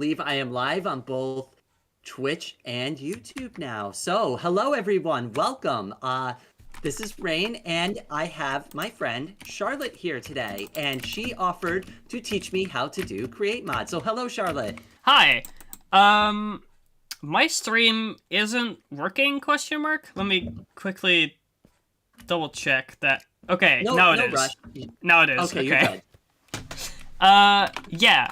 believe I am live on both Twitch and YouTube now. So, hello everyone, welcome. This is Rain, and I have my friend Charlotte here today, and she offered to teach me how to do create mod. So, hello, Charlotte. Hi. My stream isn't working, question mark? Let me quickly double check that. Okay, now it is. Rush. Now it is, Okay, you're good. Yeah.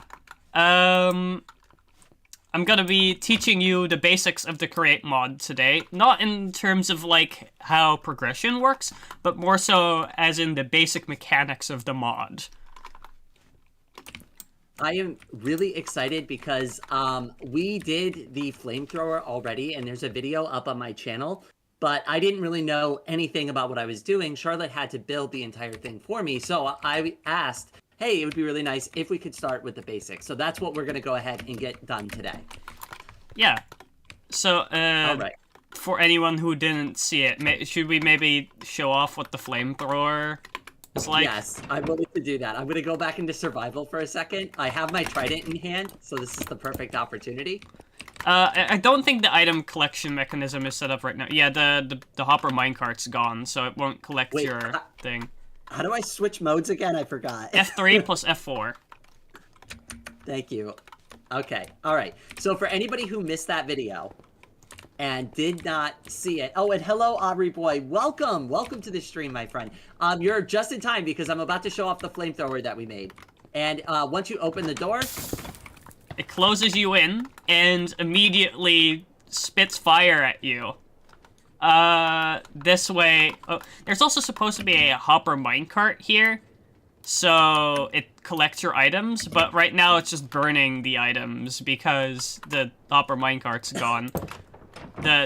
I'm gonna be teaching you the basics of the create mod today. Not in terms of, like, how progression works, but more so as in the basic mechanics of the mod. I am really excited because we did the flamethrower already, and there's a video up on my channel, but I didn't really know anything about what I was doing. Charlotte had to build the entire thing for me, so I asked, hey, it would be really nice if we could start with the basics. So that's what we're going to go ahead and get done today. Yeah. So, all right. For anyone who didn't see it, should we maybe show off what the flamethrower is like? Yes, I'm willing to do that. I'm going to go back into survival for a second. I have my trident in hand, so this is the perfect opportunity. I don't think the item collection mechanism is set up right now. Yeah, the hopper minecart's gone, so it won't collect your thing. How do I switch modes again? I forgot. F3 plus F4. Thank you. Okay, all right. So for anybody who missed that video and did not see it, oh, and hello, Aubrey Boy. Welcome to the stream, my friend. You're just in time because I'm about to show off the flamethrower that we made. And once you open the door, it closes you in and immediately spits fire at you. This way... Oh, there's also supposed to be a hopper minecart here, so it collects your items, but right now it's just burning the items because the hopper minecart's gone.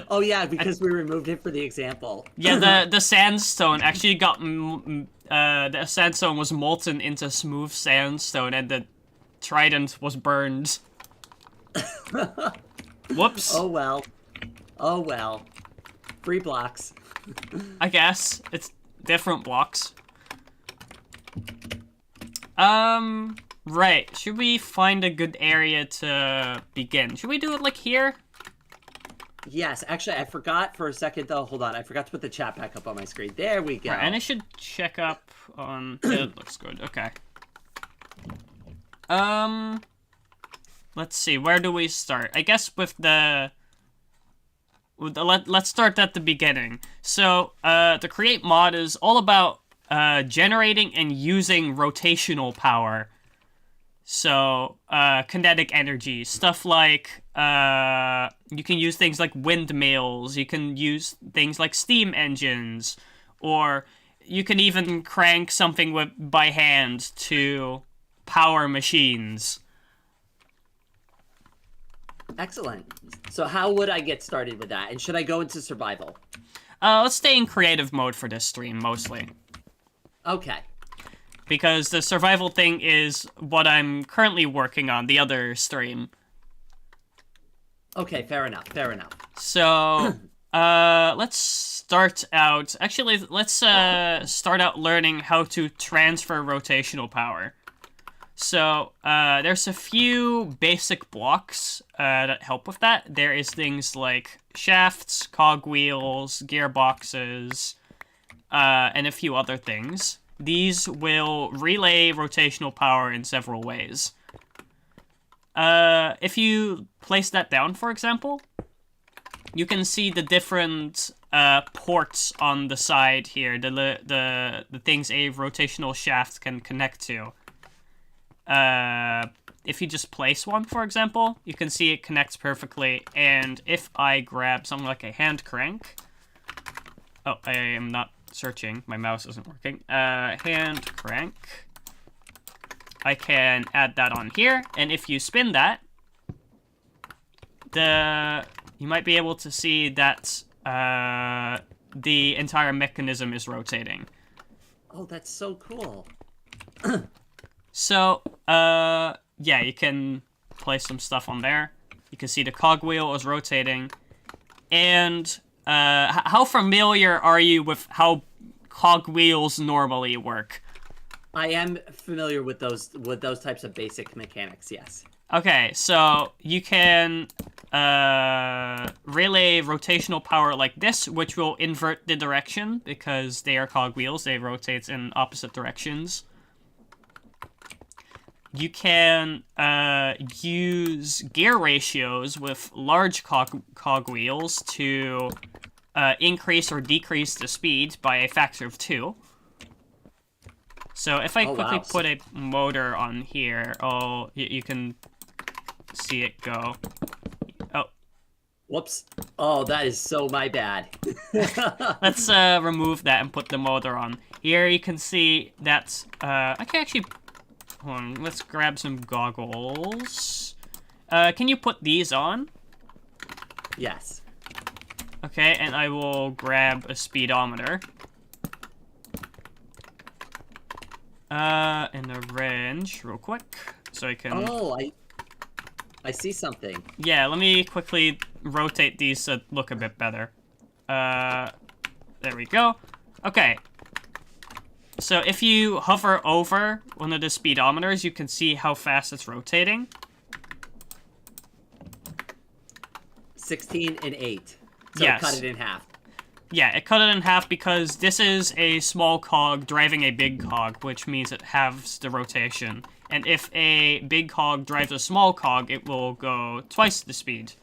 Oh yeah, because we removed it for the example. Yeah, the sandstone actually got... the sandstone was molten into smooth sandstone, and the trident was burned. Whoops. Oh well. Oh well. Free blocks. I guess. It's different blocks. Right. Should we find a good area to begin? Should we do it, like, here? Yes. Actually, I forgot for a second, though. Hold on. I forgot to put the chat back up on my screen. There we go. Right, and I should check up on... Yeah, it looks good. Okay. Let's see. Where do we start? I guess with the... Let's start at the beginning. So, the create mod is all about generating and using rotational power. So, kinetic energy. Stuff like, you can use things like windmills, you can use things like steam engines, or you can even crank something by hand to power machines. Excellent. So how would I get started with that? And should I go into survival? Let's stay in creative mode for this stream, mostly. Okay. Because the survival thing is what I'm currently working on, the other stream. Okay, fair enough, fair enough. So, let's start out... Actually, let's start out learning how to transfer rotational power. So, there's a few basic blocks that help with that. There is things like shafts, cogwheels, gearboxes, and a few other things. These will relay rotational power in several ways. If you place that down, for example, you can see the different ports on the side here, the things a rotational shaft can connect to. If you just place one, for example, you can see it connects perfectly, and if I grab something like a hand crank... Oh, I am not searching, my mouse isn't working. Hand crank. I can add that on here, and if you spin that, you might be able to see that the entire mechanism is rotating. Oh, that's so cool. So, yeah, you can place some stuff on there. You can see the cogwheel is rotating. And, how familiar are you with how cogwheels normally work? I am familiar with those types of basic mechanics, yes. Okay, so you can relay rotational power like this, which will invert the direction because they are cogwheels. They rotate in opposite directions. You can use gear ratios with large cogwheels to increase or decrease the speed by a factor of 2. So if I quickly put a motor on here, you can see it go. Oh. Whoops. Oh, that is so my bad. Let's remove that and put the motor on. Here you can see that, I can actually, hold on, let's grab some goggles. Can you put these on? Yes. Okay, and I will grab a speedometer. And a wrench real quick, so I can... Oh, I see something. Yeah, let me quickly rotate these to look a bit better. There we go. Okay. So if you hover over one of the speedometers, you can see how fast it's rotating. 16 and 8. So Yes. cut it in half. Yeah, it cut it in half because this is a small cog driving a big cog, which means it halves the rotation. And if a big cog drives a small cog, it will go twice the speed.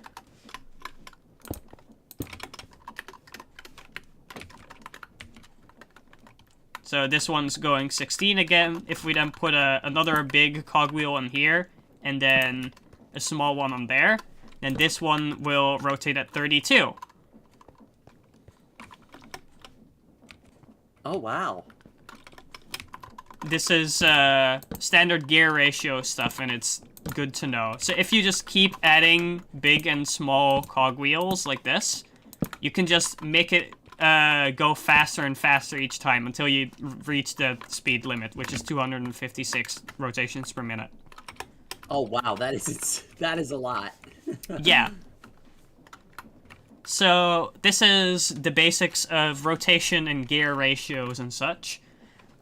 So this one's going 16 again. If we then put another big cogwheel on here, and then a small one on there, then this one will rotate at 32. Oh, wow. This is standard gear ratio stuff, and it's good to know. So if you just keep adding big and small cogwheels like this, you can just make it go faster and faster each time until you reach the speed limit, which is 256 rotations per minute. Oh, wow. That is a lot. Yeah. So this is the basics of rotation and gear ratios and such.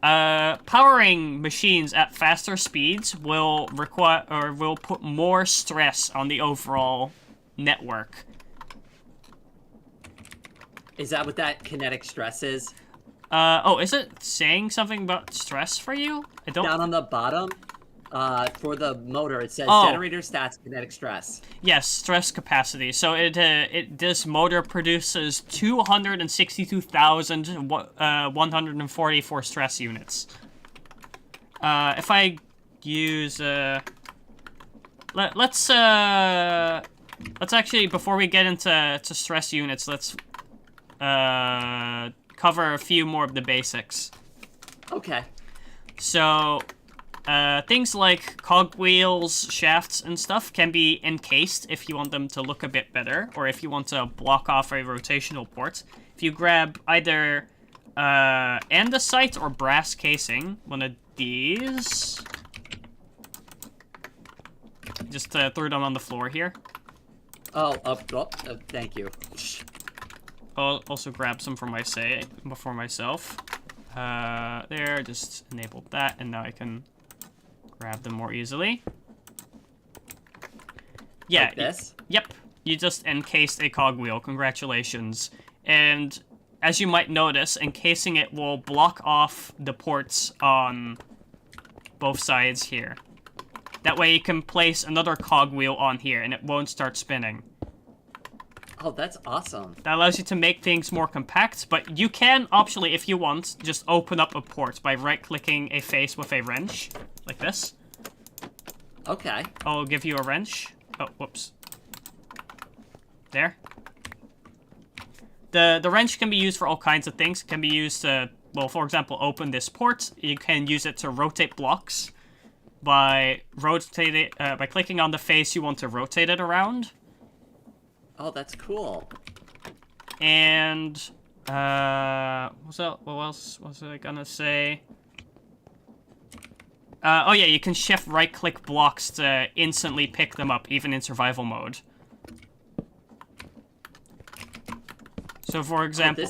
Powering machines at faster speeds will require or will put more stress on the overall network. Is that what that kinetic stress is? Oh, is it saying something about stress for you? I don't. Down on the bottom, for the motor, it says generator stats kinetic stress. Yes, stress capacity. So this motor produces 262,144 stress units. If I use let's actually, before we get into stress units, let's cover a few more of the basics. Okay. So, things like cogwheels, shafts, and stuff can be encased if you want them to look a bit better, or if you want to block off a rotational port. If you grab either andesite or brass casing, one of these, just throw them on the floor here. Thank you. I'll also grab some for myself. There, just enabled that, and now I can grab them more easily. Yeah. Like this? Yep. You just encased a cogwheel. Congratulations. And as you might notice, encasing it will block off the ports on both sides here. That way you can place another cogwheel on here, and it won't start spinning. Oh, that's awesome. That allows you to make things more compact, but you can, optionally, if you want, just open up a port by right-clicking a face with a wrench, like this. Okay. I'll give you a wrench. Oh, whoops. There. The wrench can be used for all kinds of things. It can be used to, well, for example, open this port. You can use it to rotate blocks by clicking on the face you want to rotate it around. Oh, that's cool. And, what else was I gonna say? Oh yeah, you can shift right-click blocks to instantly pick them up, even in survival mode. So, for example...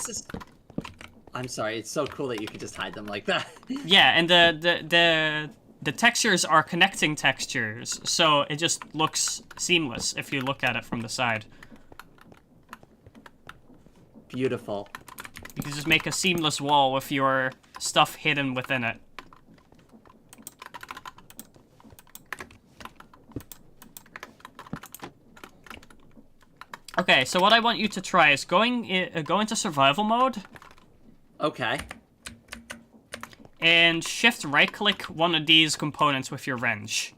I'm sorry, it's so cool that you could just hide them like that. Yeah, and the the textures are connecting textures, so it just looks seamless if you look at it from the side. Beautiful. You can just make a seamless wall with your stuff hidden within it. Okay, so what I want you to try is go into survival mode. Okay. And shift right-click one of these components with your wrench.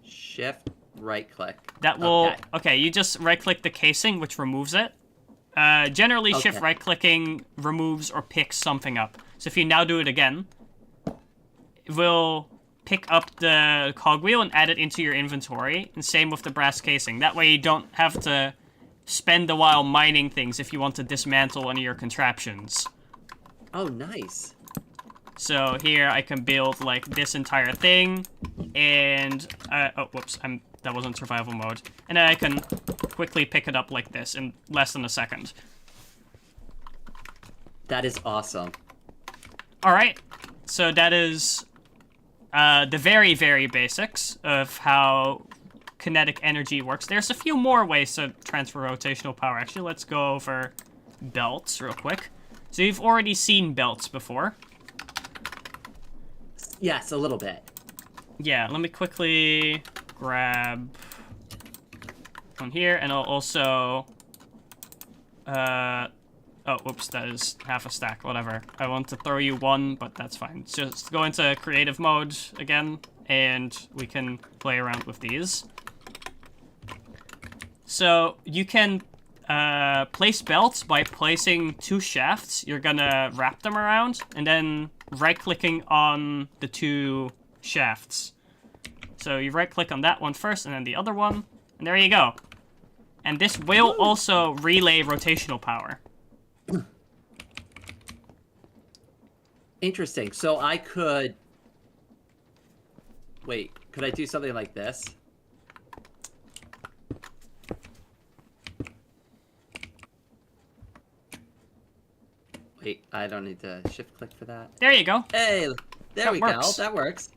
Shift right-click. That will... Okay, you just right-click the casing, which removes it. Generally, shift right-clicking removes or picks something up. So if you now do it again, it will pick up the cogwheel and add it into your inventory. And same with the brass casing. That way you don't have to spend a while mining things if you want to dismantle any of your contraptions. Oh, nice. So here I can build like this entire thing, and oh whoops, that wasn't survival mode. And then I can quickly pick it up like this in less than a second. That is awesome. All right, so that is the very, very basics of how kinetic energy works. There's a few more ways to transfer rotational power. Actually, let's go over belts real quick. So you've already seen belts before. Yes, a little bit. Yeah, let me quickly grab one here, and I'll also... oh, whoops, that is half a stack, whatever. I want to throw you one, but that's fine. Just go into creative mode again, and we can play around with these. So you can place belts by placing two shafts. You're gonna wrap them around, and then right-clicking on the two shafts. So you right-click on that one first, and then the other one, and there you go. And this will also relay rotational power. Interesting. So I could... Wait, could I do something like this? Wait, I don't need to shift click for that. There you go. Hey, there we go. That works.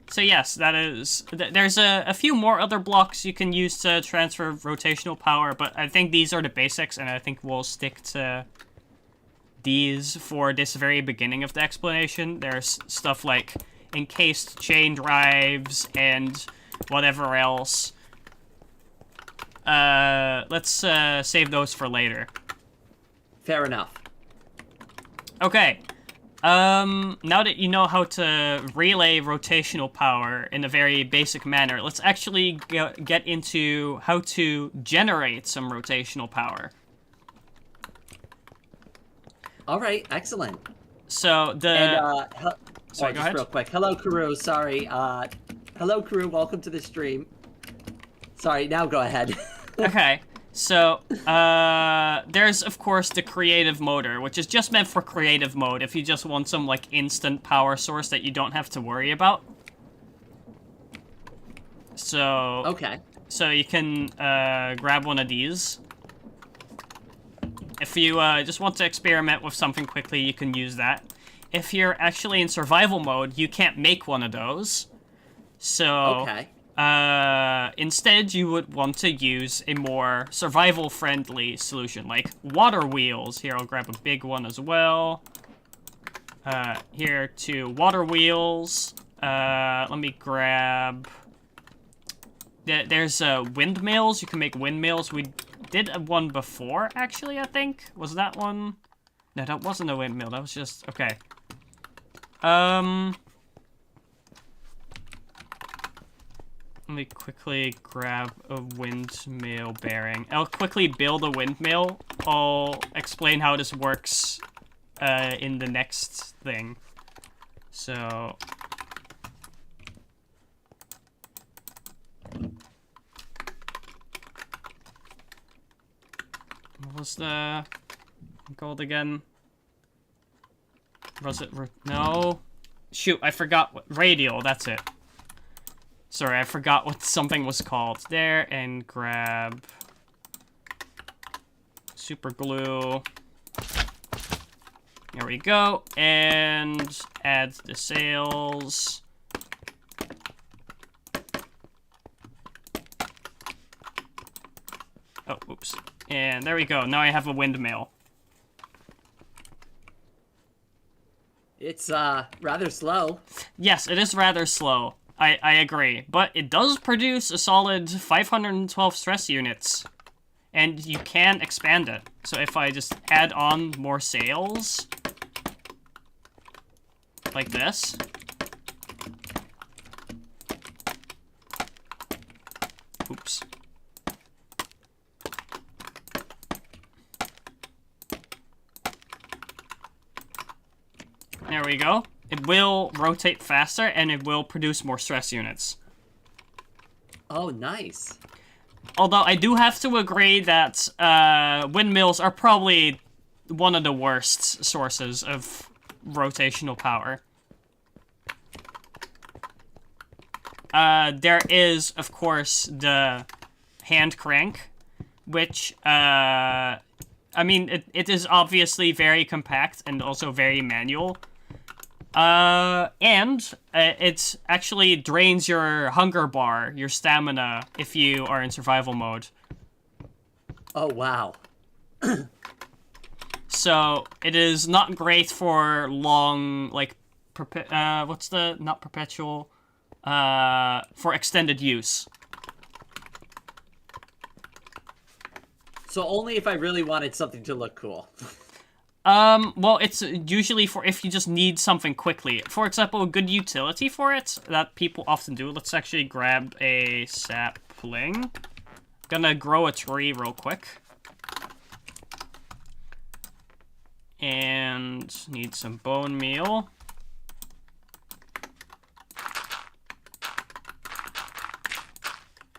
So yes, that is... There's a few more other blocks you can use to transfer rotational power, but I think these are the basics, and I think we'll stick to these for this very beginning of the explanation. There's stuff like encased chain drives and whatever else. Let's save those for later. Fair enough. Okay. Now that you know how to relay rotational power in a very basic manner, let's actually get into how to generate some rotational power. All right, excellent. So the... Sorry, go ahead. Real quick. Hello, Karu. Sorry. Hello, Karu. Welcome to the stream. Sorry, now go ahead. Okay. So, there's, of course, the creative motor, which is just meant for creative mode if you just want some, like, instant power source that you don't have to worry about. So... Okay. So you can, grab one of these. If you, just want to experiment with something quickly, you can use that. If you're actually in survival mode, you can't make one of those. So... Okay. Instead, you would want to use a more survival-friendly solution, like water wheels. Here, I'll grab a big one as well. Here, 2 water wheels. Let me grab... There's, windmills. You can make windmills. We did one before, actually, I think. Was that one? No, that wasn't a windmill. That was just... Okay. Let me quickly grab a windmill bearing. I'll quickly build a windmill. I'll explain how this works in the next thing. So... What was the gold again? Was it... No. Shoot, I forgot what... Radial, that's it. Sorry, I forgot what something was called. There, and grab... super glue. There we go. And add the sails. Oh, oops. And there we go. Now I have a windmill. It's rather slow. Yes, it is rather slow. I agree. But it does produce a solid 512 stress units. And you can expand it. So if I just add on more sails, like this. Oops. There we go. It will rotate faster, and it will produce more stress units. Oh, nice. Although I do have to agree that windmills are probably one of the worst sources of rotational power. There is, of course, the hand crank, which, I mean, it is obviously very compact and also very manual. And it actually drains your hunger bar, your stamina, if you are in survival mode. Oh, wow. So, it is not great for long, like, not perpetual, for extended use. So only if I really wanted something to look cool. Well, it's usually for if you just need something quickly. For example, a good utility for it that people often do. Let's actually grab a sapling. Gonna grow a tree real quick. And need some bone meal.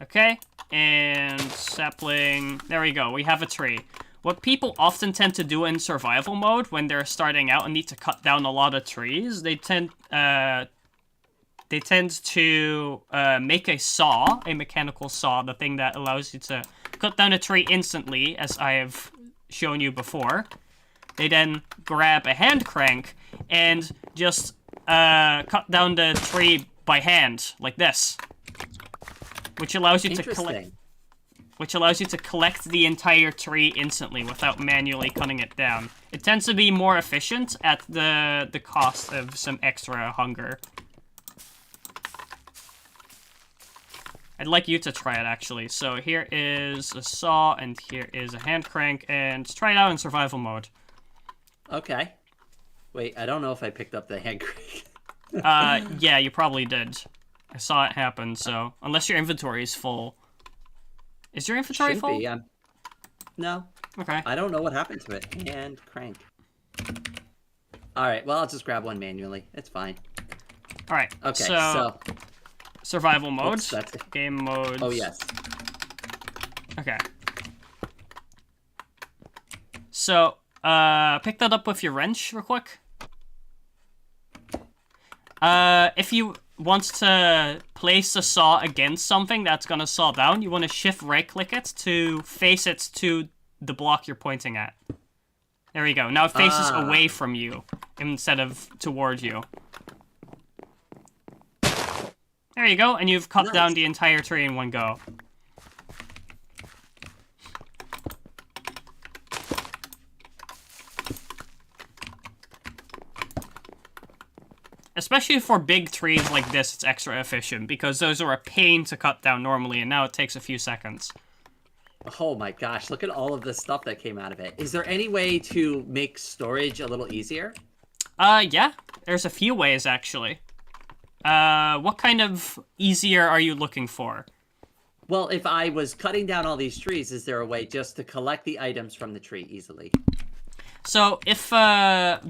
Okay, and sapling. There we go, we have a tree. What people often tend to do in survival mode when they're starting out and need to cut down a lot of trees, they tend to make a saw, a mechanical saw, the thing that allows you to cut down a tree instantly, as I have shown you before. They then grab a hand crank and just cut down the tree by hand, like this. Which allows you to collect... Which allows you to collect the entire tree instantly without manually cutting it down. It tends to be more efficient at the cost of some extra hunger. I'd like you to try it, actually. So here is a saw, and here is a hand crank, and try it out in survival mode. Okay. Wait, I don't know if I picked up the hand crank. Yeah, you probably did. I saw it happen, so... Unless your inventory is full. Is your inventory full? Should be, no. Okay. I don't know what happened to it. Hand crank. Alright, well, I'll just grab one manually. It's fine. Alright, okay, so... Survival mode. Oops, that's it. Game mode. Oh, yes. Okay. So, pick that up with your wrench real quick. If you want to place the saw against something that's gonna saw down, you want to shift right-click it to face it to the block you're pointing at. There you go. Now it faces away from you instead of toward you. There you go, and you've cut down the entire tree in one go. Especially for big trees like this, it's extra efficient, because those are a pain to cut down normally, and now it takes a few seconds. Oh my gosh, look at all of the stuff that came out of it. Is there any way to make storage a little easier? Yeah. There's a few ways, actually. What kind of easier are you looking for? Well, if I was cutting down all these trees, is there a way just to collect the items from the tree easily? So, if, I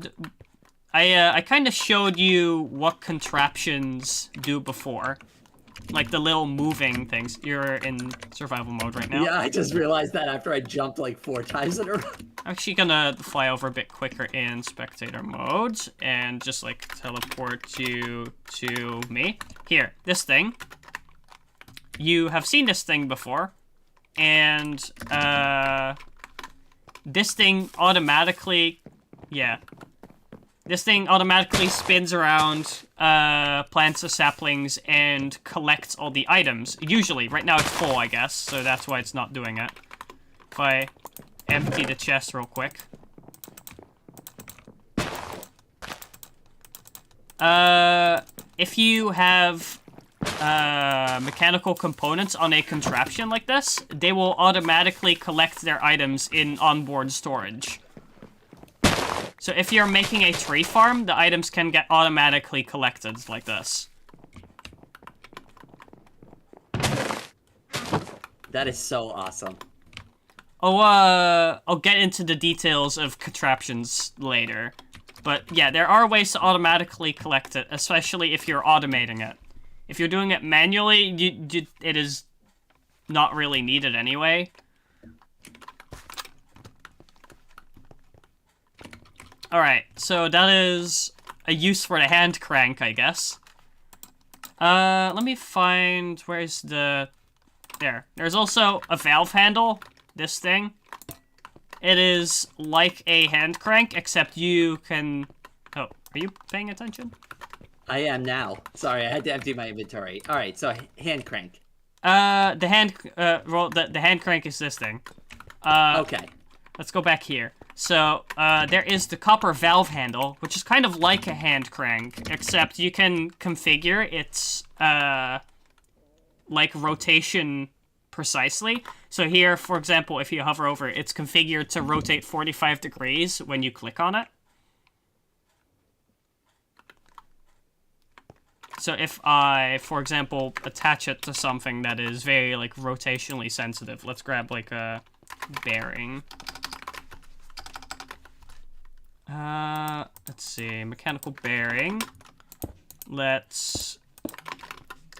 kind of showed you what contraptions do before. Like the little moving things. You're in survival mode right now. Yeah, I just realized that after I jumped like 4 times in a row. I'm actually gonna fly over a bit quicker in spectator mode and just like teleport you to me. Here, this thing. You have seen this thing before. And, this thing automatically... Yeah. This thing automatically spins around, plants the saplings, and collects all the items. Usually. Right now it's full, I guess, so that's why it's not doing it. If I empty the chest real quick. If you have mechanical components on a contraption like this, they will automatically collect their items in onboard storage. So if you're making a tree farm, the items can get automatically collected like this. That is so awesome. Oh, I'll get into the details of contraptions later. But yeah, there are ways to automatically collect it, especially if you're automating it. If you're doing it manually, it is not really needed anyway. Alright, so that is a use for the hand crank, I guess. Let me find... Where's the... There. There's also a valve handle. This thing. It is like a hand crank, except you can... Oh, are you paying attention? I am now. Sorry, I had to empty my inventory. All right, so hand crank. The hand crank is this thing. Okay. Let's go back here. So, there is the copper valve handle, which is kind of like a hand crank, except you can configure its, like, rotation precisely. So here, for example, if you hover over it, it's configured to rotate 45 degrees when you click on it. So if I, for example, attach it to something that is very, like, rotationally sensitive, let's grab, like, a bearing. Let's see, mechanical bearing. Let's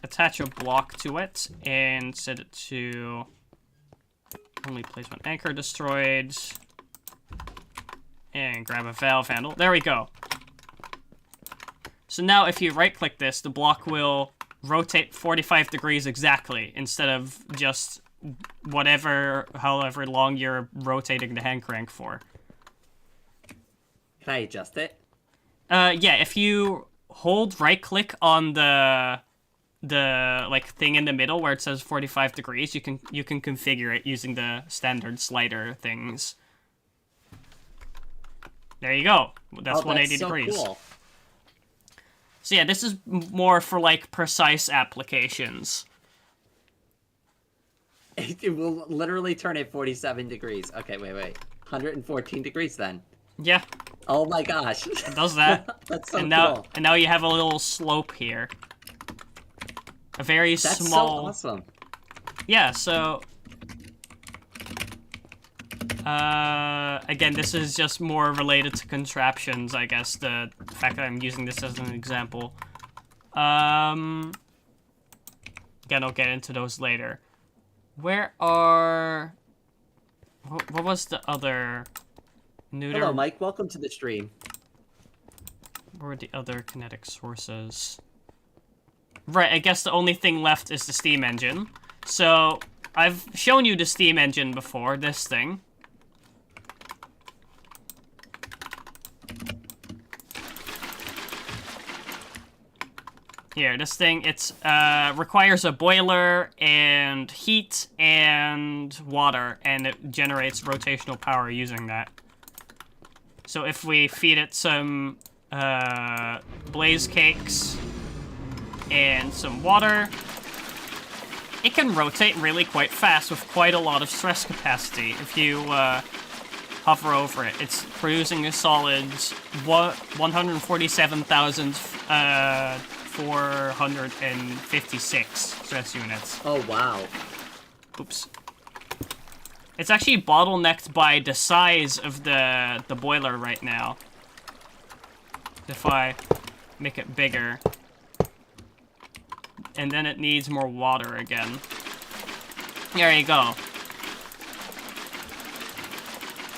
attach a block to it and set it to only placement anchor destroyed. And grab a valve handle. There we go. So now if you right-click this, the block will rotate 45 degrees exactly, instead of just however long you're rotating the hand crank for. Can I adjust it? Yeah, if you hold right-click on the like thing in the middle where it says 45 degrees, you can configure it using the standard slider things. There you go. That's 180 so degrees. Cool. So yeah, this is more for, like, precise applications. It will literally turn it 47 degrees. Okay, wait. 114 degrees then. Yeah. Oh my gosh. It does that. That's so cool. And now you have a little slope here. A very That's small... so awesome. Yeah, so... again, this is just more related to contraptions, I guess, the fact that I'm using this as an example. Again, I'll get into those later. Where are... What was the other... neuter? Hello, Mike. Welcome to the stream. Where are the other kinetic sources? Right, I guess the only thing left is the steam engine. So, I've shown you the steam engine before, this thing. Here, this thing, it's requires a boiler and heat and water, and it generates rotational power using that. So if we feed it some blaze cakes and some water, it can rotate really quite fast with quite a lot of stress capacity. If you hover over it, it's producing a solid 147,456 stress units. Oh, wow. Oops. It's actually bottlenecked by the size of the boiler right now. If I make it bigger. And then it needs more water again. There you go.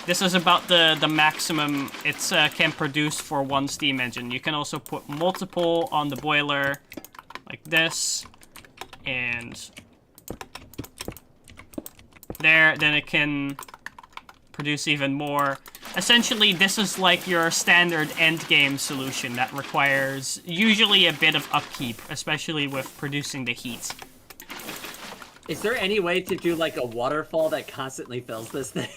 This is about the maximum it can produce for one steam engine. You can also put multiple on the boiler, like this, and there. Then it can produce even more. essentially, this is like your standard endgame solution that requires usually a bit of upkeep, especially with producing the heat. Is there any way to do like a waterfall that constantly fills this thing?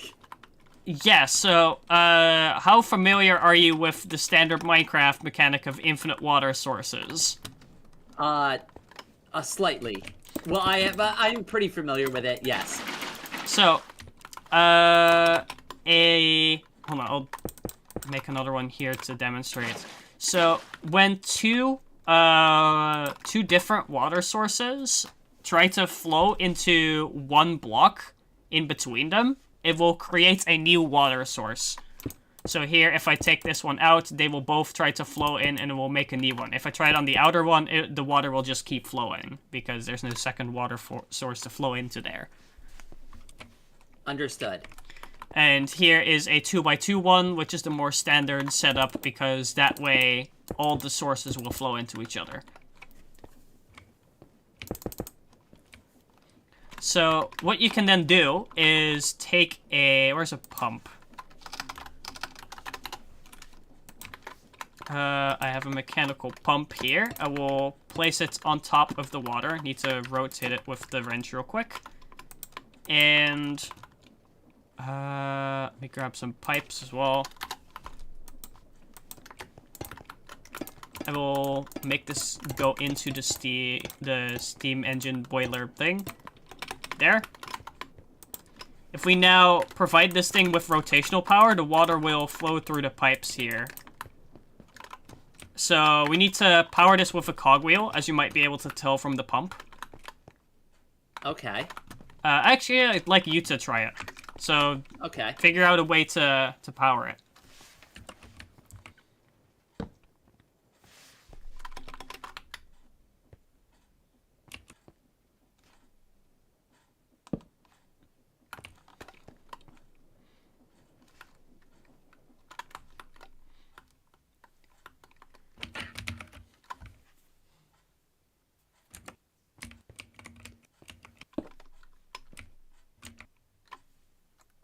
Yeah, so, how familiar are you with the standard Minecraft mechanic of infinite water sources? Slightly. Well, I'm pretty familiar with it, yes. So, hold on, I'll make another one here to demonstrate. So, when two different water sources try to flow into one block in between them, it will create a new water source. So here, if I take this one out, they will both try to flow in, and it will make a new one. If I try it on the outer one, the water will just keep flowing, because there's no second water source to flow into there. Understood. And here is a 2x2 one, which is the more standard setup, because that way all the sources will flow into each other. So what you can then do is take a... Where's a pump? I have a mechanical pump here. I will place it on top of the water. I need to rotate it with the wrench real quick. And... let me grab some pipes as well. I will make this go into the steam engine boiler thing. There. If we now provide this thing with rotational power, the water will flow through the pipes here. So we need to power this with a cogwheel, as you might be able to tell from the pump. Okay. Actually, I'd like you to try it. So okay. Figure out a way to power it.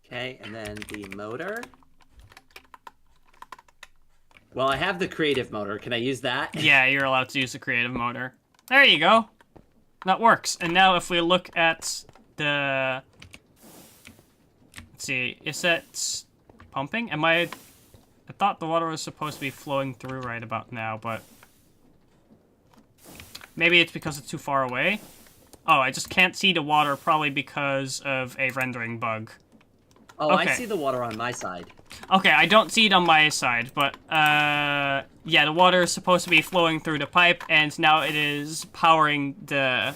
Okay, and then the motor. Well, I have the creative motor. Can I use that? Yeah, you're allowed to use the creative motor. There you go. That works. And now if we look at the... Let's see, is that pumping? I thought the water was supposed to be flowing through right about now, but... Maybe it's because it's too far away? Oh, I just can't see the water, probably because of a rendering bug. Oh, okay. I see the water on my side. Okay, I don't see it on my side, but, yeah, the water is supposed to be flowing through the pipe, and now it is powering the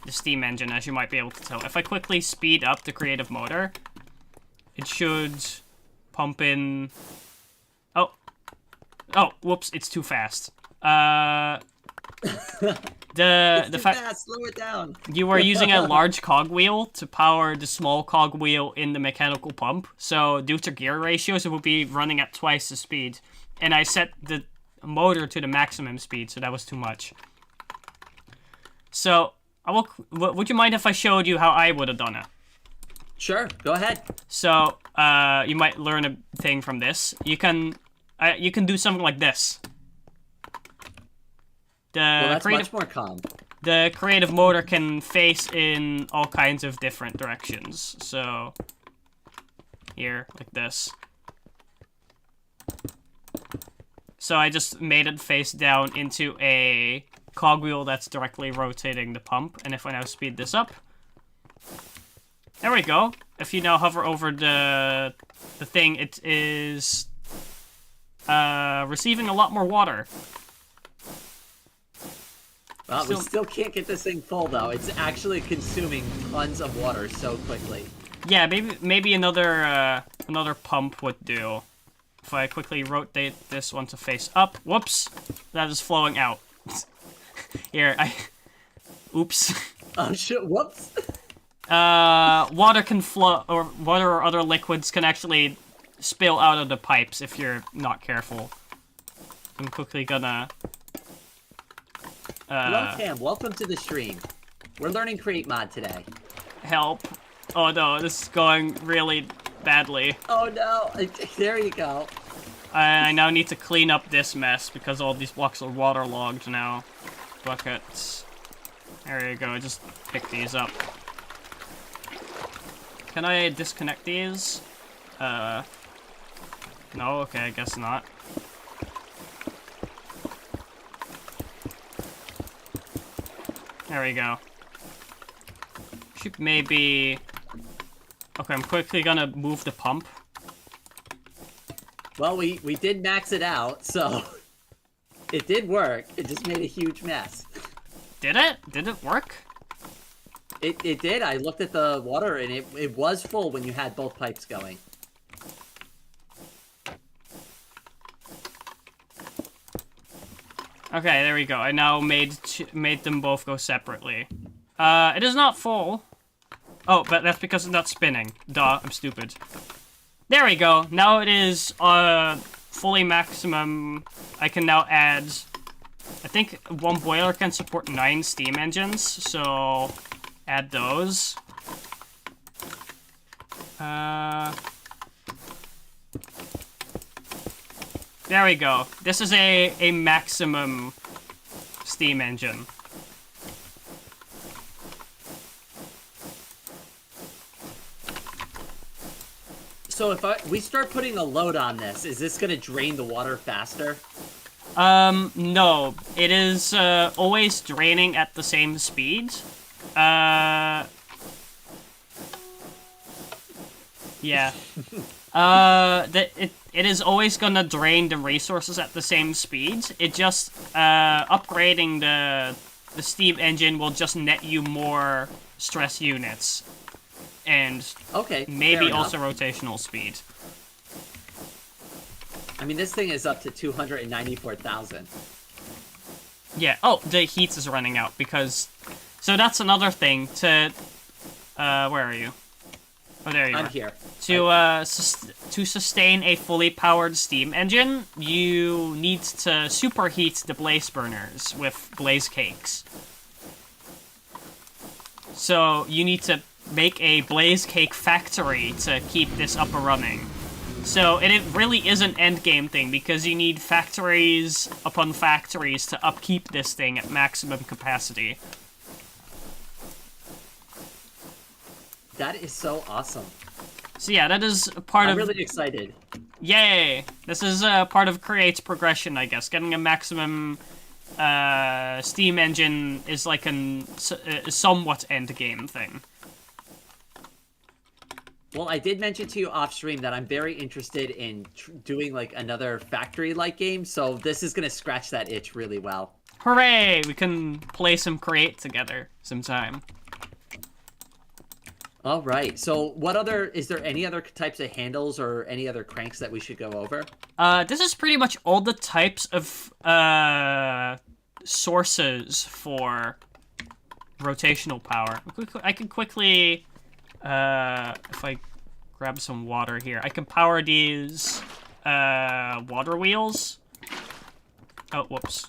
steam engine, as you might be able to tell. If I quickly speed up the creative motor, it should pump in... Oh, whoops, it's too fast. It's too fast, slow it down. You are using a large cogwheel to power the small cogwheel in the mechanical pump, so due to gear ratios, it will be running at twice the speed. And I set the motor to the maximum speed, so that was too much. So, would you mind if I showed you how I would have done it? Sure, go ahead. So, you might learn a thing from this. You can do something like this. Well, that's much more calm. The creative motor can face in all kinds of different directions. So, here, like this. So I just made it face down into a cogwheel that's directly rotating the pump. And if I now speed this up, there we go. If you now hover over the thing, it is receiving a lot more water. Well, we still can't get this thing full, though. It's actually consuming tons of water so quickly. Yeah, maybe another pump would do. If I quickly rotate this one to face up. Whoops! That is flowing out. Here, oops. Oh, shit, whoops. Water can flow, or water or other liquids can actually spill out of the pipes if you're not careful. I'm quickly gonna... Hello, Cam. Welcome to the stream. We're learning Create Mod today. Help. Oh no, this is going really badly. Oh no! There you go. I now need to clean up this mess because all these blocks are waterlogged now. Buckets. There you go, just pick these up. Can I disconnect these? No, okay, I guess not. There we go. Should maybe... Okay, I'm quickly gonna move the pump. Well, we did max it out, so it did work. It just made a huge mess. Did it? Did it work? It did. I looked at the water, and it was full when you had both pipes going. Okay, there we go. I now made them both go separately. It is not full. Oh, but that's because it's not spinning. Duh, I'm stupid. There we go. Now it is fully maximum. I can now add... I think one boiler can support 9 steam engines, so add those. There we go. This is a maximum steam engine. So if we start putting a load on this, is this going to drain the water faster? No. It is always draining at the same speed. Yeah. It is always gonna drain the resources at the same speed. It just, upgrading the steam engine will just net you more stress units. And Okay, maybe also rotational speed. I mean, this thing is up to 294,000. Yeah. Oh, the heat is running out because... So that's another thing to... where are you? Oh, there you are. I'm here. To sustain a fully powered steam engine, you need to superheat the blaze burners with blaze cakes. So you need to make a blaze cake factory to keep this up and running. So it really is an endgame thing because you need factories upon factories to upkeep this thing at maximum capacity. That is so awesome. So yeah, that is part I'm of... really excited. Yay! This is part of Create's progression, I guess. Getting a maximum steam engine is like a somewhat endgame thing. Well, I did mention to you off stream that I'm very interested in doing like another factory-like game, so this is gonna scratch that itch really well. Hooray! We can play some Create together sometime. All right. So, is there any other types of handles or any other cranks that we should go over? This is pretty much all the types of sources for rotational power. I can quickly, if I grab some water here, I can power these water wheels. Oh, whoops.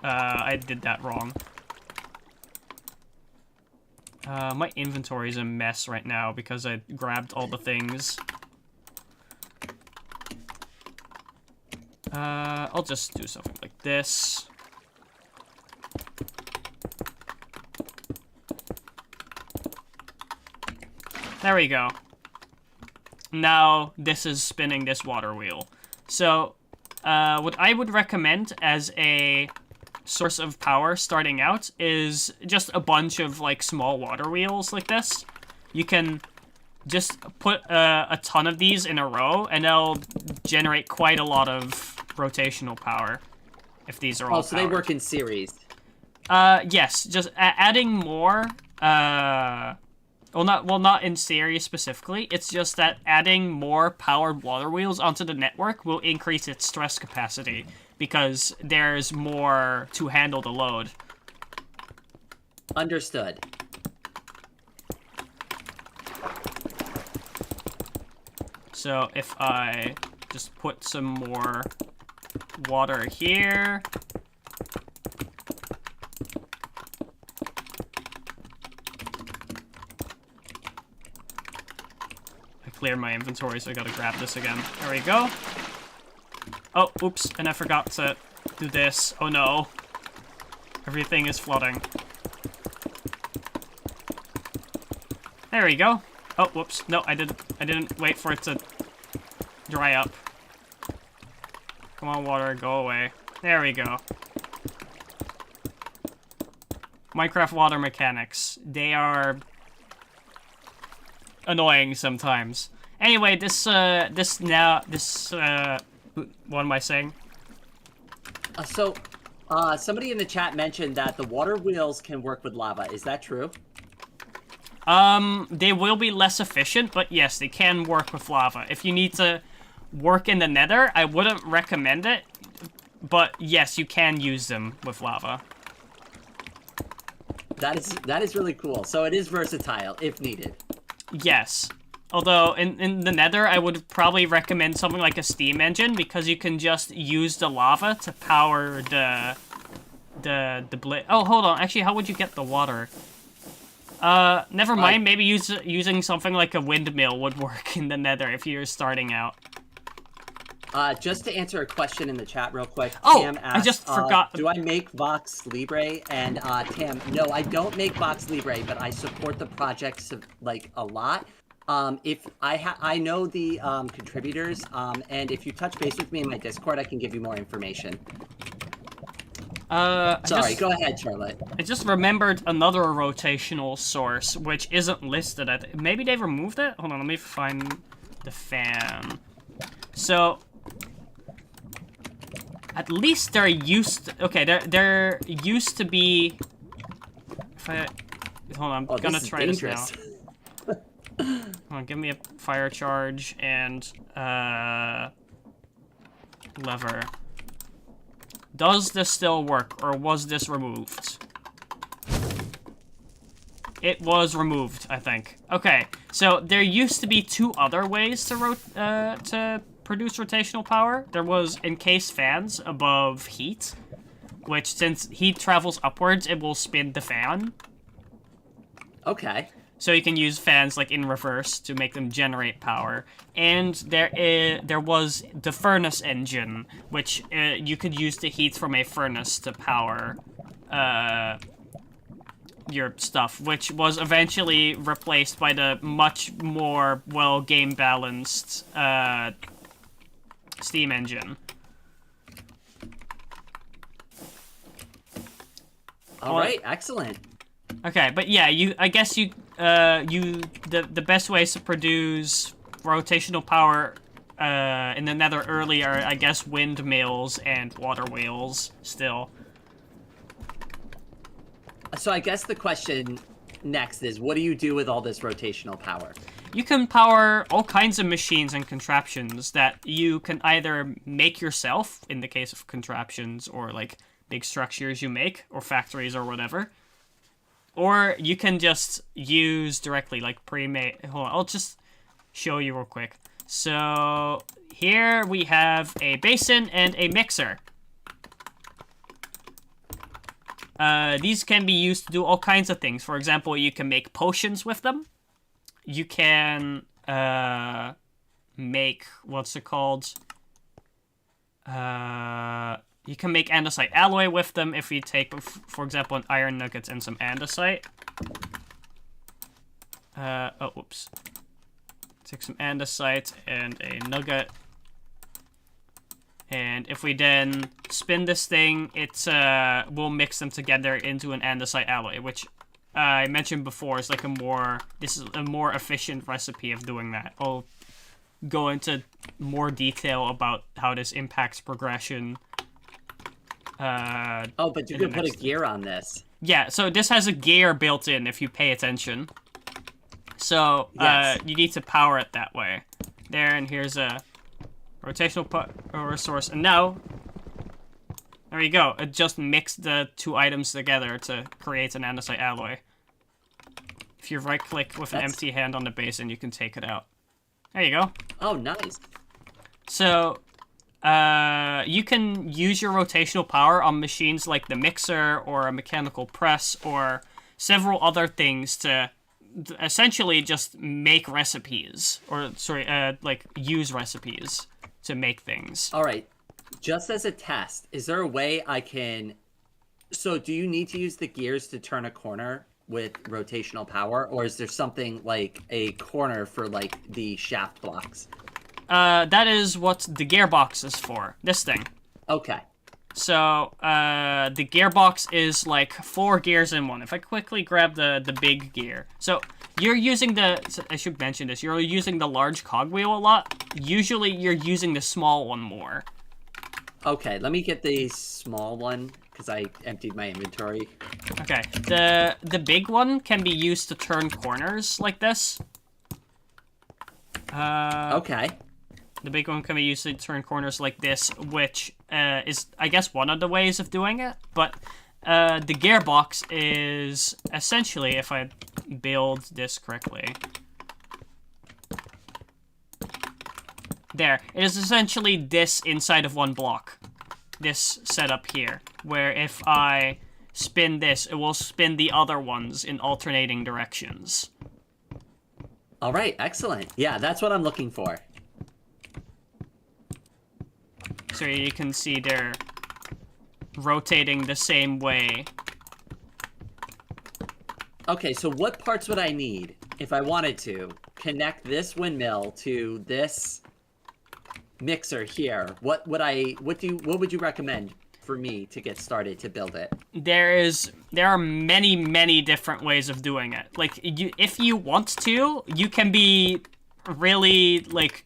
I did that wrong. My inventory is a mess right now because I grabbed all the things. I'll just do something like this. There we go. Now this is spinning this water wheel. So, what I would recommend as a source of power starting out is just a bunch of like small water wheels like this. You can just put a ton of these in a row and they'll generate quite a lot of rotational power if these are all so powered. they work in series. Yes, just adding more not in series specifically. It's just that adding more powered water wheels onto the network will increase its stress capacity because there's more to handle the load. Understood. So if I just put some more water here. clear my inventory, so I gotta grab this again. There we go. Oh, oops, and I forgot to do this. Oh no. Everything is flooding. There we go. Oh, whoops. No, I didn't wait for it to dry up. Come on, water, go away. There we go. Minecraft water mechanics. They are annoying sometimes. Anyway, what am I saying? Somebody in the chat mentioned that the water wheels can work with lava. Is that true? They will be less efficient, but yes, they can work with lava. If you need to work in the nether, I wouldn't recommend it, but yes, you can use them with lava. That is really cool. So it is versatile if needed. Yes. Although, in the nether, I would probably recommend something like a steam engine, because you can just use the lava to power the blade. Oh, hold on. Actually, how would you get the water? Never mind. Maybe using something like a windmill would work in the nether if you're starting out. Just to answer a question in the chat real quick, oh, Tam asked, I just forgot. do I make Vox Libre? And Tam, no, I don't make Vox Libre, but I support the projects like a lot. If I know the contributors, and if you touch base with me in my Discord, I can give you more information. Sorry, go ahead, Charlotte. I just remembered another rotational source, which isn't listed. Maybe they removed it? Hold on, let me find the fan. So, at least there used to, okay, there used to be, hold on, I'm gonna try this now. Hold on, give me a fire charge and, lever. Does this still work, or was this removed? It was removed, I think. Okay, so there used to be two other ways to produce rotational power. There was encased fans above heat, which, since heat travels upwards, it will spin the fan. Okay. So you can use fans like in reverse to make them generate power. And there was the furnace engine, which you could use the heat from a furnace to power your stuff, which was eventually replaced by the much more game balanced steam engine. All right, excellent. Okay, but yeah, I guess the best ways to produce rotational power in the nether early are, I guess, windmills and water wheels still. So I guess the question next is, what do you do with all this rotational power? You can power all kinds of machines and contraptions that you can either make yourself, in the case of contraptions, or like big structures you make, or factories or whatever. Or you can just use directly, like pre-made. Hold on, I'll just show you real quick. So here we have a basin and a mixer. These can be used to do all kinds of things. For example, you can make potions with them. You can make, what's it called? You can make andesite alloy with them if you take, for example, an iron nugget and some andesite. Oh, whoops. Take some andesite and a nugget. And if we then spin this thing, we'll mix them together into an andesite alloy, which I mentioned before is like this is a more efficient recipe of doing that. I'll go into more detail about how this impacts progression. Oh, but you can put a gear on this. Yeah, so this has a gear built in if you pay attention. So, yes. You need to power it that way. There, and here's a rotational power source. And now, there you go. It just mixed the two items together to create an andesite alloy. If you right-click with an empty hand on the basin, you can take it out. There you go. Oh, nice. So, you can use your rotational power on machines like the mixer or a mechanical press or several other things to essentially just make recipes, or sorry, like use recipes to make things. All right. Just as a test, is there a way I can... So do you need to use the gears to turn a corner with rotational power, or is there something like a corner for like the shaft blocks? That is what the gearbox is for. This thing. Okay. So, the gearbox is like 4 gears in one. If I quickly grab the big gear. So, you're using I should mention this, you're using the large cogwheel a lot. Usually, you're using the small one more. Okay, let me get the small one, because I emptied my inventory. Okay, the big one can be used to turn corners like this. Okay. The big one can be used to turn corners like this, which is, I guess, one of the ways of doing it. But the gearbox is essentially, if I build this correctly... There. It is essentially this inside of one block. This setup here. Where if I spin this, it will spin the other ones in alternating directions. All right, excellent. Yeah, that's what I'm looking for. So you can see they're rotating the same way. Okay, so what parts would I need if I wanted to connect this windmill to this mixer here? What would you recommend for me to get started to build it? There are many different ways of doing it. Like, if you want to, you can be really like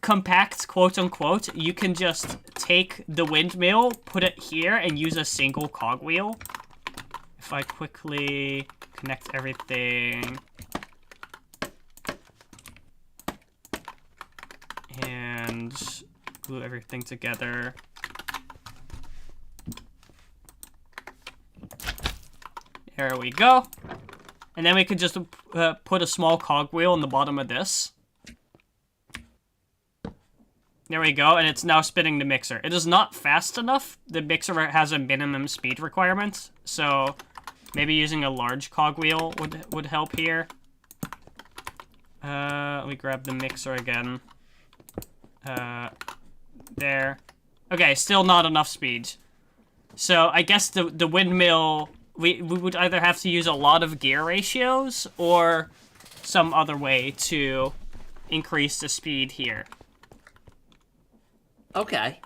compact, quote unquote. You can just take the windmill, put it here, and use a single cogwheel. If I quickly connect everything. And glue everything together. There we go. And then we could just put a small cogwheel in the bottom of this. There we go, and it's now spinning the mixer. It is not fast enough. The mixer has a minimum speed requirement, so maybe using a large cogwheel would help here. Let me grab the mixer again. There. Okay, still not enough speed. So I guess the windmill, we would either have to use a lot of gear ratios or some other way to increase the speed here. Okay.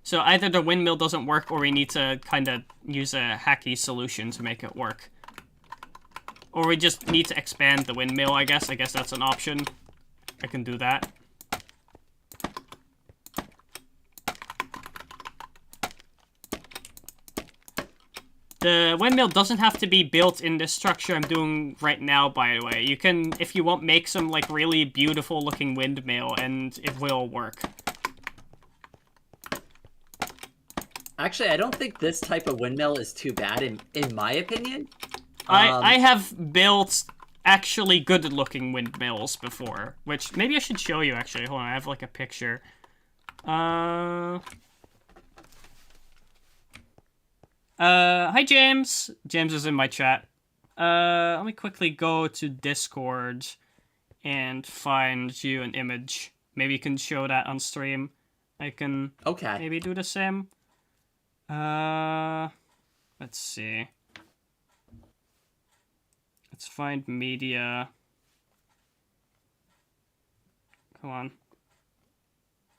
So either the windmill doesn't work or we need to kind of use a hacky solution to make it work. Or we just need to expand the windmill, I guess. I guess that's an option. I can do that. The windmill doesn't have to be built in this structure I'm doing right now, by the way. You can, if you want, make some, like, really beautiful looking windmill, and it will work. Actually, I don't think this type of windmill is too bad, in my opinion. I have built actually good looking windmills before, which maybe I should show you, actually. Hold on, I have, like, a picture. Hi, James. James is in my chat. Let me quickly go to Discord and find you an image. Maybe you can show that on stream. I can maybe do the same. Let's see. Let's find media. Come on.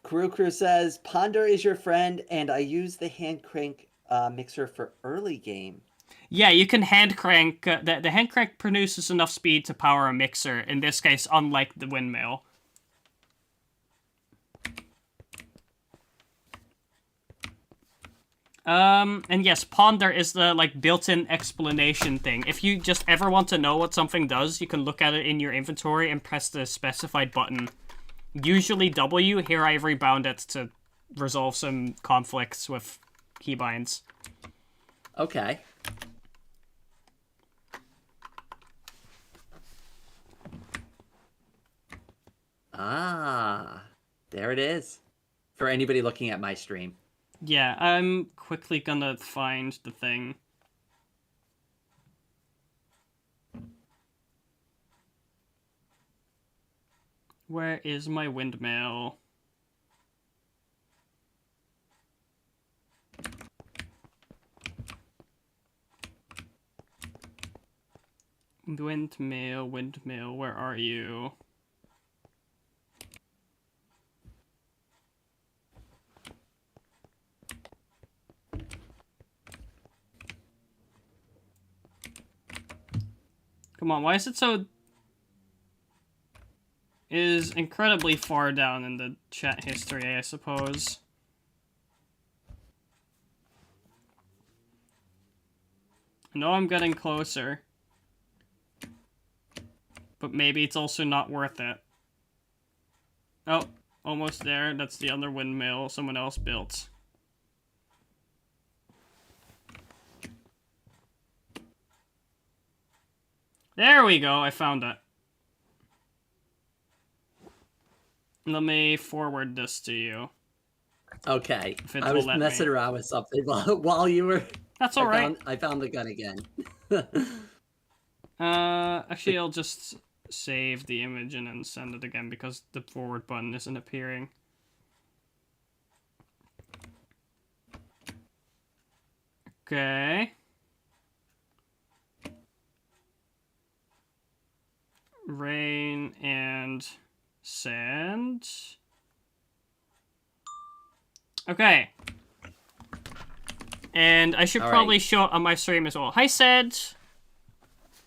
Crew says, Ponder is your friend, and I use the hand crank mixer for early game. Yeah, you can hand crank. The hand crank produces enough speed to power a mixer, in this case, unlike the windmill. And yes, Ponder is the, like, built-in explanation thing. If you just ever want to know what something does, you can look at it in your inventory and press the specified button. Usually W, here I rebound it to resolve some conflicts with keybinds. Okay. Ah, there it is. For anybody looking at my stream. Yeah, I'm quickly gonna find the thing. Where is my windmill? Windmill, windmill, where are you? Come on, why is it so... It is incredibly far down in the chat history, I suppose. I know I'm getting closer. But maybe it's also not worth it. Oh, almost there. That's the other windmill someone else built. There we go, I found it. Let me forward this to you. Okay, I was messing around with something while you were... That's alright. I found the gun again. Actually, I'll just save the image and then send it again because the forward button isn't appearing. Okay. Rain and send. Okay. And I should probably show it on my stream as well. Hi, Sed.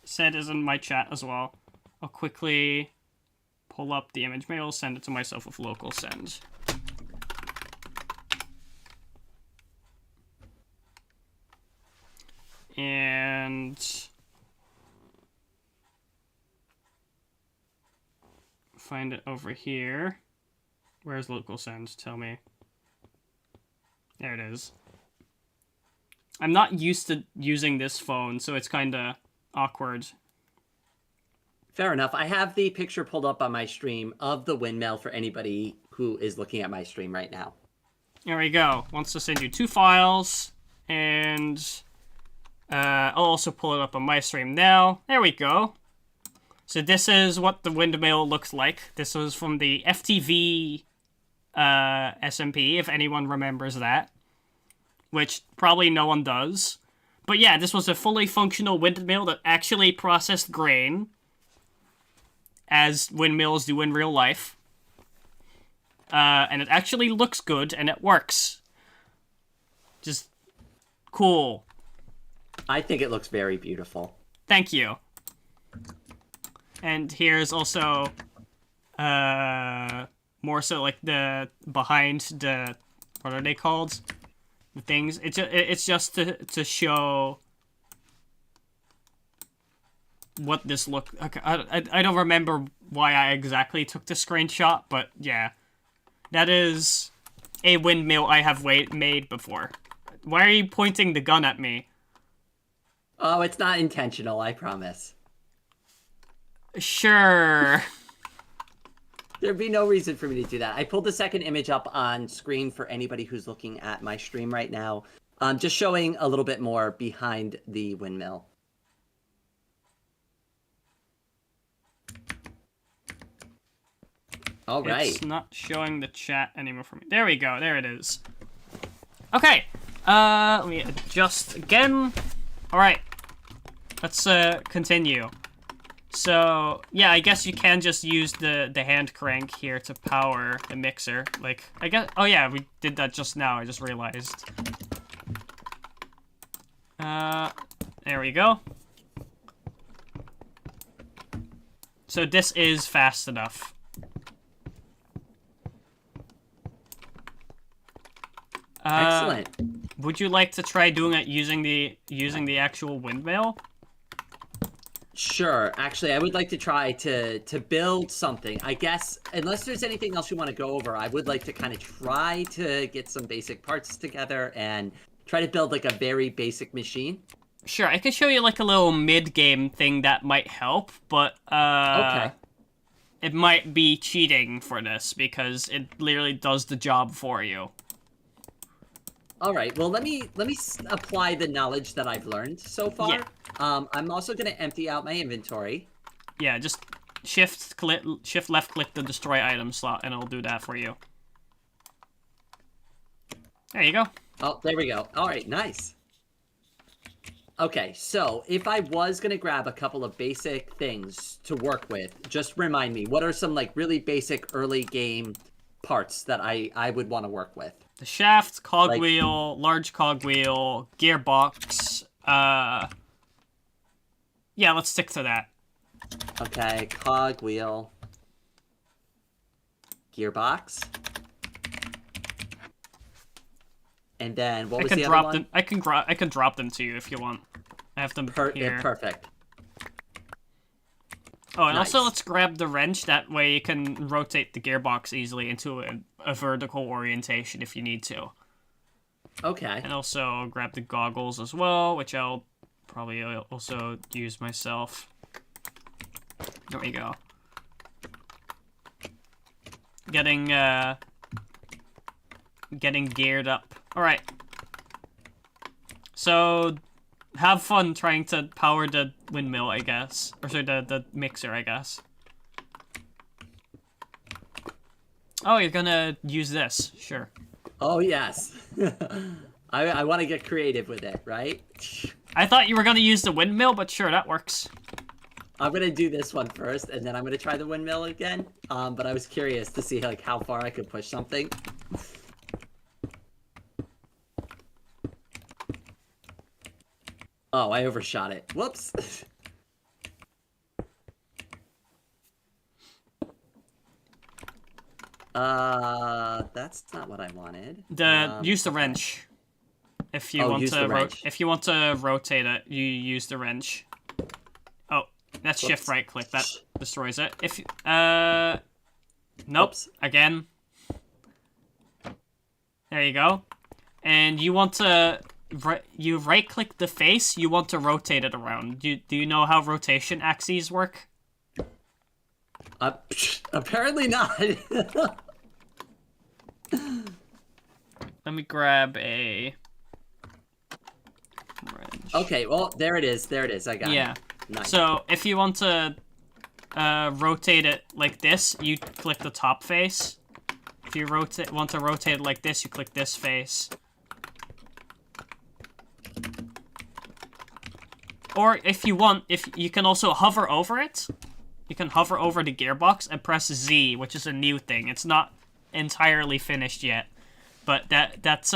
Sed is in my chat as well. I'll quickly pull up the image. Maybe I'll send it to myself with local send. And find it over here. Where's local send? Tell me. There it is. I'm not used to using this phone, so it's kind of awkward. Fair enough. I have the picture pulled up on my stream of the windmill for anybody who is looking at my stream right now. There we go. Wants to send you 2 files, and I'll also pull it up on my stream now. There we go. So this is what the windmill looks like. This was from the FTV SMP, if anyone remembers that. Which probably no one does. But yeah, this was a fully functional windmill that actually processed grain, as windmills do in real life. And it actually looks good, and it works. Just cool. I think it looks very beautiful. Thank you. And here's also more so like the behind the, what are they called? The things. It's just to show what this look. Okay, I don't remember why I exactly took the screenshot, but yeah, that is a windmill I have made before. Why are you pointing the gun at me? Oh, it's not intentional, I promise. Sure. There'd be no reason for me to do that. I pulled the second image up on screen for anybody who's looking at my stream right now. Just showing a little bit more behind the windmill. All right. It's not showing the chat anymore for me. There we go. There it is. Okay. Let me adjust again. All right. Let's continue. So, yeah, I guess you can just use the hand crank here to power the mixer. Like, I guess... Oh, yeah, we did that just now. I just realized. There we go. So this is fast enough. Excellent. Would you like to try doing it using the actual windmill? Sure. Actually, I would like to try to build something. I guess, unless there's anything else you want to go over, I would like to kind of try to get some basic parts together and try to build like a very basic machine. Sure, I could show you like a little mid-game thing that might help, but okay. It might be cheating for this because it literally does the job for you. All right. Well, let me apply the knowledge that I've learned so far. Yeah. I'm also going to empty out my inventory. Yeah, just shift left click the destroy item slot, and it'll do that for you. There you go. Oh, there we go. All right, nice. Okay, so if I was gonna grab a couple of basic things to work with, just remind me, what are some like really basic early game parts that I would want to work with? The shaft, cogwheel, large cogwheel, gearbox. Yeah, let's stick to that. Okay, cogwheel, gearbox, and then what was the other one? I can drop them to you if you want. I have them here. Yeah, perfect. Oh, and Nice. also let's grab the wrench. That way you can rotate the gearbox easily into a vertical orientation if you need to. Okay. And also grab the goggles as well, which I'll probably also use myself. There we go. Getting geared up. Alright. So, have fun trying to power the windmill, I guess. Or sorry, the mixer, I guess. Oh, you're gonna use this. Sure. Oh, yes. I want to get creative with it, right? I thought you were gonna use the windmill, but sure, that works. I'm gonna do this one first, and then I'm gonna try the windmill again. But I was curious to see like how far I could push something. Oh, I overshot it. Whoops. That's not what I wanted. Use the wrench. If you if you want to rotate it, you use the wrench. Oh, that's shift right click. That destroys it. If nope. Oops. Again. There you go. And you want to you right click the face. You want to rotate it around. Do you know how rotation axes work? Apparently not. Let me grab a wrench. Okay, well, there it is. There it is. I got it. Yeah. Nice. So, if you want to rotate it like this, you click the top face. If you want to rotate it like this, you click this face. Or if you want, you can also hover over it. You can hover over the gearbox and press Z, which is a new thing. It's not entirely finished yet, but that's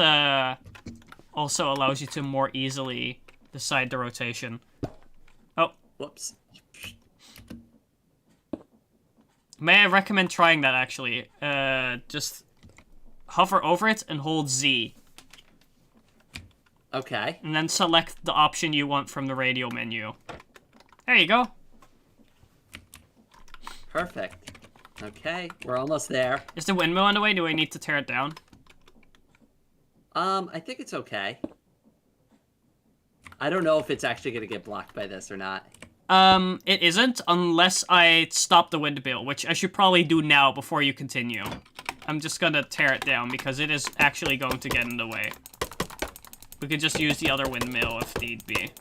also allows you to more easily decide the rotation. Oh, whoops. May I recommend trying that actually? Just hover over it and hold Z. Okay. And then select the option you want from the radio menu. There you go. Perfect. Okay, we're almost there. Is the windmill on the way? Do I need to tear it down? I think it's okay. I don't know if it's actually gonna get blocked by this or not. It isn't unless I stop the windmill, which I should probably do now before you continue. I'm just gonna tear it down because it is actually going to get in the way. We could just use the other windmill if need be.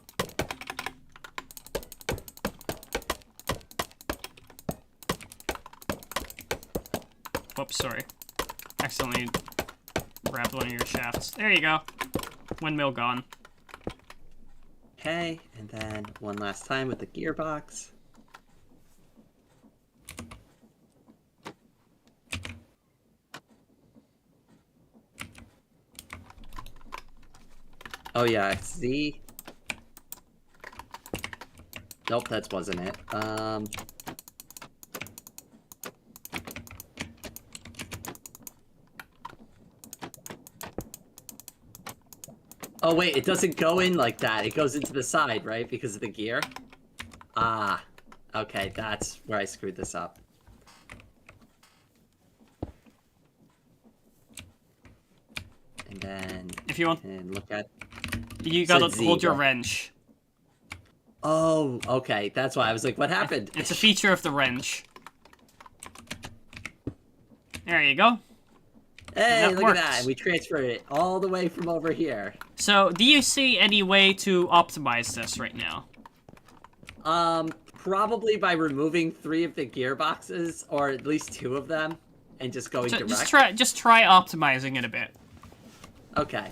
Whoops, sorry. Accidentally grabbed one of your shafts. There you go. Windmill gone. Okay, and then one last time with the gearbox. Oh yeah, it's Z. Nope, that wasn't it. Oh wait, it doesn't go in like that. It goes into the side, right? Because of the gear? Ah. Okay, that's where I screwed this up. And then If you want, and look at you gotta Z, hold your but- wrench. Oh, okay. That's why I was like, what happened? It's a feature of the wrench. There you go. Hey, that look works. at that. And we transferred it all the way from over here. So, do you see any way to optimize this right now? Probably by removing 3 of the gearboxes, or at least 2 of them, and just going direct. Just try optimizing it a bit. Okay.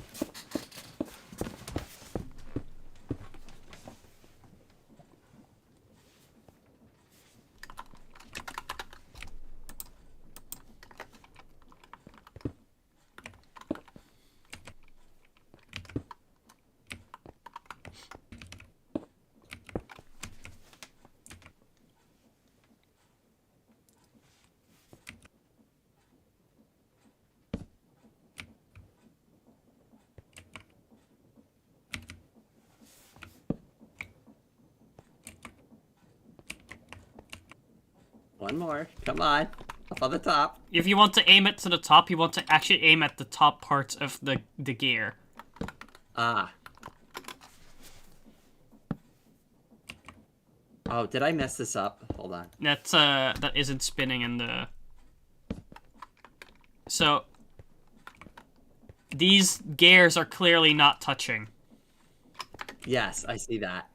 One more. Come on. Up on the top. If you want to aim it to the top, you want to actually aim at the top parts of the gear. Ah. Oh, did I mess this up? Hold on. That isn't spinning in the... So... These gears are clearly not touching. Yes, I see that.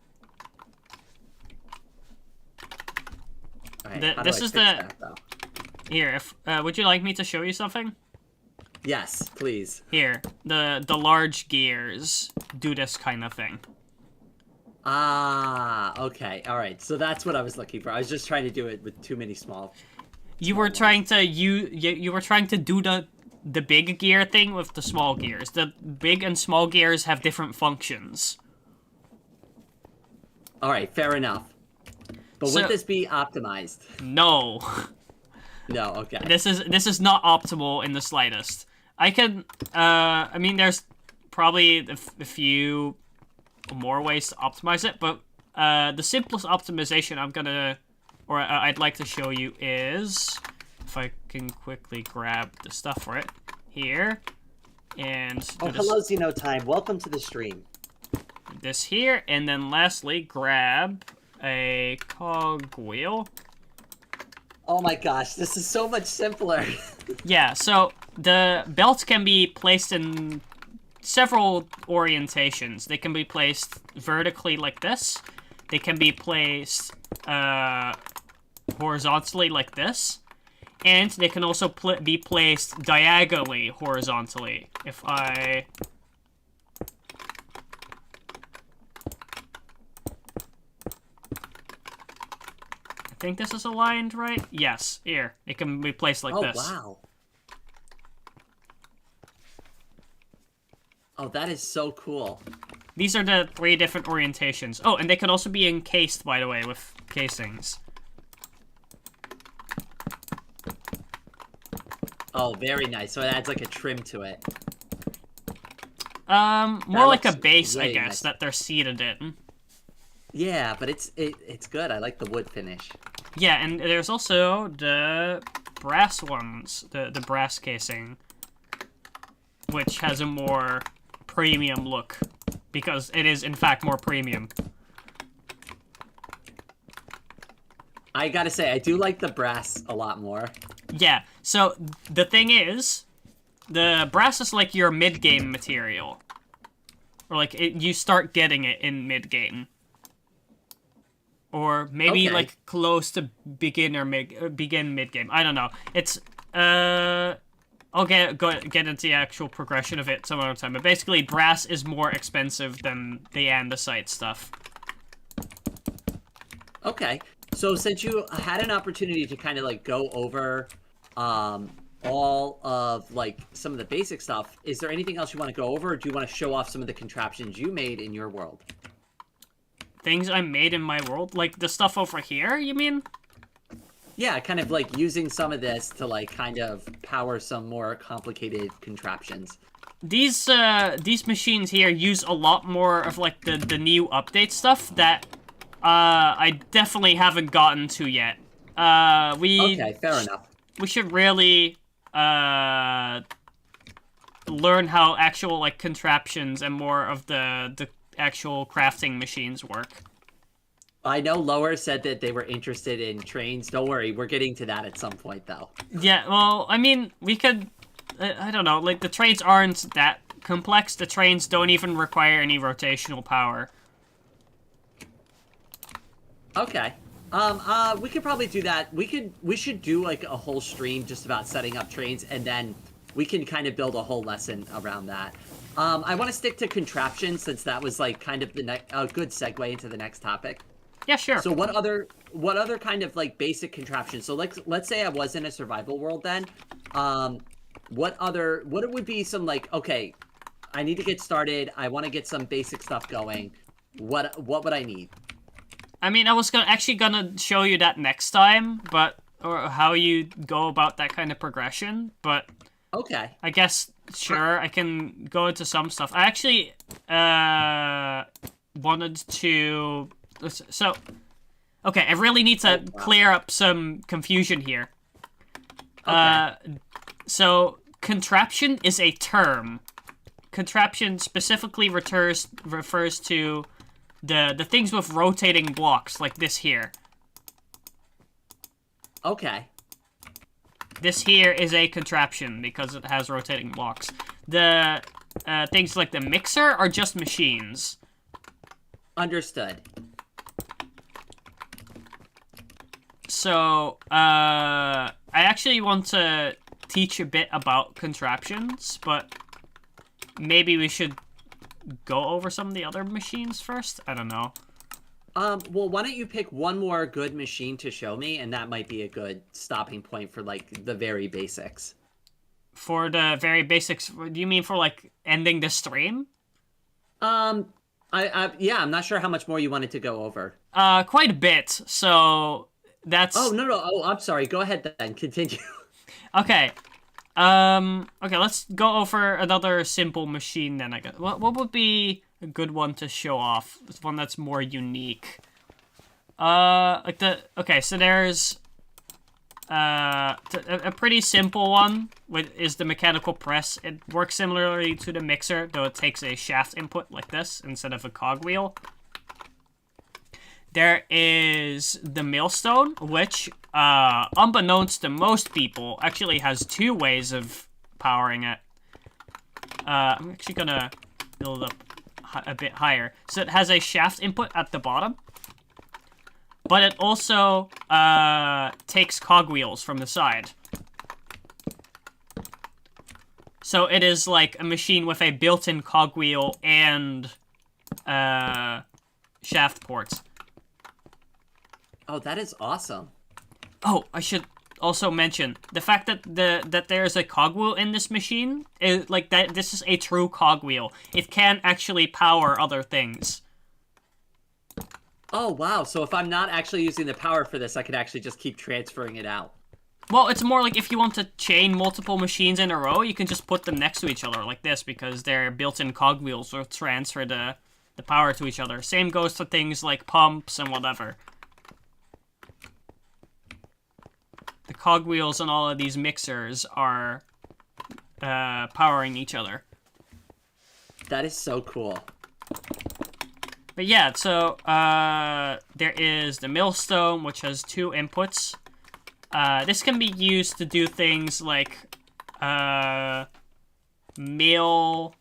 Right, This is the... Here, if would you like me to show you something? Yes, please. Here, the large gears do this kind of thing. Ah, okay, all right. So that's what I was looking for. I was just trying to do it with too many small. You were trying to you were trying to do the big gear thing with the small gears. The big and small gears have different functions. All right, fair enough. But would this be optimized? No. No, okay. This is not optimal in the slightest. I can, I mean, there's probably a few more ways to optimize it, but the simplest optimization I'd like to show you is, if I can quickly grab the stuff for it, here, and... hello, Xenotime. Welcome to the stream. This here, and then lastly, grab a cog wheel. Oh my gosh, this is so much simpler. Yeah, so the belts can be placed in several orientations. They can be placed vertically like this. They can be placed horizontally like this. And they can also be placed diagonally horizontally. If I... I think this is aligned, right? Yes, here. It can be placed like this. Oh, wow. Oh, that is so cool. These are the 3 different orientations. Oh, and they can also be encased, by the way, with casings. Oh, very nice. So it adds like a trim to it. More like a base, I guess, nice. That they're seated in. Yeah, but it's good. I like the wood finish. Yeah, and there's also the brass ones, the brass casing, which has a more premium look, because it is, in fact, more premium. I gotta say, I do like the brass a lot more. Yeah, so the thing is, the brass is like your mid-game material. Or like, you start getting it in mid-game. Or maybe like close to begin mid-game. I don't know. It's, I'll get into the actual progression of it some other time. But basically, brass is more expensive than the andesite stuff. Okay. So since you had an opportunity to kind of like go over all of like some of the basic stuff, is there anything else you want to go over, or do you want to show off some of the contraptions you made in your world? Things I made in my world? Like the stuff over here, you mean? Yeah, kind of like using some of this to like kind of power some more complicated contraptions. These machines here use a lot more of like the new update stuff that I definitely haven't gotten to yet. Okay, fair enough. We should really learn how actual like contraptions and more of the actual crafting machines work. I know Lower said that they were interested in trains. Don't worry, we're getting to that at some point, though. Yeah, well, I mean, we could... I don't know, like, the trains aren't that complex. The trains don't even require any rotational power. Okay. We could probably do that. We should do like a whole stream just about setting up trains, and then we can kind of build a whole lesson around that. I want to stick to contraption since that was like kind of a good segue into the next topic. Yeah, sure. So what other kind of like basic contraptions? So let's say I was in a survival world then. What would be some like, okay, I need to get started. I want to get some basic stuff going. What would I need? I mean, I was actually gonna show you that next time, or how you go about that kind of progression, but Okay. I guess, sure, I can go into some stuff. I actually, wanted to, so, okay, I really need to clear up some confusion here. Okay. So, contraption is a term. Contraption specifically refers to the things with rotating blocks, like this here. Okay. This here is a contraption because it has rotating blocks. The things like the mixer are just machines. Understood. So, I actually want to teach a bit about contraptions, but maybe we should go over some of the other machines first? I don't know. Well, why don't you pick one more good machine to show me, and that might be a good stopping point for, like, the very basics. For the very basics, do you mean for, like, ending the stream? Yeah, I'm not sure how much more you wanted to go over. Quite a bit, so that's... Oh, no. Oh, I'm sorry. Go ahead then. Continue. Okay. Okay, let's go over another simple machine then, I guess. What would be a good one to show off? It's one that's more unique. Okay, so there's, a pretty simple one, is the mechanical press. It works similarly to the mixer, though it takes a shaft input like this instead of a cogwheel. There is the millstone, which, unbeknownst to most people, actually has two ways of powering it. I'm actually gonna build up a bit higher. So it has a shaft input at the bottom, but it also takes cogwheels from the side. So it is like a machine with a built-in cogwheel and shaft ports. Oh, that is awesome. Oh, I should also mention the fact that that there's a cogwheel in this machine is like that. This is a true cogwheel. It can actually power other things. Oh, wow. So if I'm not actually using the power for this, I could actually just keep transferring it out. Well, it's more like if you want to chain multiple machines in a row, you can just put them next to each other like this because they're built-in cogwheels will transfer the power to each other. Same goes for things like pumps and whatever. The cogwheels on all of these mixers are powering each other. That is so cool. But yeah, so there is the millstone, which has two inputs. This can be used to do things like mill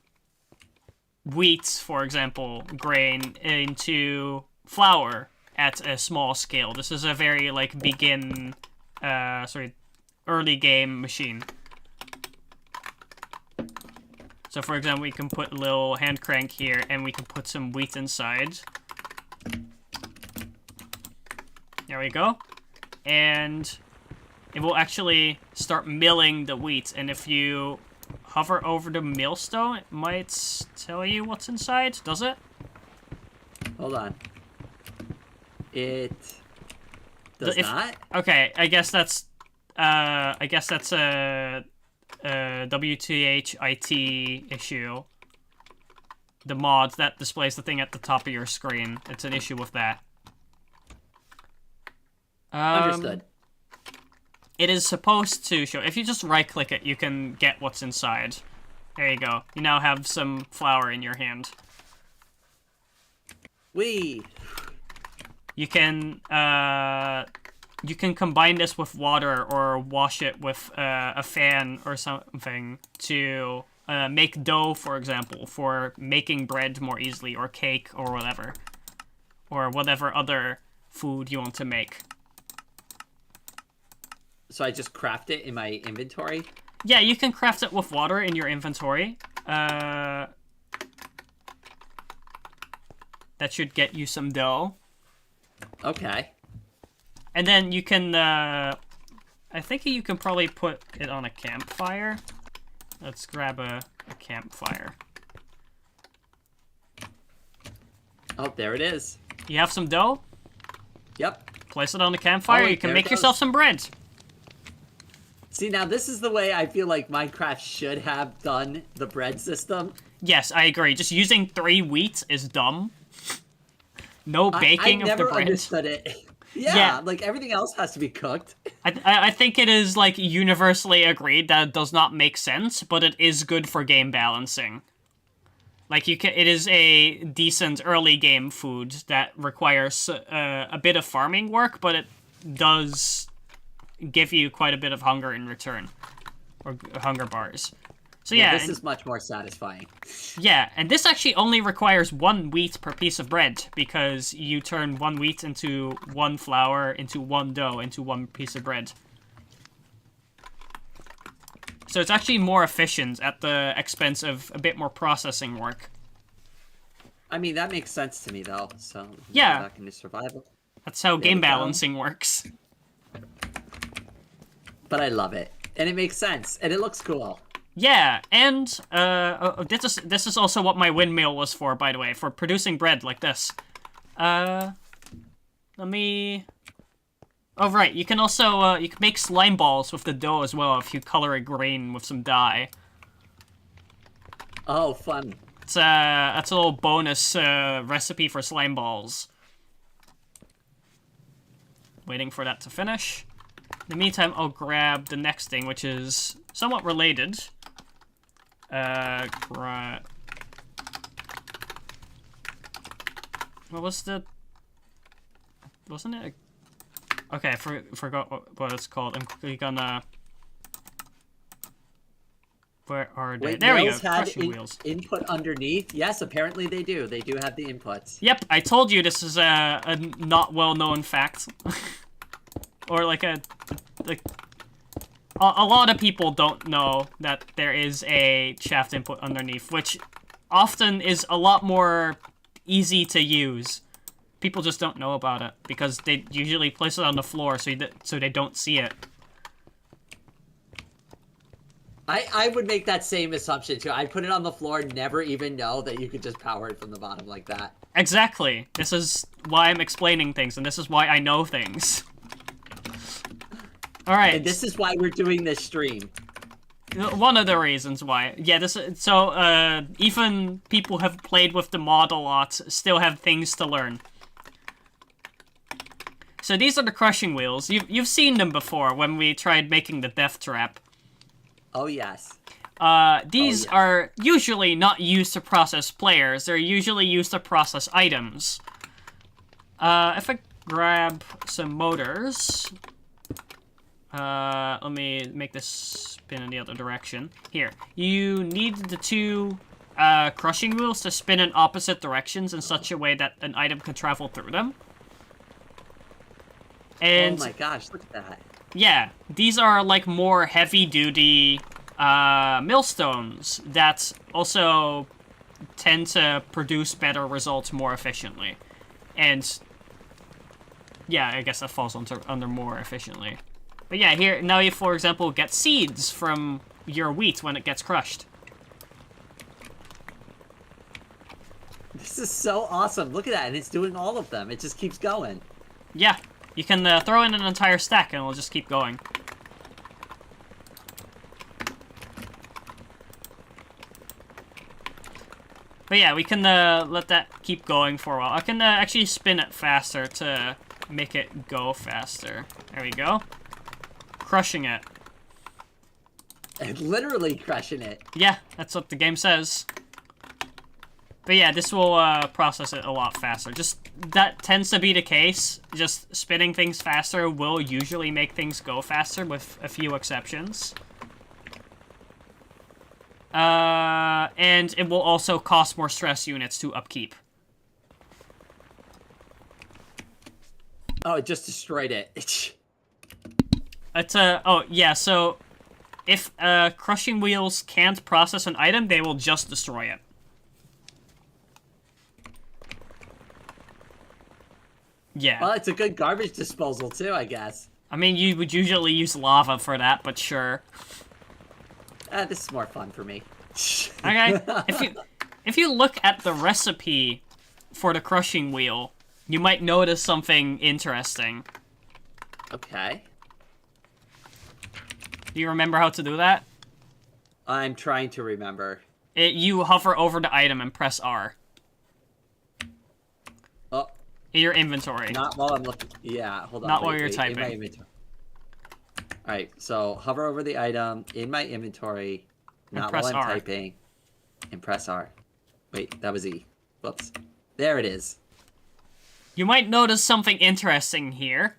wheat, for example, grain into flour at a small scale. This is a very like early game machine. So for example, we can put a little hand crank here and we can put some wheat inside. There we go. And it will actually start milling the wheat. And if you hover over the millstone, it might tell you what's inside, does it? Hold on. It does not? Okay, I guess that's a WTHIT issue. The mod that displays the thing at the top of your screen. It's an issue with that. Understood. It is supposed to show... If you just right-click it, you can get what's inside. There you go. You now have some flour in your hand. Whee! You can combine this with water or wash it with a fan or something to make dough, for example, for making bread more easily, or cake, or whatever. Or whatever other food you want to make. So I just craft it in my inventory? Yeah, you can craft it with water in your inventory. That should get you some dough. Okay. And then you can, I think you can probably put it on a campfire. Let's grab a campfire. Oh, there it is. You have some dough? Yep. Place it on the campfire, Oh, you can there it make yourself goes. some bread. See, now this is the way I feel like Minecraft should have done the bread system. Yes, I agree. Just using 3 wheat is dumb. No baking I of the never bread. understood it. Yeah, like everything else has to be cooked. I think it is like universally agreed that it does not make sense, but it is good for game balancing. Like it is a decent early game food that requires a bit of farming work, but it does give you quite a bit of hunger in return, or hunger bars. So yeah, this is much more satisfying. Yeah, and this actually only requires 1 wheat per piece of bread, because you turn 1 wheat into 1 flour, into 1 dough, into 1 piece of bread. So it's actually more efficient at the expense of a bit more processing work. I mean, that makes sense to me, though. So Yeah. go back into survival. That's how There game we go. balancing works. But I love it, and it makes sense, and it looks cool. Yeah, and this is also what my windmill was for, by the way, for producing bread like this. Let me... Oh, right, you can also, you can make slime balls with the dough as well if you color it green with some dye. Oh, fun. It's, that's a little bonus, recipe for slime balls. Waiting for that to finish. In the meantime, I'll grab the next thing, which is somewhat related. What was the... Wasn't it... Okay, I forgot what it's called. I'm gonna... Where are they? Wait, There we go. wheels had Crushing wheels. input underneath? Yes, apparently they do. They do have the inputs. Yep, I told you this is a not well-known fact. Or like a lot of people don't know that there is a shaft input underneath, which often is a lot more easy to use. People just don't know about it because they usually place it on the floor so they don't see it. I would make that same assumption too. I'd put it on the floor and never even know that you could just power it from the bottom like that. Exactly. This is why I'm explaining things, and this is why I know things. All right. And this is why we're doing this stream. One of the reasons why. Yeah, so even people who have played with the mod a lot still have things to learn. So these are the crushing wheels. You've seen them before when we tried making the death trap. Oh, yes. These are usually not used to process players. They're usually used to process items. If I grab some motors... let me make this spin in the other direction. Here, you need the 2 crushing wheels to spin in opposite directions in such a way that an item can travel through them. And oh my gosh, look at that. yeah, these are like more heavy-duty millstones that also tend to produce better results more efficiently. And yeah, I guess that falls under more efficiently. But yeah, here, now you, for example, get seeds from your wheat when it gets crushed. This is so awesome. Look at that, and it's doing all of them. It just keeps going. Yeah, you can throw in an entire stack and it'll just keep going. But yeah, we can let that keep going for a while. I can actually spin it faster to make it go faster. There we go. Crushing it. And literally crushing it. Yeah, that's what the game says. But yeah, this will process it a lot faster. Just, that tends to be the case. Just spinning things faster will usually make things go faster, with a few exceptions. And it will also cost more stress units to upkeep. Oh, it just destroyed it. It's oh yeah, so if crushing wheels can't process an item, they will just destroy it. Yeah. Well, it's a good garbage disposal too, I guess. I mean, you would usually use lava for that, but sure. This is more fun for me. Okay. If you look at the recipe for the crushing wheel, you might notice something interesting. Okay. Do you remember how to do that? I'm trying to remember. You hover over the item and press R. Oh. In your inventory. Not while I'm looking. Yeah, hold on. Not while you're typing. In my inventory. All right, so hover over the item in my inventory, not while I'm typing, and press R. Wait, that was E. Whoops. There it is. You might notice something interesting here.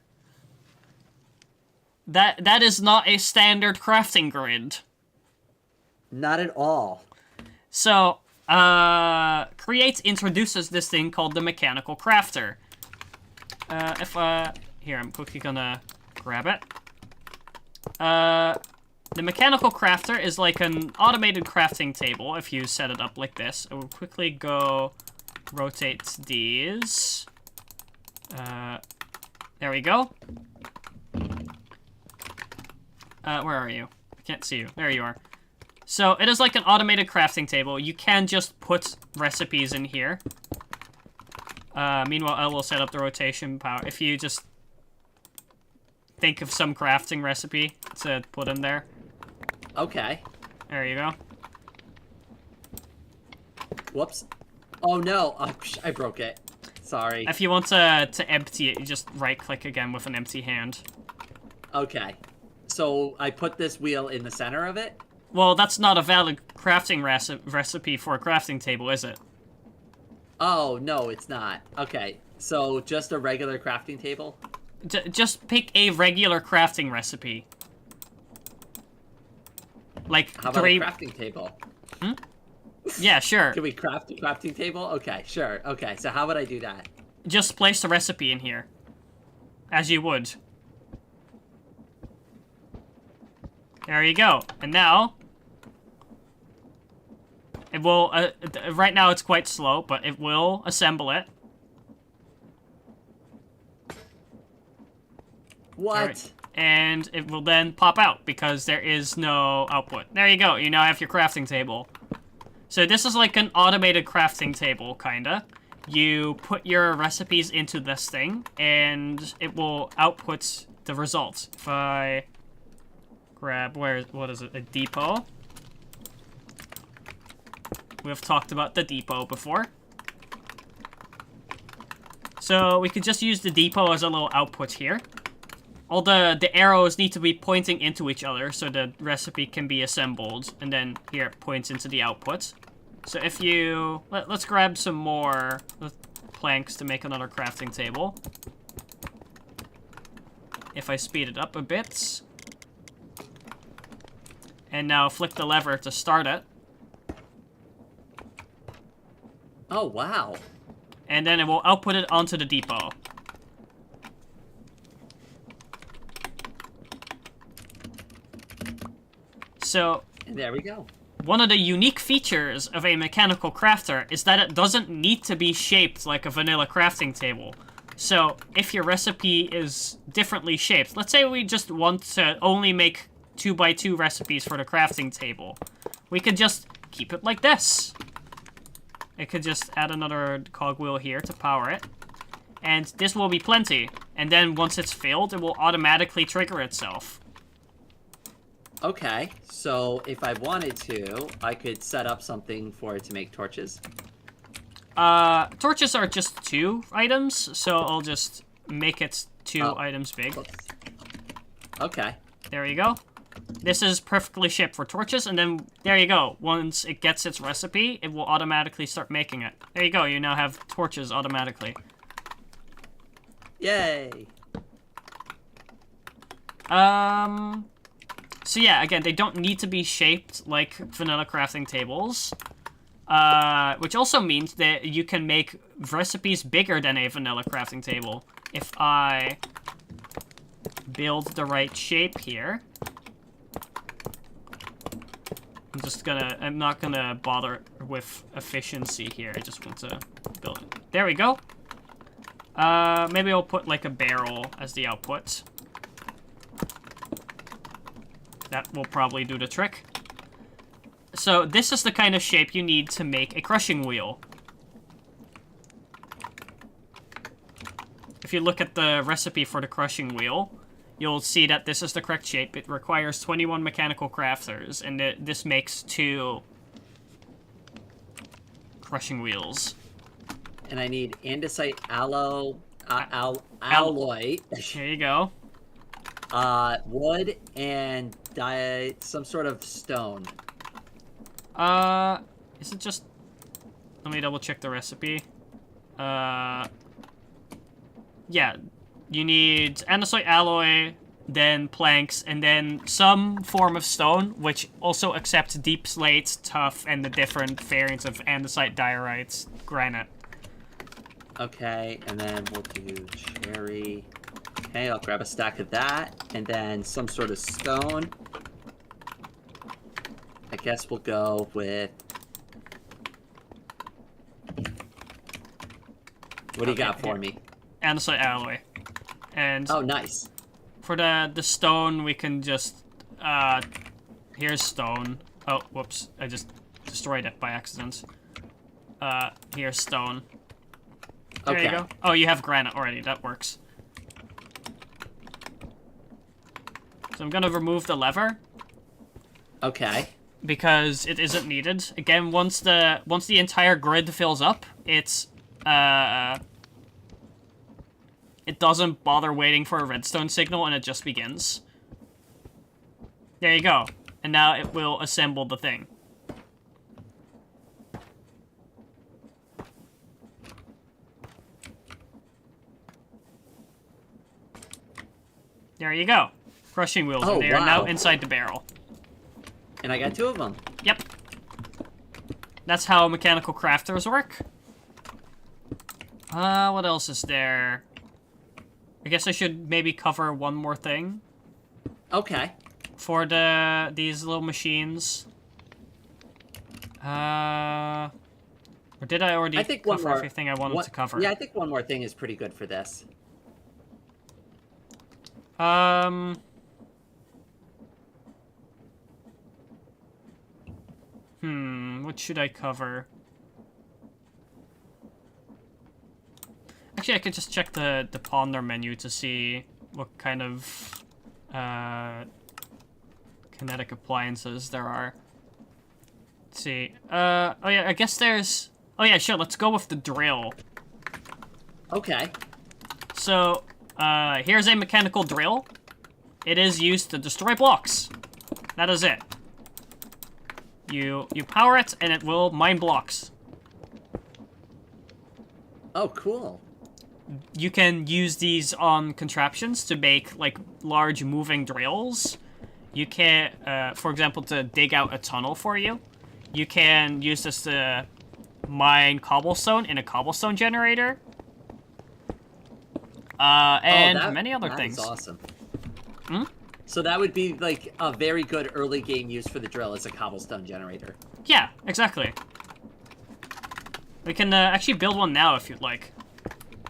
That is not a standard crafting grid. Not at all. So, Create introduces this thing called the mechanical crafter. Here, I'm quickly gonna grab it. The mechanical crafter is like an automated crafting table if you set it up like this. I will quickly go rotate these. There we go. Where are you? I can't see you. There you are. So, it is like an automated crafting table. You can just put recipes in here. Meanwhile, I will set up the rotation power. If you just think of some crafting recipe to put in there. Okay. There you go. Whoops. Oh, no. Oh, I broke it. Sorry. If you want to empty it, you just right-click again with an empty hand. Okay. So, I put this wheel in the center of it? Well, that's not a valid crafting recipe for a crafting table, is it? Oh, no, it's not. Okay. So, just a regular crafting table? Just pick a regular crafting recipe. Like, How about a crafting table? Hmm? Yeah, sure. Can we craft a crafting table? Okay, sure. Okay, so how would I do that? Just place the recipe in here. As you would. There you go. And now... it will... right now it's quite slow, but it will assemble it. What? Right. And it will then pop out, because there is no output. There you go. You now have your crafting table. So this is like an automated crafting table, kinda. You put your recipes into this thing, and it will output the results. If I grab, what is it, a depot? We've talked about the depot before. So we could just use the depot as a little output here. All the arrows need to be pointing into each other so the recipe can be assembled. And then here it points into the output. So if you... let's grab some more planks to make another crafting table. If I speed it up a bit. And now flick the lever to start it. Oh, wow. And then it will output it onto the depot. So... and there we go. One of the unique features of a mechanical crafter is that it doesn't need to be shaped like a vanilla crafting table. So, if your recipe is differently shaped, let's say we just want to only make 2x2 recipes for the crafting table. We could just keep it like this. It could just add another cogwheel here to power it. And this will be plenty. And then once it's filled, it will automatically trigger itself. Okay, so if I wanted to, I could set up something for it to make torches. Torches are just 2 items, so I'll just make it 2 items big. Oops. Okay. There you go. This is perfectly shaped for torches, and then there you go. Once it gets its recipe, it will automatically start making it. There you go, you now have torches automatically. Yay! So yeah, again, they don't need to be shaped like vanilla crafting tables. Which also means that you can make recipes bigger than a vanilla crafting table. if I build the right shape here, I'm not gonna bother with efficiency here. I just want to build it. There we go. Maybe I'll put like a barrel as the output. That will probably do the trick. So this is the kind of shape you need to make a crushing wheel. If you look at the recipe for the crushing wheel, you'll see that this is the correct shape. It requires 21 mechanical crafters, and this makes 2 crushing wheels. And I need andesite alloy. Here you go. Wood and some sort of stone. Is it just... Let me double check the recipe. Yeah, you need andesite alloy, then planks, and then some form of stone, which also accepts deep slate, tough, and the different variants of andesite, diorites, granite. Okay, and then we'll do cherry. Okay, I'll grab a stack of that, and then some sort of stone. I guess we'll go with... What do you got for me? Andesite alloy. And oh, nice. For the stone, we can just... here's stone. Oh, whoops. I just destroyed it by accident. Here's stone. There you go. Oh, you have granite already. That works. So I'm gonna remove the lever. Okay. Because it isn't needed. Again, once the entire grid fills up, it doesn't bother waiting for a redstone signal, and it just begins. There you go. And now it will assemble the thing. There you go. Crushing wheels, and they are now inside the barrel. And I got 2 of them. Yep. That's how mechanical crafters work. What else is there? I guess I should maybe cover one more thing. Okay. For these little machines. Or did I already cover everything I wanted to cover? Yeah, I think one more thing is pretty good for this. What should I cover? Actually, I could just check the ponder menu to see what kind of kinetic appliances there are. Let's see. Oh yeah, I guess there's... Oh yeah, sure, let's go with the drill. Okay. So, here's a mechanical drill. It is used to destroy blocks. That is it. You power it, and it will mine blocks. Oh, cool. You can use these on contraptions to make, like, large moving drills. You can, for example, to dig out a tunnel for you. You can use this to mine cobblestone in a cobblestone generator. And many other things. That's awesome. Hmm? So that would be, like, a very good early game use for the drill as a cobblestone generator. Yeah, exactly. We can actually build one now if you'd like.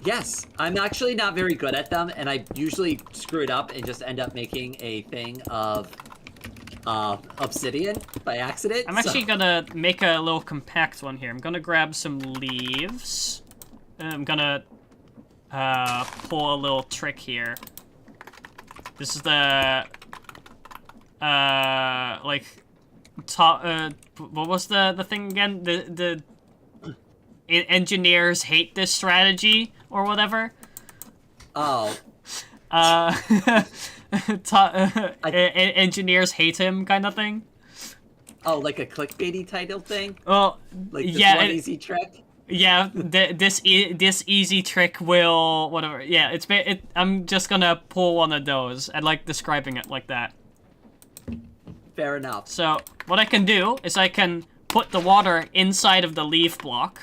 Yes, I'm actually not very good at them, and I usually screw it up and just end up making a thing of obsidian by accident. I'm actually gonna make a little compact one here. I'm gonna grab some leaves. I'm gonna pull a little trick here. This is the like top. What was the thing again? The engineers hate this strategy or whatever. Oh. Engineers hate him kind of thing. Oh, like a clickbaity title thing? Well, like this yeah, one easy trick? Yeah, this easy trick will whatever. Yeah, I'm just gonna pull one of those. I like describing it like that. Fair enough. So what I can do is I can put the water inside of the leaf block,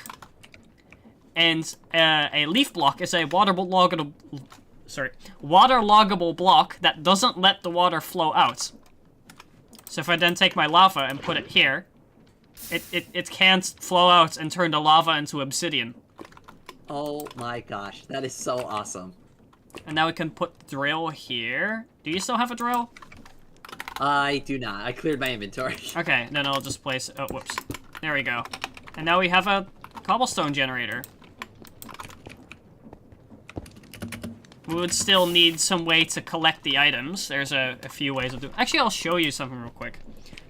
and a leaf block is a waterloggable block that doesn't let the water flow out. So if I then take my lava and put it here, it can't flow out and turn the lava into obsidian. Oh my gosh, that is so awesome. And now we can put drill here. Do you still have a drill? I do not. I cleared my inventory. Okay, then I'll just place... Oh, whoops. There we go. And now we have a cobblestone generator. We would still need some way to collect the items. There's a few ways of doing... Actually, I'll show you something real quick.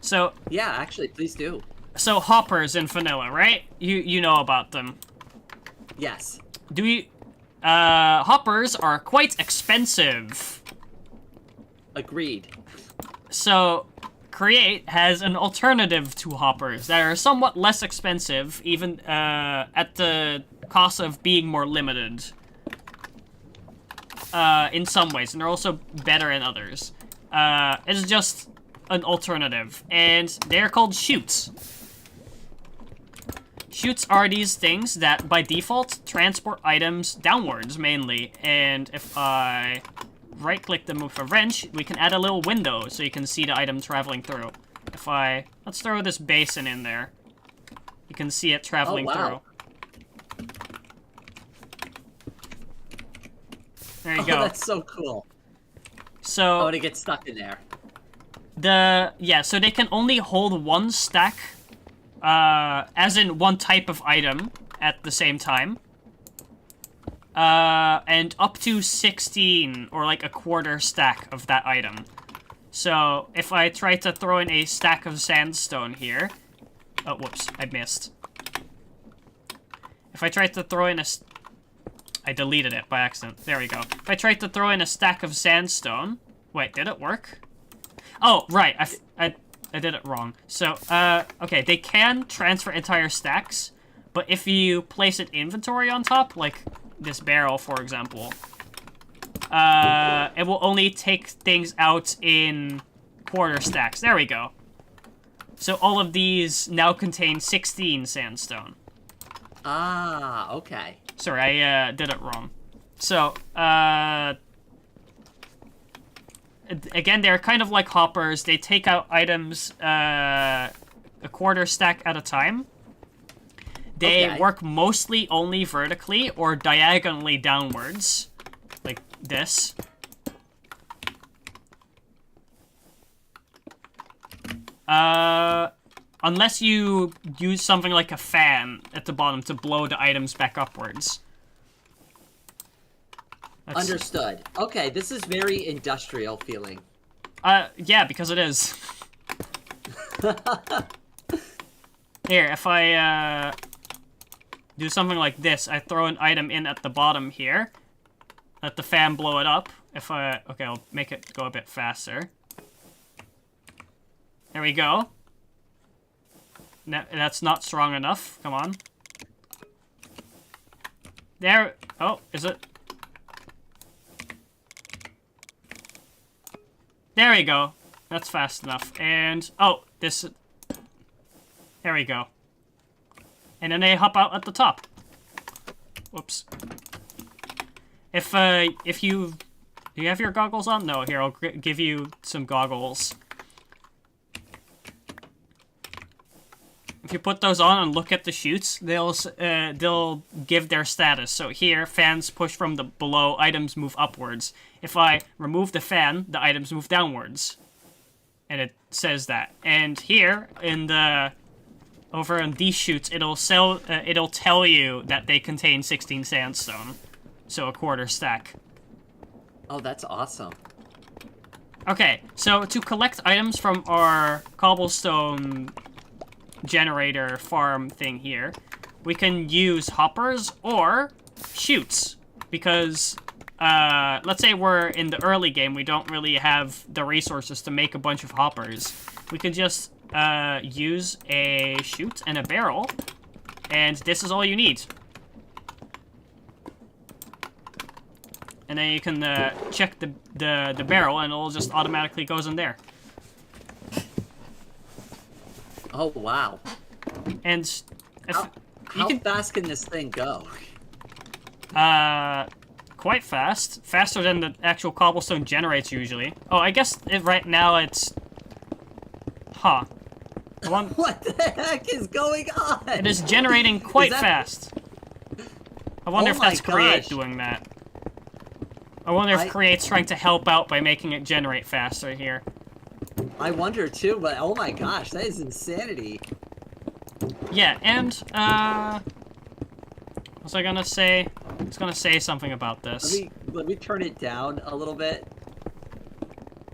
So... Yeah, actually, please do. So, hoppers in vanilla, right? You know about them. Yes. Do we... hoppers are quite expensive. Agreed. So, Create has an alternative to hoppers that are somewhat less expensive, even at the cost of being more limited. In some ways, and they're also better in others. It's just an alternative, and they're called chutes. Chutes are these things that, by default, transport items downwards, mainly. And if I right-click them with a wrench, we can add a little window so you can see the item traveling through. If I... Let's throw this basin in there. You can see it traveling through. There you go. That's so cool. So... Oh, to get stuck in there. Yeah, so they can only hold one stack, as in one type of item at the same time. And up to 16, or like a quarter stack of that item. So, if I try to throw in a stack of sandstone here... Oh, whoops, I missed. If I tried to throw in a... I deleted it by accident. There we go. If I tried to throw in a stack of sandstone... Wait, did it work? Oh, right, I did it wrong. So, okay, they can transfer entire stacks, but if you place an inventory on top, like this barrel, for example, it will only take things out in quarter stacks. There we go. So all of these now contain 16 sandstone. Ah, okay. Sorry, I did it wrong. So, again, they're kind of like hoppers. They take out items a quarter stack at a time. They work mostly only vertically or diagonally downwards. Like this. Unless you use something like a fan at the bottom to blow the items back upwards. Understood. Okay, this is very industrial feeling. Yeah, because it is. Here, if I, do something like this, I throw an item in at the bottom here. Let the fan blow it up. If I... Okay, I'll make it go a bit faster. There we go. No, that's not strong enough. Come on. There... Oh, is it... There we go. That's fast enough. And, oh, this... There we go. And then they hop out at the top. Whoops. If you... Do you have your goggles on? No, here, I'll give you some goggles. If you put those on and look at the chutes, they'll give their status. So here, fans push from the below, items move upwards. If I remove the fan, the items move downwards. And it says that. And here, in the... Over on these chutes, it'll tell you that they contain 16 sandstone. So a quarter stack. Oh, that's awesome. Okay, so to collect items from our cobblestone generator farm thing here, we can use hoppers or chutes. Because, let's say we're in the early game, we don't really have the resources to make a bunch of hoppers. We could just use a chute and a barrel, and this is all you need. And then you can check the barrel, and it'll just automatically goes in there. Oh, wow. And how fast can this thing go? Quite fast. Faster than the actual cobblestone generates usually. Oh, I guess right now it's... Huh. What the heck is going on? It is generating quite fast. I wonder if that's Create gosh. doing that. I wonder if Create's trying to help out by making it generate faster here. I wonder too, but oh my gosh, that is insanity. Yeah, and, what was I gonna say? I was gonna say something about this. Let me turn it down a little bit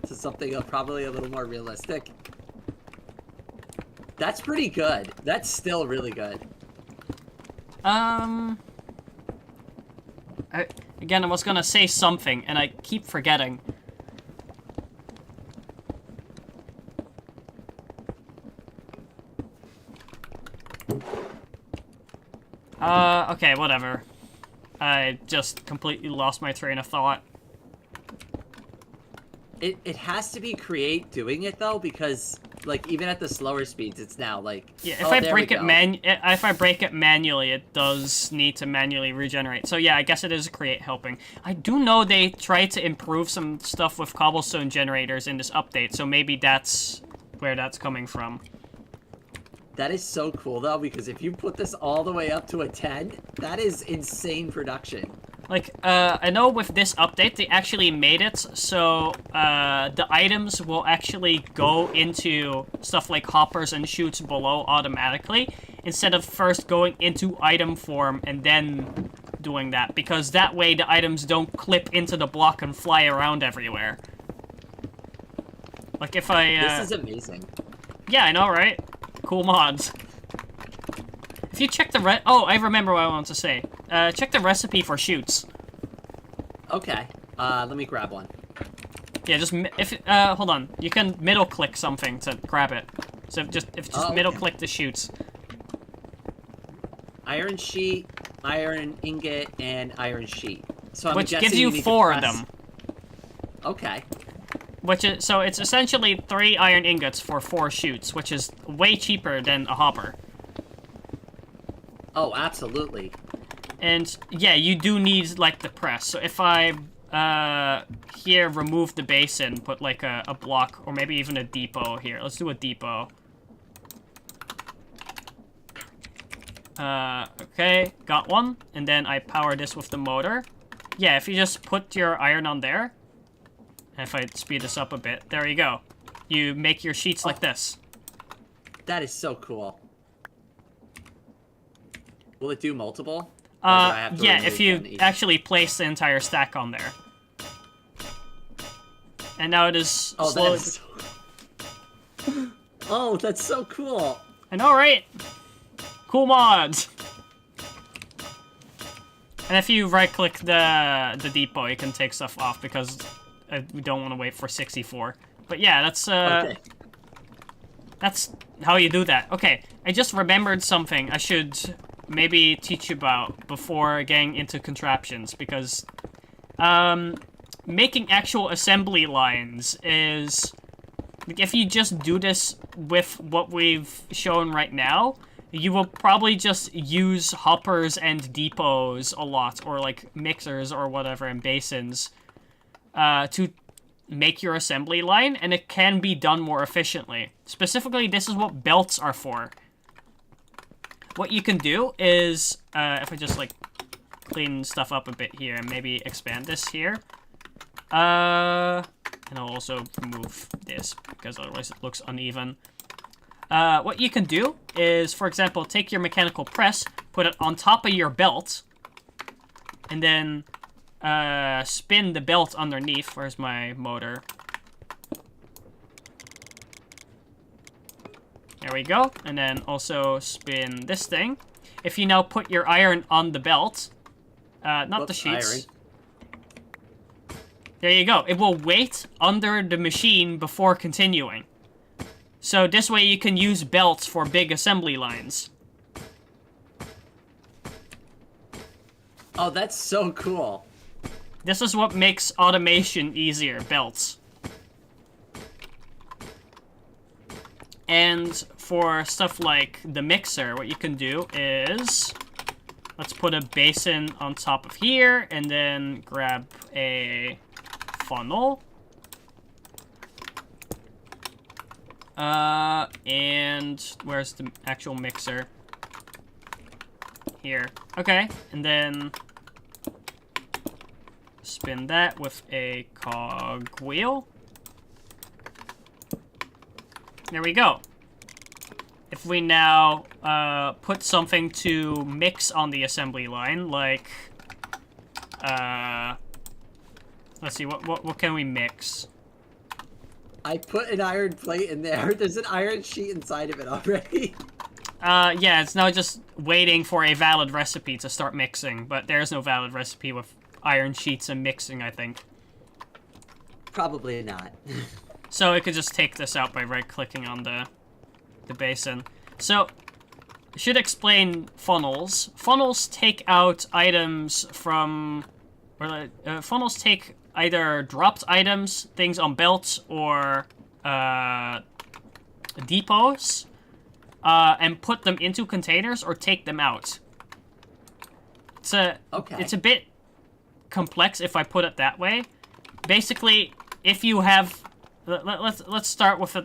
to something probably a little more realistic. That's pretty good. That's still really good. Again, I was gonna say something, and I keep forgetting. Okay, whatever. I just completely lost my train of thought. It has to be Create doing it though, because like even at the slower speeds, it's now like yeah. If I break it manually, it does need to manually regenerate. So yeah, I guess it is Create helping. I do know they tried to improve some stuff with cobblestone generators in this update, so maybe that's where that's coming from. That is so cool though, because if you put this all the way up to a 10, that is insane production. Like, I know with this update, they actually made it so, the items will actually go into stuff like hoppers and chutes below automatically, instead of first going into item form and then doing that, because that way the items don't clip into the block and fly around everywhere. Like, if I, This is amazing. Yeah, I know, right? Cool mods. If you check the oh, I remember what I wanted to say. Check the recipe for chutes. Okay. Let me grab one. Yeah, just hold on. You can middle click something to grab it. So just middle click the chutes. Iron sheet, iron ingot, and iron sheet. So I'm which guessing gives you need 4 of them. Okay. So it's essentially 3 iron ingots for 4 chutes, which is way cheaper than a hopper. Oh, absolutely. And yeah, you do need like the press. So if I here remove the basin, put like a block or maybe even a depot here. Let's do a depot. Okay, got one. And then I power this with the motor. Yeah, if you just put your iron on there, and if I speed this up a bit, there you go. You make your sheets like this. That is so cool. Will it do multiple? Yeah, if you actually place the entire stack on there. And now it is slowly... Oh, that's so cool. I know, right? Cool mods. And if you right-click the depot, you can take stuff off because we don't want to wait for 64. But yeah, that's Okay. That's how you do that. Okay, I just remembered something I should maybe teach you about before getting into contraptions, because making actual assembly lines is... If you just do this with what we've shown right now, you will probably just use hoppers and depots a lot, or like mixers or whatever, and basins, to make your assembly line, and it can be done more efficiently. Specifically, this is what belts are for. What you can do is, if I just like clean stuff up a bit here and maybe expand this here, and I'll also remove this because otherwise it looks uneven. What you can do is, for example, take your mechanical press, put it on top of your belt, and then spin the belt underneath. Where's my motor? There we go. And then also spin this thing. If you now put your iron on the belt, not the sheets. Iron. There you go. It will wait under the machine before continuing. So this way you can use belts for big assembly lines. Oh, that's so cool. This is what makes automation easier, belts. And for stuff like the mixer, what you can do is let's put a basin on top of here, and then grab a funnel. And where's the actual mixer? Here. Okay, and then spin that with a cogwheel. There we go. If we now put something to mix on the assembly line, like let's see, what can we mix? I put an iron plate in there. There's an iron sheet inside of it already. Yeah, it's now just waiting for a valid recipe to start mixing, but there's no valid recipe with iron sheets and mixing, I think. Probably not. So we could just take this out by right-clicking on the basin. So, I should explain funnels. Funnels take out items from... funnels take either dropped items, things on belts, or depots, and put them into containers or take them out. It's a bit complex if I put it that way. Basically, if you have... Let's start with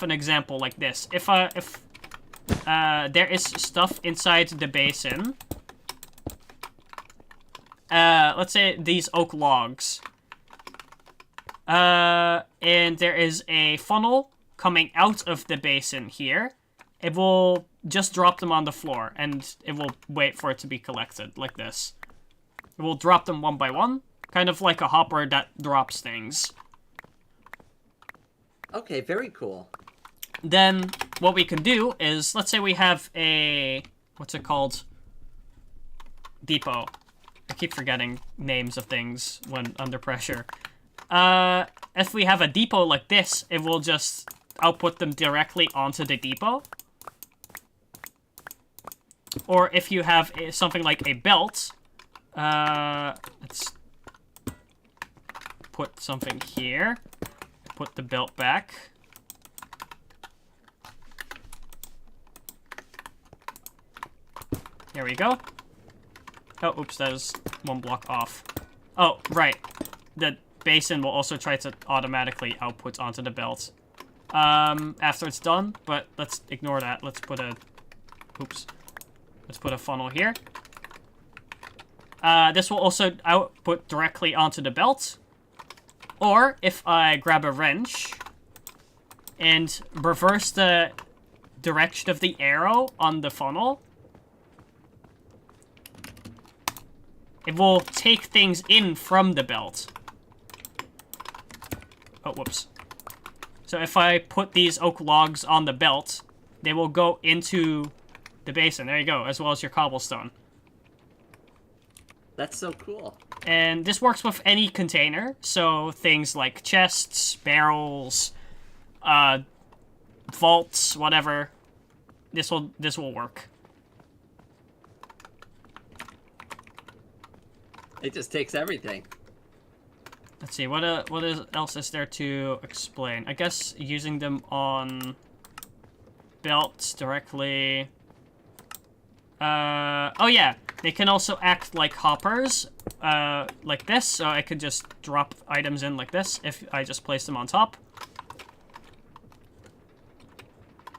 an example like this. If there is stuff inside the basin, let's say these oak logs, and there is a funnel coming out of the basin here, it will just drop them on the floor, and it will wait for it to be collected like this. It will drop them one by one, kind of like a hopper that drops things. Okay, very cool. Then what we can do is, let's say we have a, what's it called? Depot. I keep forgetting names of things when under pressure. If we have a depot like this, it will just output them directly onto the depot. Or if you have something like a belt, let's put something here. Put the belt back. There we go. Oh, oops, that is one block off. Oh, right. The basin will also try to automatically output onto the belt after it's done, but let's ignore that. Let's put a... Oops. Let's put a funnel here. This will also output directly onto the belt. Or, if I grab a wrench and reverse the direction of the arrow on the funnel, it will take things in from the belt. Oh, whoops. So if I put these oak logs on the belt, they will go into the basin. There you go, as well as your cobblestone. That's so cool. And this works with any container, so things like chests, barrels, vaults, whatever. This will work. It just takes everything. Let's see, what else is there to explain? I guess using them on belts directly. Oh yeah, they can also act like hoppers, like this, so I could just drop items in like this if I just place them on top.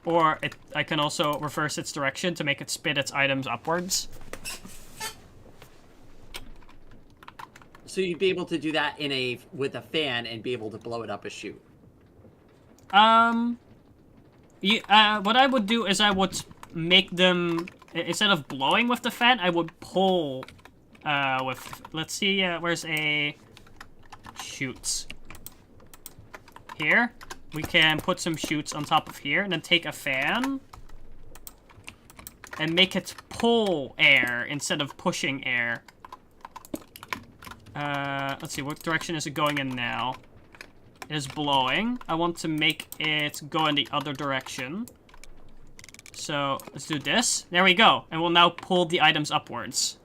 Or I can also reverse its direction to make it spit its items upwards. So you'd be able to do that with a fan and be able to blow it up a chute. What I would do is I would make them, instead of blowing with the fan, I would pull with, let's see, where's a chutes? Here. We can put some chutes on top of here, and then take a fan and make it pull air instead of pushing air. Let's see, what direction is it going in now? It is blowing. I want to make it go in the other direction. So, let's do this. There we go. And we'll now pull the items upwards.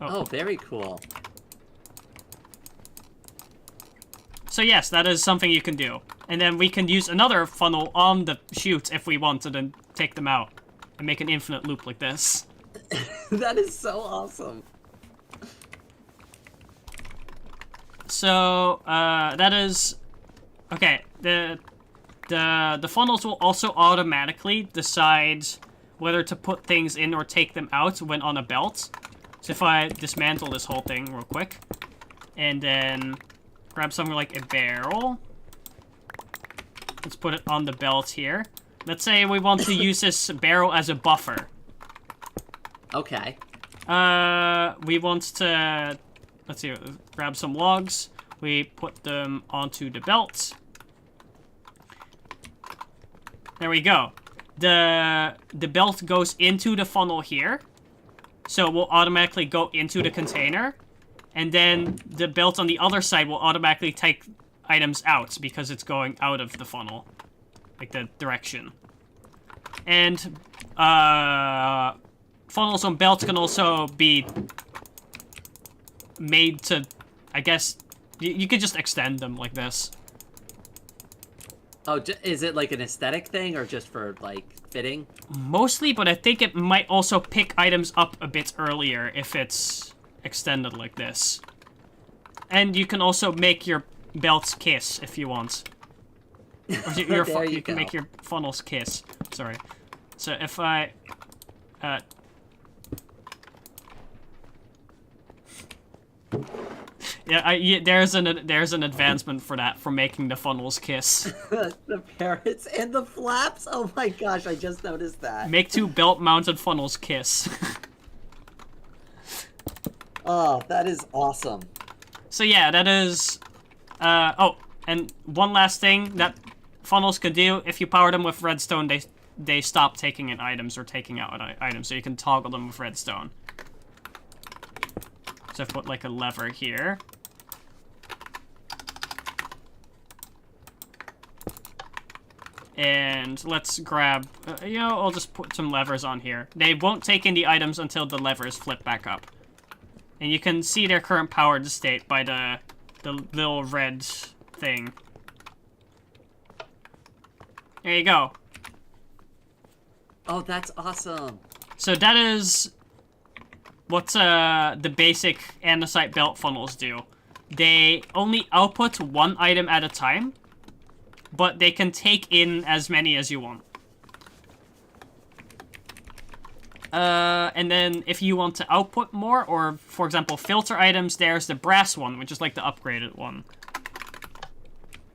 Oh, very cool. So yes, that is something you can do. And then we can use another funnel on the chutes if we want to then take them out. And make an infinite loop like this. That is so awesome. So, that is... Okay, the funnels will also automatically decide whether to put things in or take them out when on a belt. So if I dismantle this whole thing real quick, and then grab something like a barrel, let's put it on the belt here. Let's say we want to use this barrel as a buffer. Okay. We want to, let's see, grab some logs. We put them onto the belt. There we go. The belt goes into the funnel here. So it will automatically go into the container. And then the belt on the other side will automatically take items out because it's going out of the funnel. Like the direction. And funnels on belts can also be made to, I guess, you could just extend them like this. Oh, is it like an aesthetic thing or just for, like, fitting? Mostly, but I think it might also pick items up a bit earlier if it's extended like this. And you can also make your belts kiss if you want. Or you can make your funnels kiss. Sorry. So if I... Yeah, there's an advancement for that, for making the funnels kiss. The parrots and the flaps? Oh my gosh, I just noticed that. Make two belt-mounted funnels kiss. Oh, that is awesome. So yeah, that is... oh, and one last thing that funnels could do, if you power them with redstone, they stop taking in items or taking out items, so you can toggle them with redstone. So I've put like a lever here. And let's grab, I'll just put some levers on here. They won't take in the items until the levers flip back up. And you can see their current powered state by the little red thing. There you go. Oh, that's awesome. So that is what the basic andesite belt funnels do. They only output one item at a time, but they can take in as many as you want. And then if you want to output more, or for example, filter items, there's the brass one, which is like the upgraded one.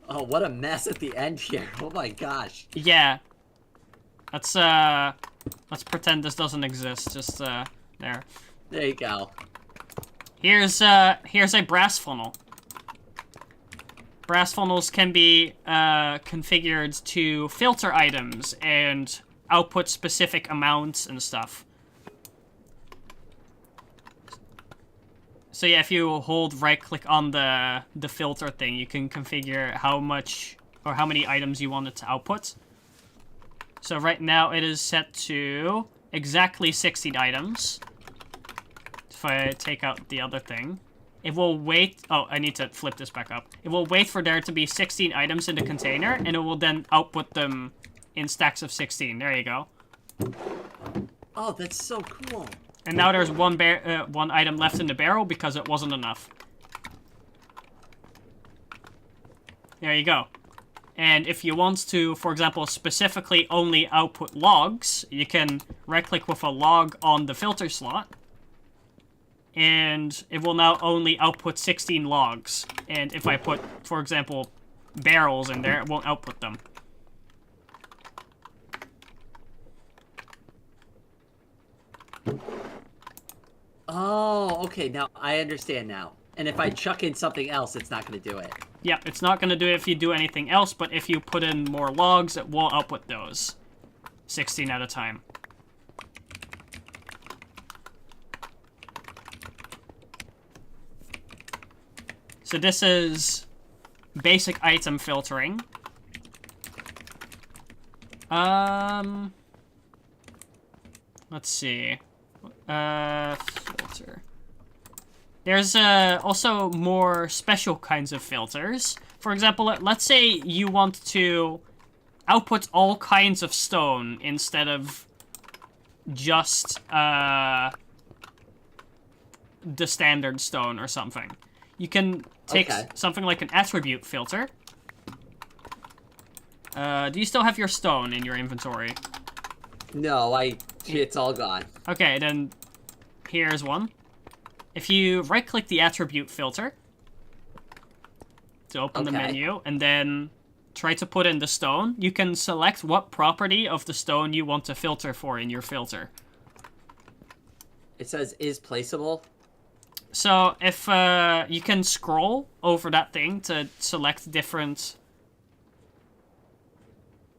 Oh, what a mess at the end here. Oh my gosh. Yeah. Let's pretend this doesn't exist. Just, there. There you go. Here's a brass funnel. Brass funnels can be configured to filter items and output specific amounts and stuff. So yeah, if you hold right-click on the filter thing, you can configure how much or how many items you want it to output. So right now it is set to exactly 16 items. If I take out the other thing, it will wait. Oh, I need to flip this back up. It will wait for there to be 16 items in the container, and it will then output them in stacks of 16. There you go. Oh, that's so cool. And now there's one item left in the barrel because it wasn't enough. There you go. And if you want to, for example, specifically only output logs, you can right-click with a log on the filter slot. And it will now only output 16 logs. And if I put, for example, barrels in there, it won't output them. Oh, okay, now I understand now. And if I chuck in something else, it's not going to do it. Yeah, it's not going to do it if you do anything else, but if you put in more logs, it will output those. 16 at a time. So this is basic item filtering. Let's see. Filter. There's also more special kinds of filters. For example, let's say you want to output all kinds of stone instead of just the standard stone or something. You can take something like an attribute filter. Do you still have your stone in your inventory? No, it's all gone. Okay, then here's one. If you right-click the attribute filter to open the menu, and then try to put in the stone, you can select what property of the stone you want to filter for in your filter. It says is placeable. So if you can scroll over that thing to select different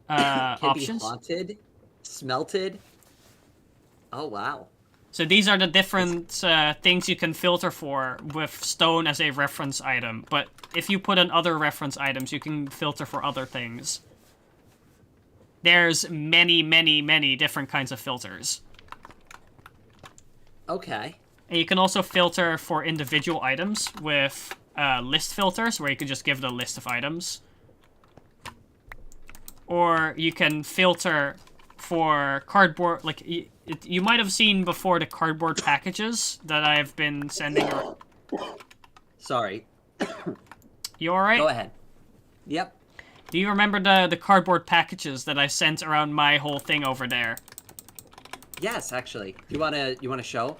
Can options. Be haunted, smelted. Oh wow. So these are the different things you can filter for with stone as a reference item. But if you put in other reference items, you can filter for other things. There's many, many, many different kinds of filters. Okay. And you can also filter for individual items with list filters, where you can just give it a list of items. Or you can filter for cardboard, like, you might have seen before the cardboard packages that I've been sending. Sorry. You alright? Go ahead. Yep. Do you remember the cardboard packages that I sent around my whole thing over there? Yes, actually. You wanna show?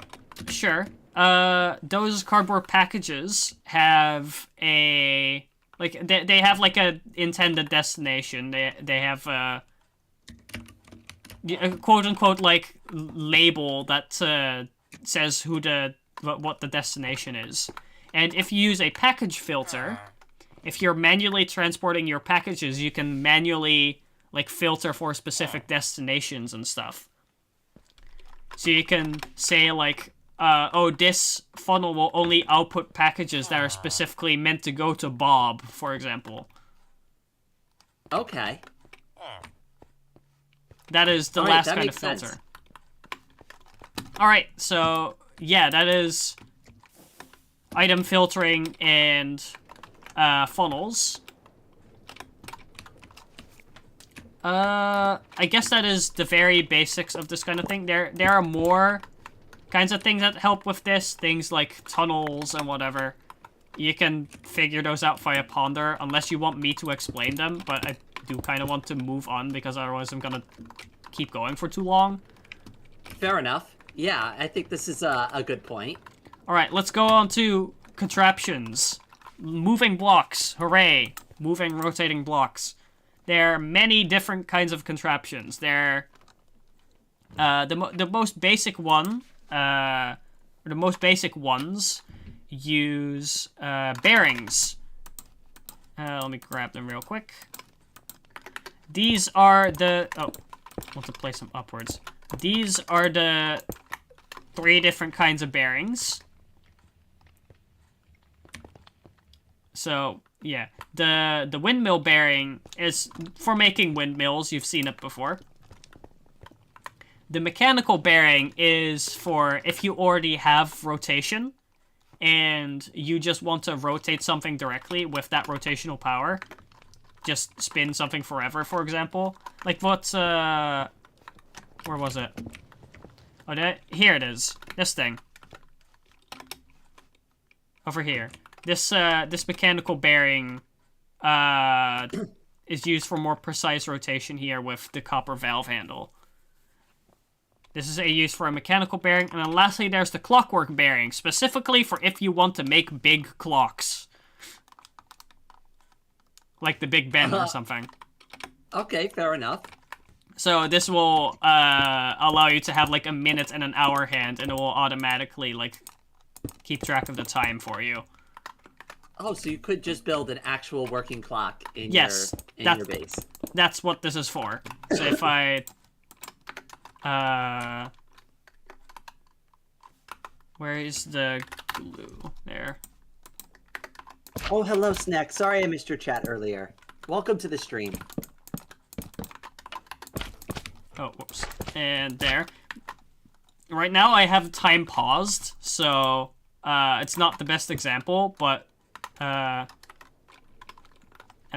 Sure. Those cardboard packages have a, like, they have like a intended destination. They have a quote-unquote like label that says what the destination is. And if you use a package filter, if you're manually transporting your packages, you can manually like filter for specific destinations and stuff. So you can say like, oh, this funnel will only output packages that are specifically meant to go to Bob, for example. Okay. That is the last kind of filter. Sense. Alright, so, yeah, that is item filtering and funnels. I guess that is the very basics of this kind of thing. There are more kinds of things that help with this. Things like tunnels and whatever. You can figure those out via Ponder, unless you want me to explain them, but I do kind of want to move on, because otherwise I'm gonna keep going for too long. Fair enough. Yeah, I think this is a good point. Alright, let's go on to contraptions. Moving blocks. Hooray. Moving, rotating blocks. There are many different kinds of contraptions. There, the most basic one, or the most basic ones, use bearings. Let me grab them real quick. These are the... Oh, I want to place them upwards. These are the 3 different kinds of bearings. So, yeah. The windmill bearing is for making windmills. You've seen it before. The mechanical bearing is for if you already have rotation and you just want to rotate something directly with that rotational power. Just spin something forever, for example. Like what, where was it? Oh, here it is. This thing. Over here. This mechanical bearing, is used for more precise rotation here with the copper valve handle. This is a use for a mechanical bearing. And then lastly, there's the clockwork bearing, specifically for if you want to make big clocks. Like the Big Ben or something. Okay, fair enough. So this will allow you to have like a minute and an hour hand, and it will automatically like keep track of the time for you. Oh, so you could just build an actual working clock in your base. That's what this is for. So if I where is the glue? There. Oh, hello, Snack. Sorry I missed your chat earlier. Welcome to the stream. Oh, whoops. And there. Right now I have time paused, so it's not the best example, but I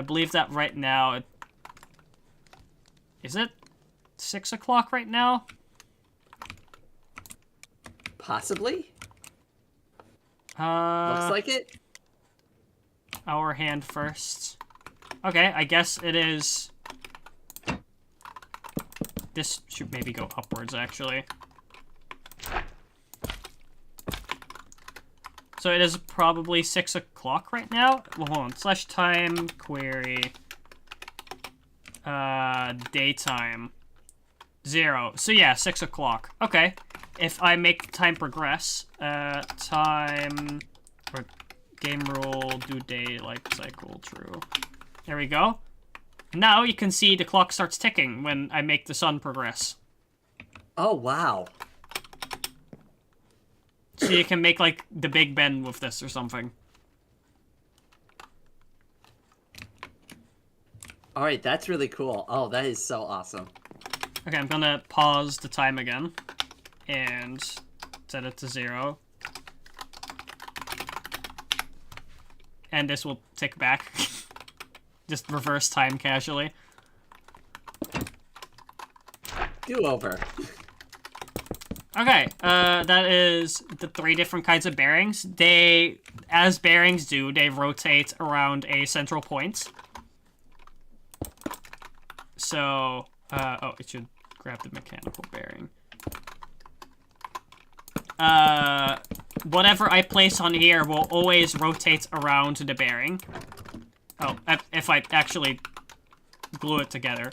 believe that right now is it 6 o'clock right now? Possibly. Uh, Looks like it. Our hand first. Okay, I guess it is... This should maybe go upwards, actually. So it is probably 6 o'clock right now? Well, hold on. Slash time query. Daytime. 0. So yeah, 6 o'clock. Okay. If I make time progress, time... Or game rule, do daylight cycle, true. There we go. Now you can see the clock starts ticking when I make the sun progress. Oh, wow. So you can make, like, the Big Ben with this or something. All right, that's really cool. Oh, that is so awesome. Okay, I'm gonna pause the time again. And set it to 0. And this will tick back. Just reverse time casually. Do over. Okay, that is the 3 different kinds of bearings. They, as bearings do, they rotate around a central point. So, oh, it should grab the mechanical bearing. Whatever I place on here will always rotate around the bearing. Oh, if I actually glue it together.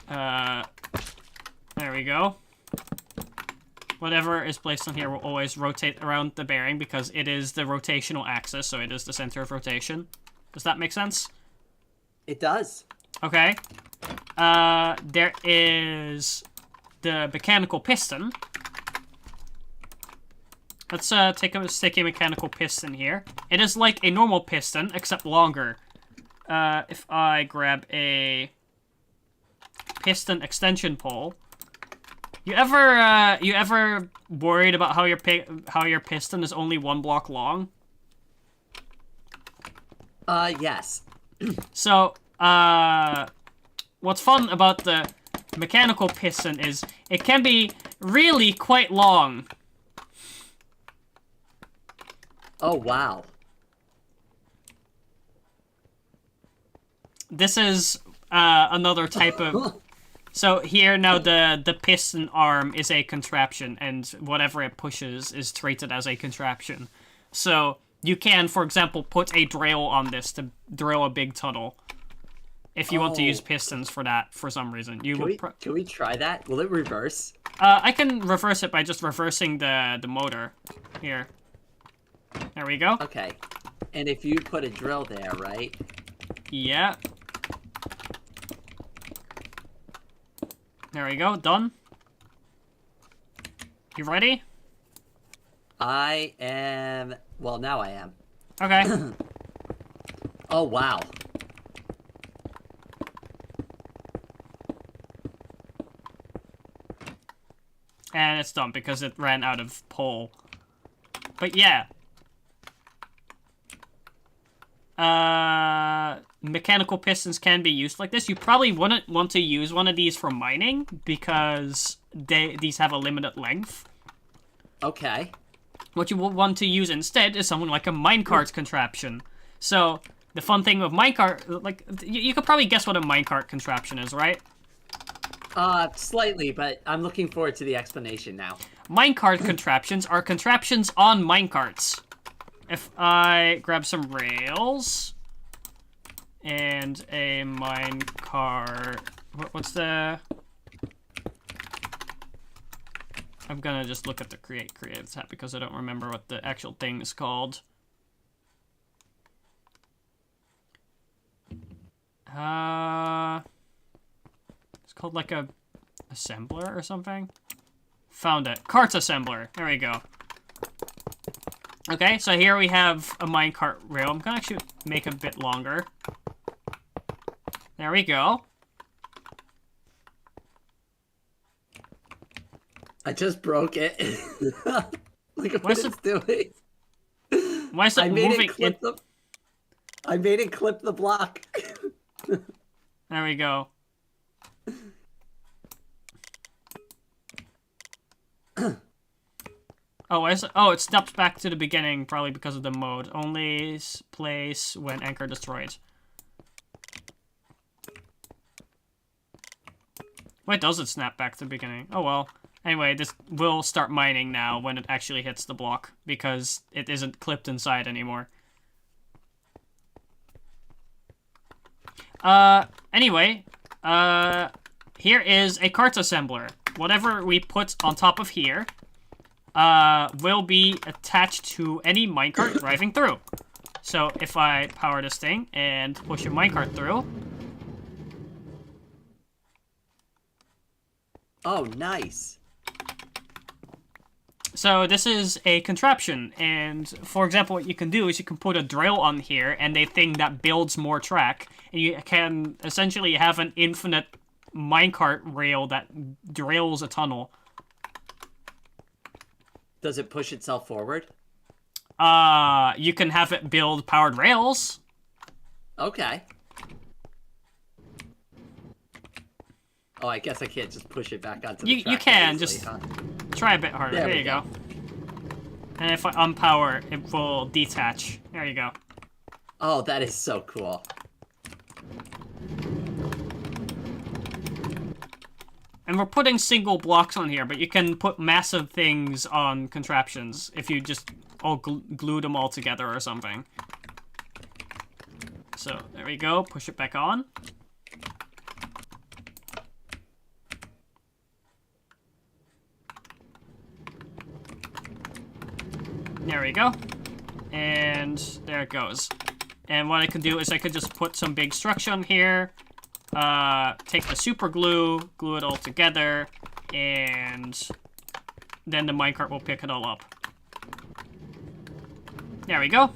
There we go. Whatever is placed on here will always rotate around the bearing because it is the rotational axis, so it is the center of rotation. Does that make sense? It does. Okay. There is the mechanical piston. Let's take a sticky mechanical piston here. It is like a normal piston, except longer. If I grab a piston extension pole, you ever worried about how your piston is only 1 block long? Yes. So, what's fun about the mechanical piston is it can be really quite long. Oh, wow. This is another type of... So here now the piston arm is a contraption, and whatever it pushes is treated as a contraption. So you can, for example, put a drill on this to drill a big tunnel. If you want to use pistons for that, for some reason. Can we try that? Will it reverse? I can reverse it by just reversing the motor. Here. There we go. Okay. And if you put a drill there, right? Yeah. There we go. Done. You ready? I am... Well, now I am. Okay. Oh, wow. And it's done because it ran out of pole. But yeah. Mechanical pistons can be used like this. You probably wouldn't want to use one of these for mining because these have a limited length. Okay. What you will want to use instead is something like a minecart contraption. So, the fun thing with minecart, like, you could probably guess what a minecart contraption is, right? Slightly, but I'm looking forward to the explanation now. Minecart contraptions are contraptions on minecarts. If I grab some rails and a minecart, what's the... I'm gonna just look at the create tab because I don't remember what the actual thing is called. It's called like a assembler or something. Found it. Cart assembler. There we go. Okay, so here we have a minecart rail. I'm gonna actually make a bit longer. There we go. I just broke it. Look at what it's doing. Why is it moving? I made it clip the block. There we go. Oh, oh, it steps back to the beginning, probably because of the mode. Only place when anchor destroyed. Why does it snap back to the beginning? Oh well. Anyway, this will start mining now when it actually hits the block, because it isn't clipped inside anymore. Anyway, here is a cart assembler. Whatever we put on top of here, will be attached to any minecart driving through. So if I power this thing and push a minecart through. Oh, nice. So this is a contraption, and for example, what you can do is you can put a drill on here and a thing that builds more track, and you can essentially have an infinite minecart rail that drills a tunnel. Does it push itself forward? You can have it build powered rails. Okay. Oh, I guess I can't just push it back onto the track. You can, easily, just huh? try a bit harder. There you go. And if I unpower, it will detach. There you go. Oh, that is so cool. And we're putting single blocks on here, but you can put massive things on contraptions if you just all glue them all together or something. So, there we go. Push it back on. There we go. And there it goes. And what I could do is I could just put some big structure on here, take the super glue, glue it all together, and then the minecart will pick it all up. There we go.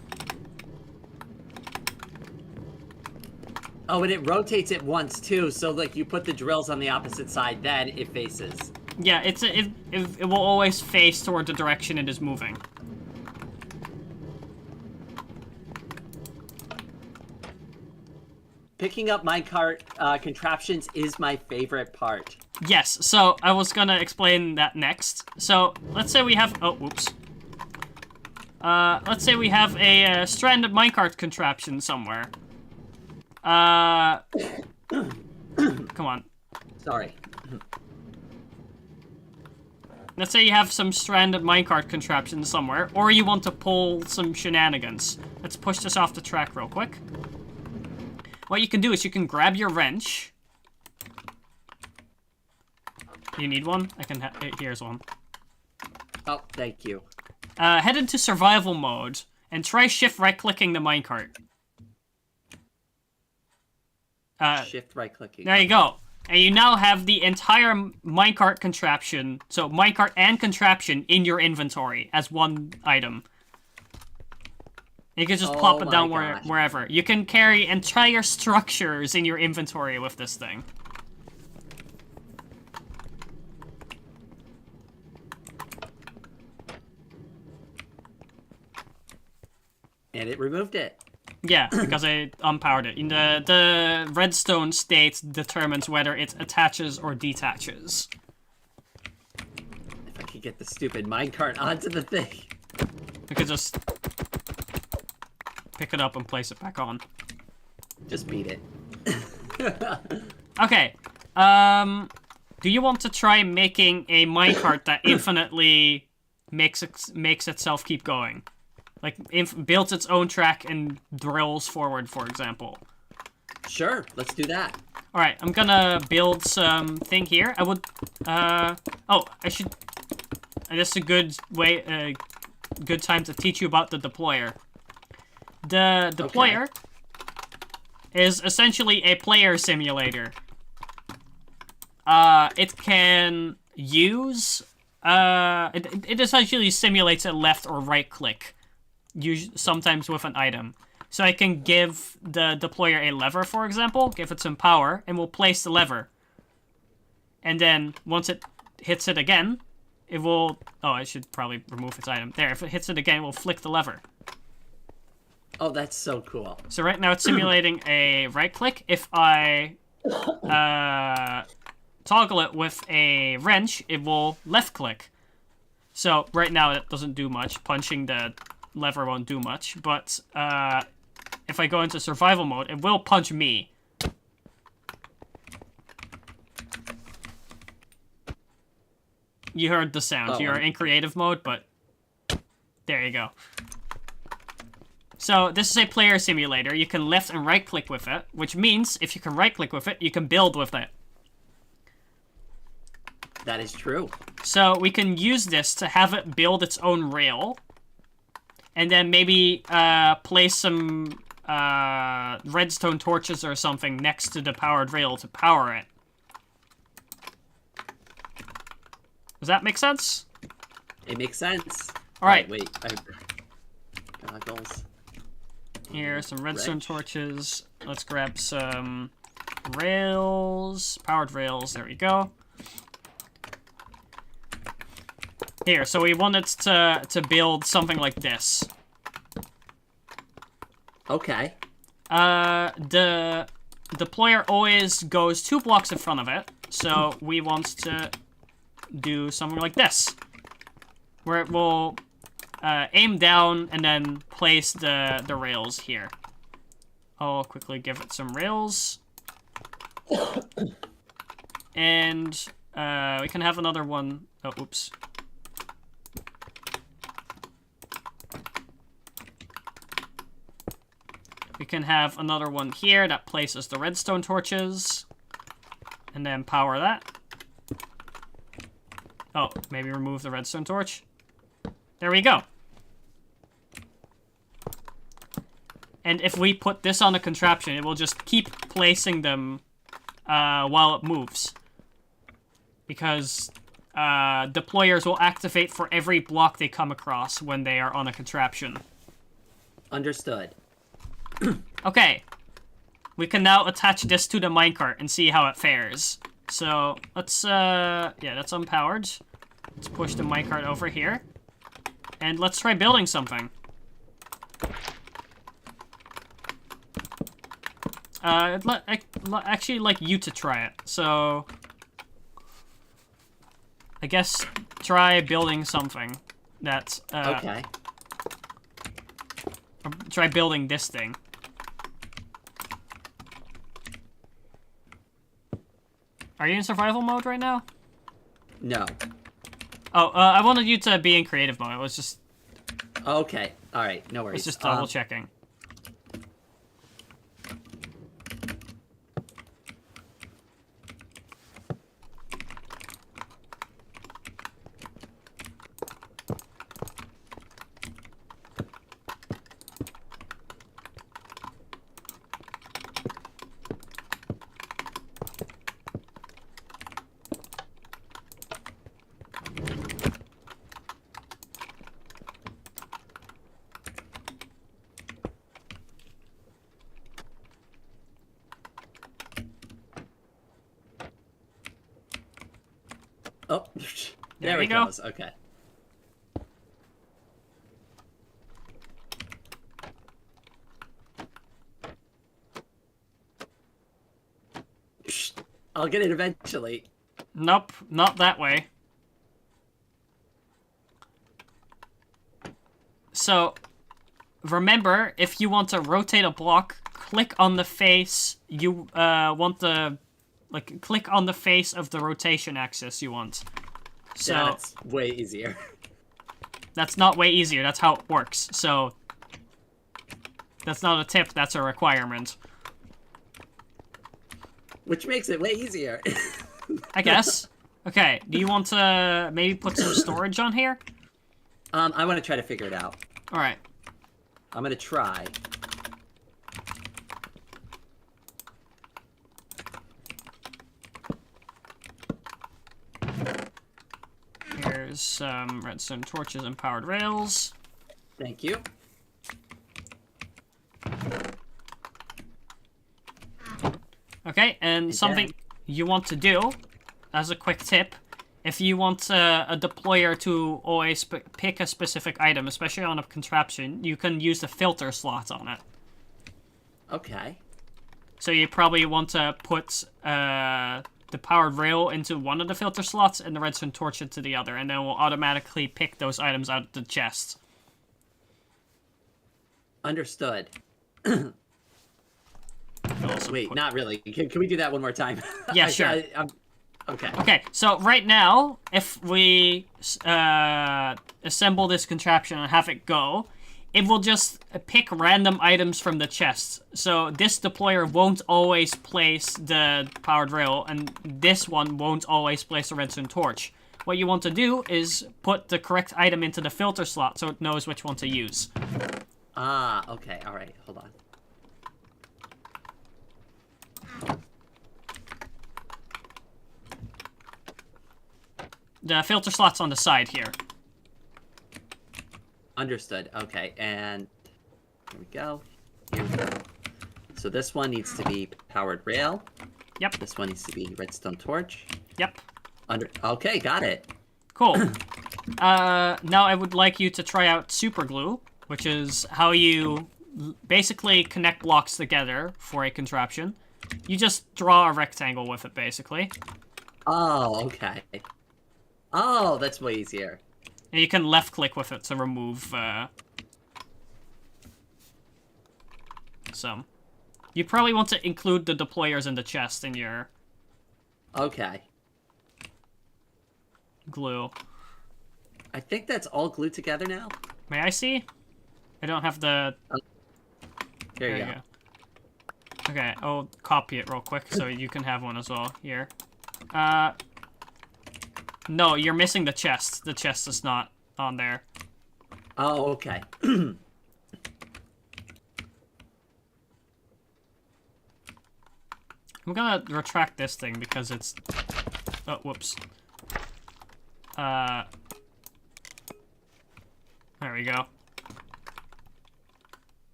Oh, and it rotates it once too, so like you put the drills on the opposite side, then it faces. Yeah, it will always face toward the direction it is moving. Picking up minecart contraptions is my favorite part. Yes, so I was gonna explain that next. So, let's say we have... Oh, whoops. Let's say we have a stranded minecart contraption somewhere. Come on. Sorry. Let's say you have some stranded minecart contraption somewhere, or you want to pull some shenanigans. Let's push this off the track real quick. What you can do is you can grab your wrench. You need one? I can here's one. Oh, thank you. Head into survival mode, and try shift right-clicking the minecart. Shift right-clicking. There you go. And you now have the entire minecart contraption, so minecart and contraption, in your inventory as one item. You can just plop it down wherever. You can carry entire structures in your inventory with this thing. And it removed it. Yeah, because I unpowered it. The redstone state determines whether it attaches or detaches. If I could get the stupid minecart onto the thing. You could just pick it up and place it back on. Just beat it. Okay. Do you want to try making a minecart that infinitely makes itself keep going? Like, builds its own track and drills forward, for example. Sure, let's do that. Alright, I'm gonna build some thing here. I would, oh, I should... This is a good way, good time to teach you about the deployer. The deployer is essentially a player simulator. It can use... It essentially simulates a left or right click. Sometimes with an item. So I can give the deployer a lever, for example, give it some power, and we'll place the lever. And then, once it hits it again, it will... Oh, I should probably remove its item. There, if it hits it again, we'll flick the lever. Oh, that's so cool. So right now it's simulating a right click. If I toggle it with a wrench, it will left click. So right now it doesn't do much. Punching the lever won't do much. But if I go into survival mode, it will punch me. You heard the sound. Oh, You're in creative mode, but there you go. So this is a player simulator. You can left and right click with it, which means if you can right click with it, you can build with it. that is true. So we can use this to have it build its own rail, and then maybe place some redstone torches or something next to the powered rail to power it. Does that make sense? It makes sense. All right. Wait. Goggles. Here, some redstone torches. Let's grab some rails. Powered rails. There we go. Here, so we wanted to build something like this. Okay. The deployer always goes 2 blocks in front of it, so we want to do something like this, where it will aim down and then place the rails here. I'll quickly give it some rails. And we can have another one. Oh, oops. We can have another one here that places the redstone torches. And then power that. Oh, maybe remove the redstone torch. There we go. And if we put this on a contraption, it will just keep placing them while it moves. Because deployers will activate for every block they come across when they are on a contraption. Understood. Okay. We can now attach this to the minecart and see how it fares. So, let's, yeah, that's unpowered. Let's push the minecart over here. And let's try building something. I'd actually like you to try it. So, I guess try building something that, Okay. Try building this thing. Are you in survival mode right now? No. Oh, I wanted you to be in creative mode. It was just... Okay. All right. No worries. It's just double checking. Oh, there we it go. goes. Okay. I'll get it eventually. Nope, not that way. So, remember, if you want to rotate a block, click on the face you want the... Like, click on the face of the rotation axis you want. So, Yeah, that's way easier. that's not way easier, that's how it works. So, that's not a tip, that's a requirement. Which makes it way easier. I guess. Okay, do you want to maybe put some storage on here? I want to try to figure it out. Alright. I'm going to try. Here's some redstone torches and powered rails. Thank you. Okay, and something you want to do, as a quick tip, if you want a deployer to always pick a specific item, especially on a contraption, you can use the filter slot on it. Okay. So you probably want to put the the powered rail into one of the filter slots and the redstone torch into the other, and then we'll automatically pick those items out of the chest. Understood. Wait, not really. Can we do that one more time? Yeah, sure. Okay. Okay, so right now, if we assemble this contraption and have it go, it will just pick random items from the chest. So this deployer won't always place the powered rail, and this one won't always place the redstone torch. What you want to do is put the correct item into the filter slot so it knows which one to use. Ah, okay. All right, hold on. The filter slot's on the side here. Understood. Okay, and here we go. Here we go. So this one needs to be powered rail. Yep. This one needs to be redstone torch. Yep. Okay, got it. Cool. Now I would like you to try out super glue, which is how you basically connect blocks together for a contraption. You just draw a rectangle with it, basically. Oh, okay. Oh, that's way easier. And you can left-click with it to remove some. You probably want to include the deployers in the chest in your Okay. glue. I think that's all glued together now. May I see? I don't have the... There you go. Okay, I'll copy it real quick so you can have one as well. Here. No, you're missing the chest. The chest is not on there. Oh, okay. I'm gonna retract this thing because it's... Oh, whoops. There we go.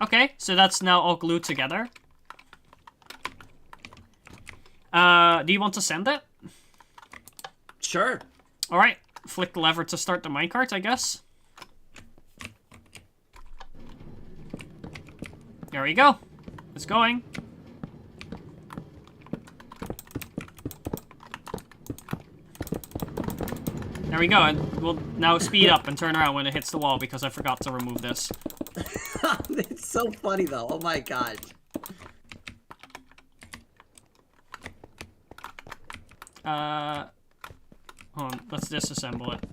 Okay, so that's now all glued together. Do you want to send it? Sure. Alright, flick the lever to start the minecart, I guess. There we go. It's going. There we go, and we'll now speed up and turn around when it hits the wall because I forgot to remove this. It's so funny though. Oh my gosh. Hold on, let's disassemble it.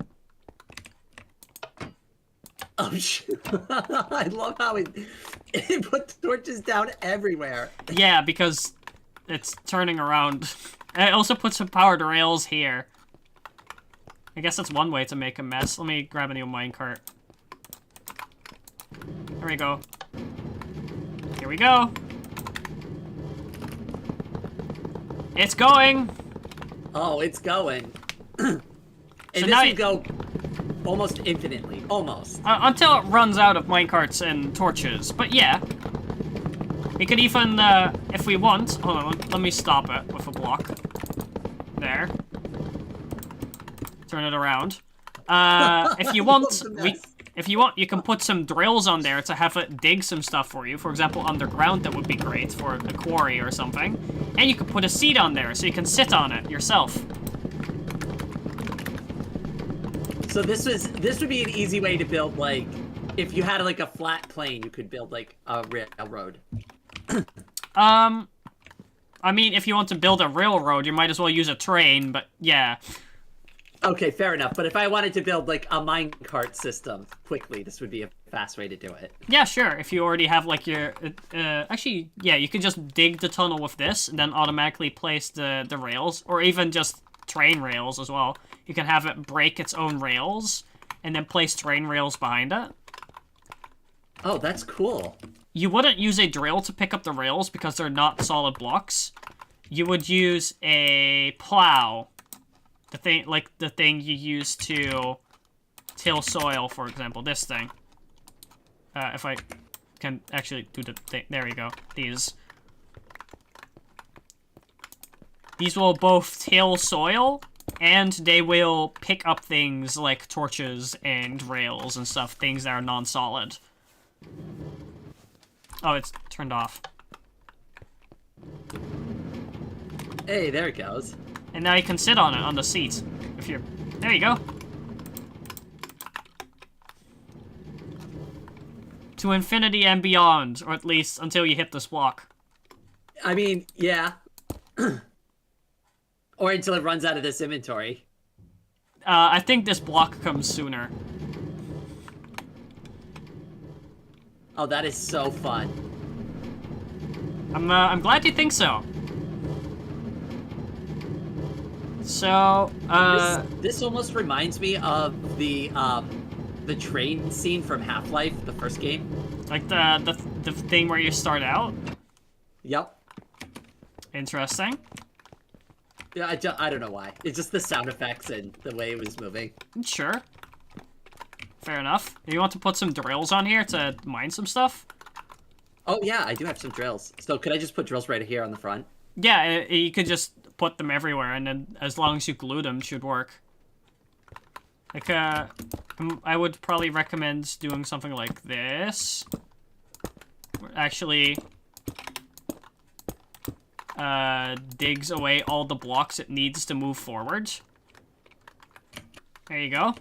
Oh shit. I love how it put torches down everywhere. Yeah, because it's turning around. And it also puts some powered rails here. I guess that's one way to make a mess. Let me grab a new minecart. There we go. Here we go. It's going! Oh, it's going. And So this now will go almost infinitely. Almost. Until it runs out of minecarts and torches. But yeah. We could even, if we want... Hold on, let me stop it with a block. There. Turn it around. If you want, you can put some drills on there to have it dig some stuff for you. For example, underground, that would be great for a quarry or something. And you can put a seat on there so you can sit on it yourself. So this would be an easy way to build, like, if you had like a flat plane, you could build like a railroad. I mean, if you want to build a railroad, you might as well use a train, but yeah. Okay, fair enough. But if I wanted to build like a minecart system quickly, this would be a fast way to do it. Yeah, sure. If you already have like your, actually, yeah, you could just dig the tunnel with this and then automatically place the rails, or even just train rails as well. You can have it break its own rails and then place train rails behind it. Oh, that's cool. You wouldn't use a drill to pick up the rails because they're not solid blocks. You would use a plow. The thing you use to till soil, for example, this thing. If I can actually do the thing, there we go. These will both till soil, and they will pick up things like torches and rails and stuff, things that are non-solid. Oh, it's turned off. Hey, there it goes. And now you can sit on it, on the seat. If you're... There you go. To infinity and beyond, or at least until you hit this block. I mean, yeah. Or until it runs out of this inventory. I think this block comes sooner. Oh, that is so fun. I'm glad you think so. So, This almost reminds me of the train scene from Half-Life, the first game. like the thing where you start out? Yep. Interesting. Yeah, I don't know why. It's just the sound effects and the way it was moving. Sure. Fair enough. You want to put some drills on here to mine some stuff? Oh yeah, I do have some drills. So could I just put drills right here on the front? Yeah, you could just put them everywhere, and then as long as you glue them, it should work. Like, I would probably recommend doing something like this. Actually, digs away all the blocks it needs to move forward. There you go.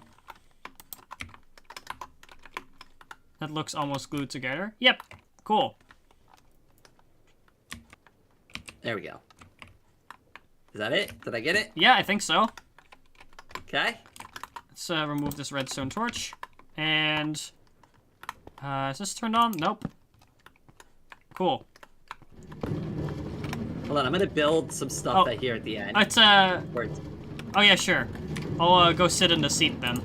That looks almost glued together. Yep, cool. There we go. Is that it? Did I get it? Yeah, I think so. Okay. Let's remove this redstone torch. And... is this turned on? Nope. Cool. Hold on, I'm gonna build some stuff right here at the end. It's, Where oh yeah, sure. I'll go sit in the seat then.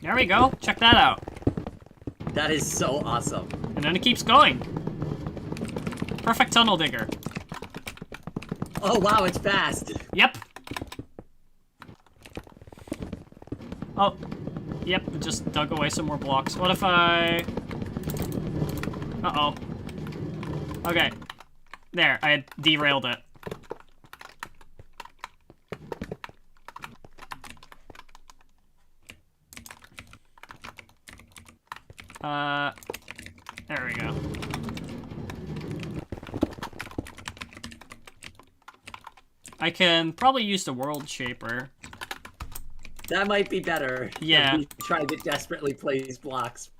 There we go. Check that out. That is so awesome. And then it keeps going. Perfect tunnel digger. Oh wow, it's fast. Yep. Oh. Yep, it just dug away some more blocks. What if I... Uh-oh. Okay. There, I derailed it. There we go. I can probably use the world shaper. That might be better. Yeah. Than me trying to desperately place blocks.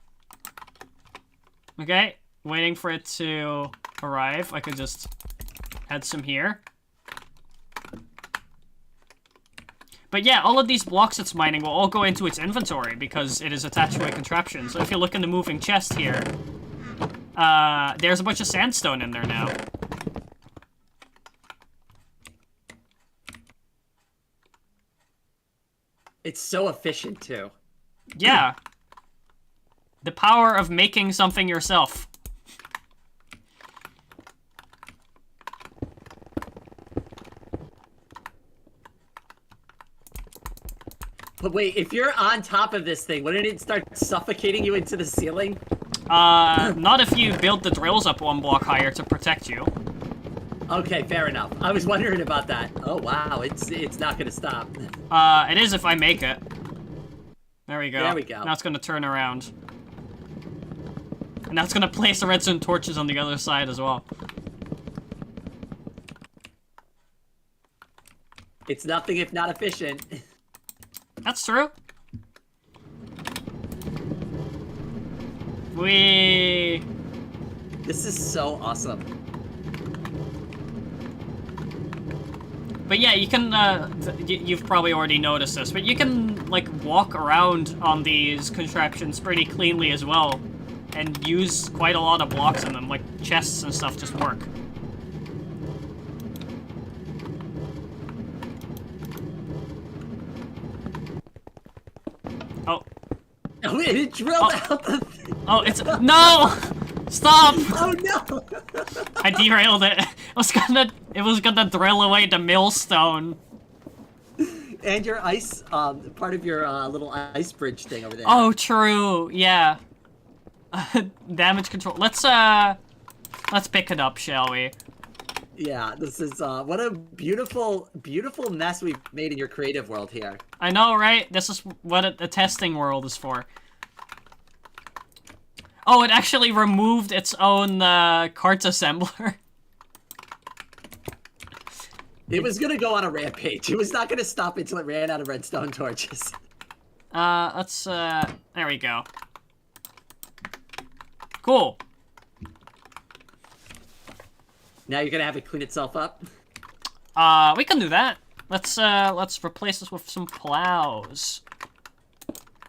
Okay, waiting for it to arrive. I could just add some here. But yeah, all of these blocks it's mining will all go into its inventory because it is attached to a contraption. So if you look in the moving chest here, there's a bunch of sandstone in there now. It's so efficient too. Yeah. The power of making something yourself. But wait, if you're on top of this thing, wouldn't it start suffocating you into the ceiling? Not if you build the drills up one block higher to protect you. Okay, fair enough. I was wondering about that. Oh wow, it's not gonna stop. It is if I make it. There we go. There we go. Now it's gonna turn around. And now it's gonna place the redstone torches on the other side as well. It's nothing if not efficient. That's true. We. This is so awesome. But yeah, you can, you've probably already noticed this, but you can, like, walk around on these contraptions pretty cleanly as well, and use quite a lot of blocks in them, like chests and stuff just work. Oh. Oh, it drilled out the thing. Oh, it's, no! Stop! Oh no! I derailed it. It was gonna drill away the millstone. And your ice, part of your little ice bridge thing over there. Oh, true. Yeah. Damage control. Let's pick it up, shall we? Yeah, this is what a beautiful, beautiful mess we've made in your creative world here. I know, right? This is what a testing world is for. Oh, it actually removed its own carts assembler. It was gonna go on a rampage. It was not gonna stop until it ran out of redstone torches. There we go. Cool. Now you're gonna have it clean itself up? We can do that. Let's replace this with some plows.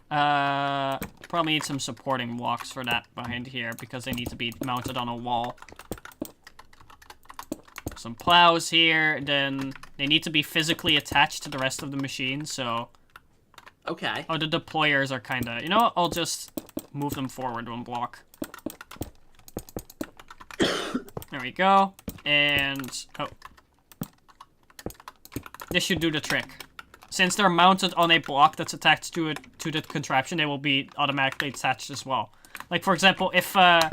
Probably need some supporting blocks for that behind here because they need to be mounted on a wall. Some plows here, then they need to be physically attached to the rest of the machine, so... Okay. Oh, the deployers are kinda... You know what? I'll just move them forward one block. There we go. And... Oh. This should do the trick. Since they're mounted on a block that's attached to the contraption, they will be automatically attached as well. Like, for example, if I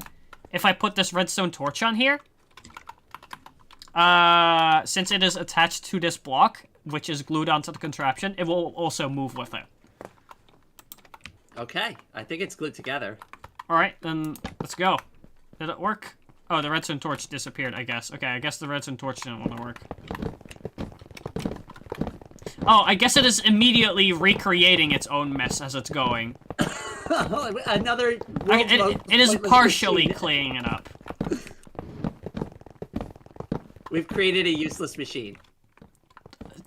put this redstone torch on here... since it is attached to this block, which is glued onto the contraption, it will also move with it. Okay, I think it's glued together. Alright, then let's go. Did it work? Oh, the redstone torch disappeared, I guess. Okay, I guess the redstone torch didn't want to work. Oh, I guess it is immediately recreating its own mess as it's going. Another... It is partially cleaning it up. We've created a useless machine.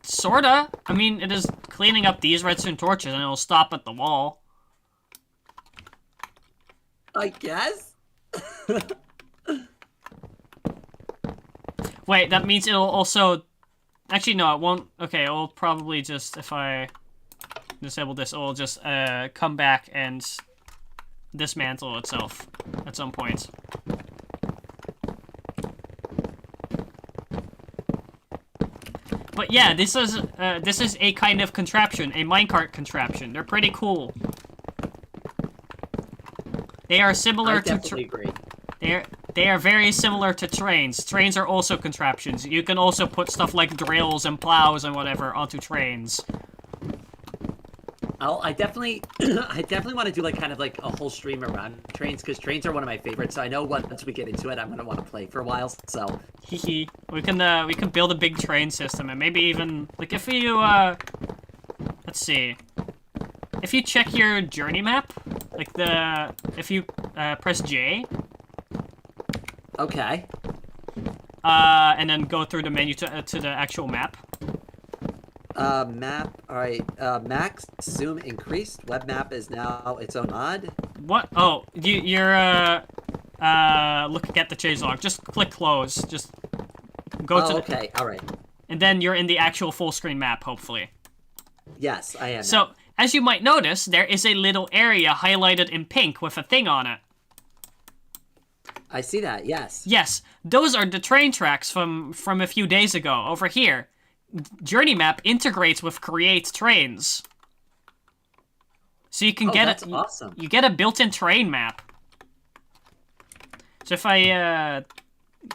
Sorta. I mean, it is cleaning up these redstone torches and it'll stop at the wall. I guess? Wait, that means it'll also... Actually, no, it won't... Okay, it'll probably just... If I disable this, it'll just come back and dismantle itself at some point. But yeah, this is a kind of contraption, a minecart contraption. They're pretty cool. They are similar I definitely agree. They are very similar to trains. Trains are also contraptions. You can also put stuff like drills and plows and whatever onto trains. I definitely want to do like kind of like a whole stream around trains because trains are one of my favorites. So I know once we get into it, I'm gonna want to play for a while. So we can build a big train system and maybe even like if you let's see, if you check your journey map, like if you press J. Okay. And then go through the menu to the actual map. Map. All right. Max zoom increased. Web map is now its own mod. What? Oh, you're looking at the changelog. Just click close. Just go to. Okay. All right. And then you're in the actual full screen map, hopefully. Yes, I am. So, as you might notice, there is a little area highlighted in pink with a thing on it. I see that. Yes. Yes, those are the train tracks from a few days ago over here. Journey map integrates with create trains. So you can that's awesome. You get a built-in train map. So if I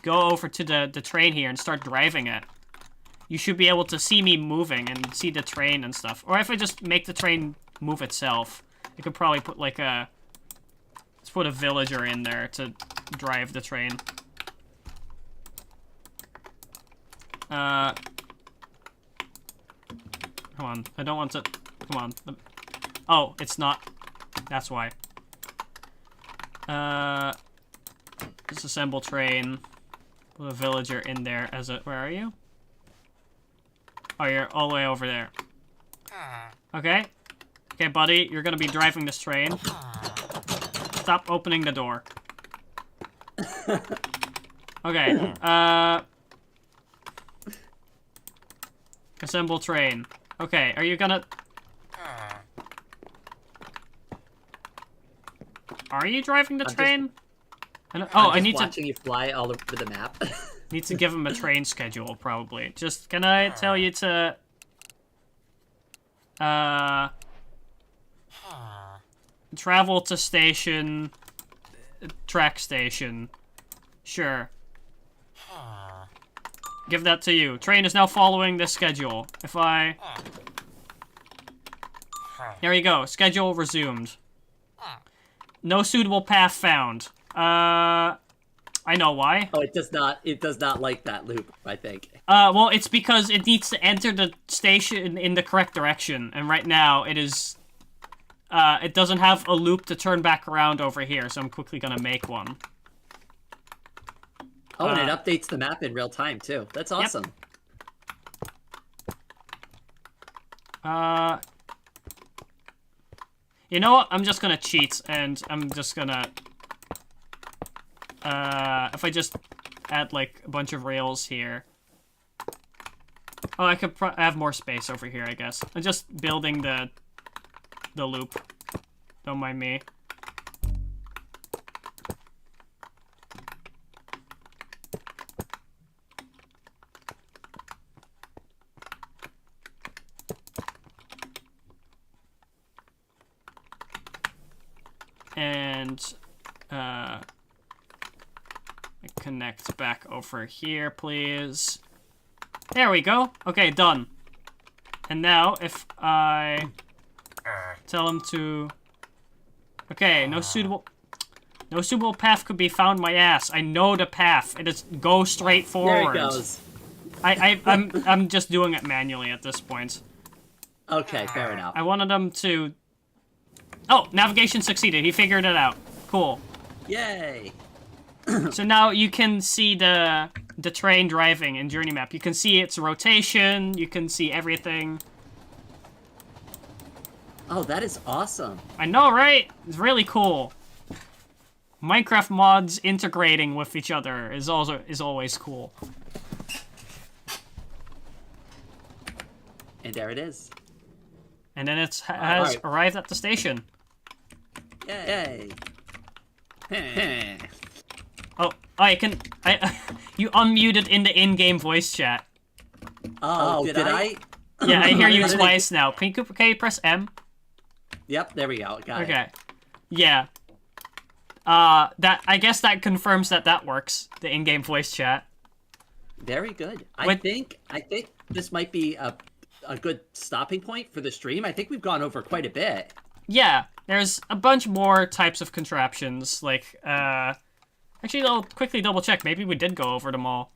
go over to the train here and start driving it, you should be able to see me moving and see the train and stuff. Or if I just make the train move itself, I could probably put like let's put a villager in there to drive the train. Come on, I don't want to... Come on. Oh, it's not. That's why. Disassemble train. Put a villager in there as a... Where are you? Oh, you're all the way over there. Okay. Okay, buddy, you're gonna be driving this train. Stop opening the door. Okay, assemble train. Okay, are you gonna... Are you driving the train? I need watching you fly all over the map. Need to give him a train schedule, probably. Just, can I tell you to... travel to station... track station. Sure. give that to you. Train is now following this schedule. If I... There you go. Schedule resumed. No suitable path found. I know why. Oh, it does not like that loop, I think. Well, it's because it needs to enter the station in the correct direction, and right now it is... it doesn't have a loop to turn back around over here, so I'm quickly gonna make one. Oh, and it updates the map in real time, too. That's awesome. Yep. You know what? I'm just gonna cheat, and I'm just gonna... if I just add, like, a bunch of rails here... Oh, I could have more space over here, I guess. I'm just building the loop. Don't mind me. And, connect back over here, please. There we go. Okay, done. And now, if I tell him to... Okay, no suitable path could be found, my ass. I know the path. It is go straight forward. There it goes. I'm just doing it manually at this point. Okay, fair enough. I wanted him to... Oh, navigation succeeded. He figured it out. Cool. Yay! So now you can see the train driving in Journey Map. You can see its rotation. You can see everything. Oh, that is awesome. I know, right? It's really cool. Minecraft mods integrating with each other is always cool. And there it is. And then it has arrived at the station. Yay! Oh, you unmuted in the in-game voice chat. Oh, did I? Yeah, I hear you twice now. Can you press M? Yep, there we go. Got it. Okay. Yeah. I guess that confirms that works. The in-game voice chat. Very good. I think this might be a good stopping point for the stream. I think we've gone over quite a bit. Yeah, there's a bunch more types of contraptions. Like, actually, I'll quickly double check. Maybe we did go over them all.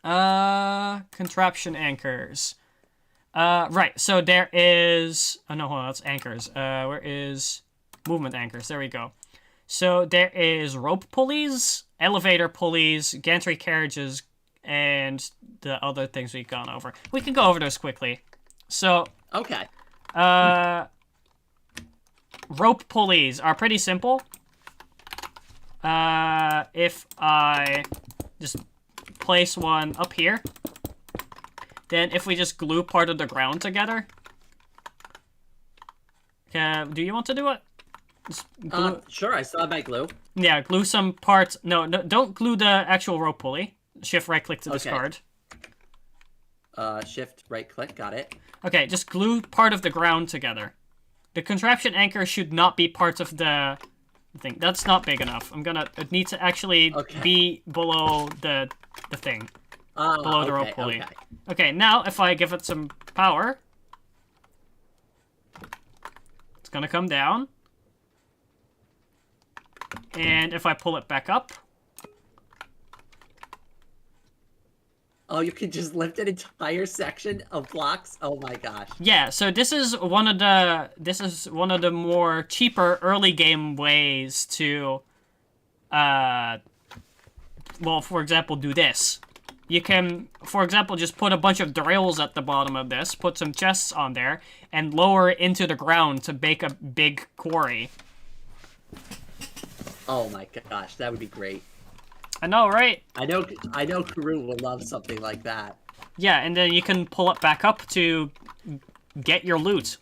Contraption anchors. Right, so there is... Oh, no, hold on, that's anchors. Where is... Movement anchors, there we go. So there is rope pulleys, elevator pulleys, gantry carriages, and the other things we've gone over. We can go over those quickly. So... Okay. Rope pulleys are pretty simple. If I just place one up here, then if we just glue part of the ground together... do you want to do it? Just glue... Sure, I still have my glue. Yeah, glue some parts... No, don't glue the actual rope pulley. Shift right-click to discard. Shift right-click, got it. Okay, just glue part of the ground together. The contraption anchor should not be part of the thing. That's not big enough. It needs to actually be below the thing. Below the rope pulley. Okay, now if I give it some power, it's gonna come down. And if I pull it back up... Oh, you can just lift an entire section of blocks? Oh my gosh. Yeah, so this is one of the more cheaper early game ways to well, for example, do this. You can, for example, just put a bunch of drills at the bottom of this, put some chests on there, and lower it into the ground to make a big quarry. Oh my gosh, that would be great. I know, right? I know Karoo will love something like that. Yeah, and then you can pull it back up to get your loot.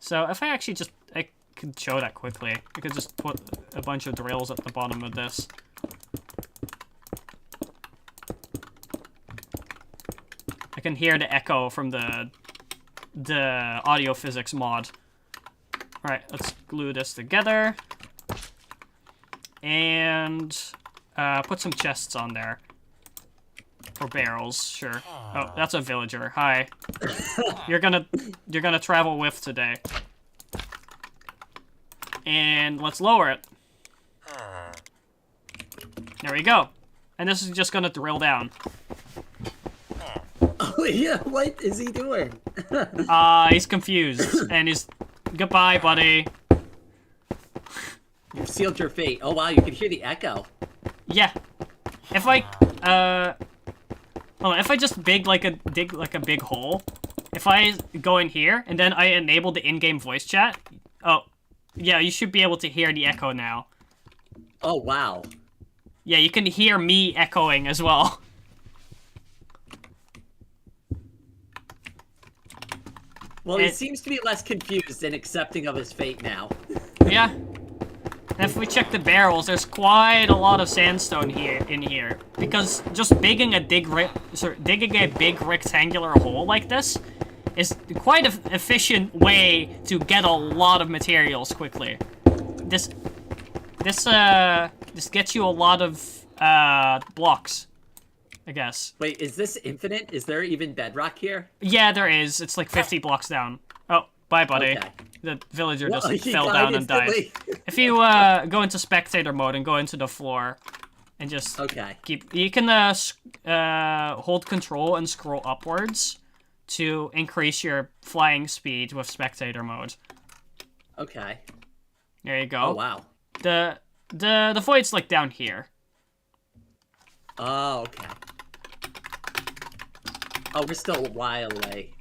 So if I actually I could show that quickly. I could just put a bunch of drills at the bottom of this. I can hear the echo from the audio physics mod. Alright, let's glue this together. And Put some chests on there. Or barrels, sure. Oh, that's a villager. Hi. You're gonna travel with today. And let's lower it. There we go. And this is just gonna drill down. Oh yeah, what is he doing? He's confused. And he's... Goodbye, buddy. You've sealed your fate. Oh wow, you can hear the echo. Yeah. If I, hold on, if I just dig like a big hole, if I go in here, and then I enable the in-game voice chat, oh, yeah, you should be able to hear the echo now. Oh wow. Yeah, you can hear me echoing as well. Well, he seems to be less confused and accepting of his fate now. Yeah. And if we check the barrels, there's quite a lot of sandstone in here. Because just digging a big rectangular hole like this is quite an efficient way to get a lot of materials quickly. This gets you a lot of blocks, I guess. Wait, is this infinite? Is there even bedrock here? Yeah, there is. It's like 50 blocks down. Oh, bye, buddy. Okay. The villager just He fell died down and died. instantly. If you go into spectator mode and go into the floor, and just you can hold control and scroll upwards to increase your flying speed with spectator mode. Okay. There you go. Oh wow. The void's like down here. Oh okay. Oh, we're still a while away.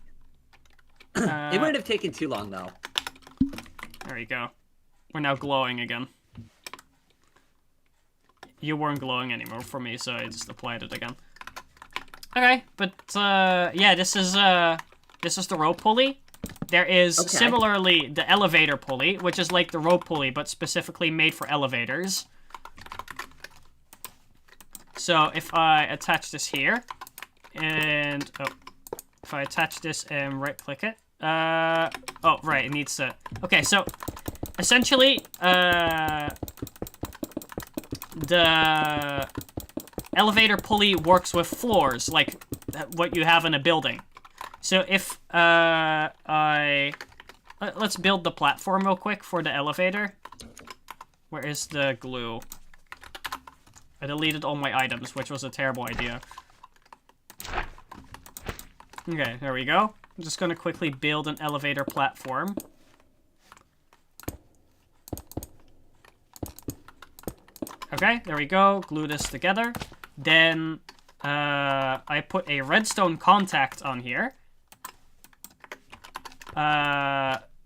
It wouldn't have taken too long though. There you go. We're now glowing again. You weren't glowing anymore for me, so I just applied it again. Okay, but yeah, this is the rope pulley. There is similarly the elevator pulley, which is like the rope pulley, but specifically made for elevators. So if I attach this here, and if I attach this and right-click it, oh right, it needs to. Okay, so essentially, the elevator pulley works with floors, like what you have in a building. So if let's build the platform real quick for the elevator. Where is the glue? I deleted all my items, which was a terrible idea. Okay, there we go. I'm just gonna quickly build an elevator platform. Okay, there we go. Glue this together. Then I put a redstone contact on here.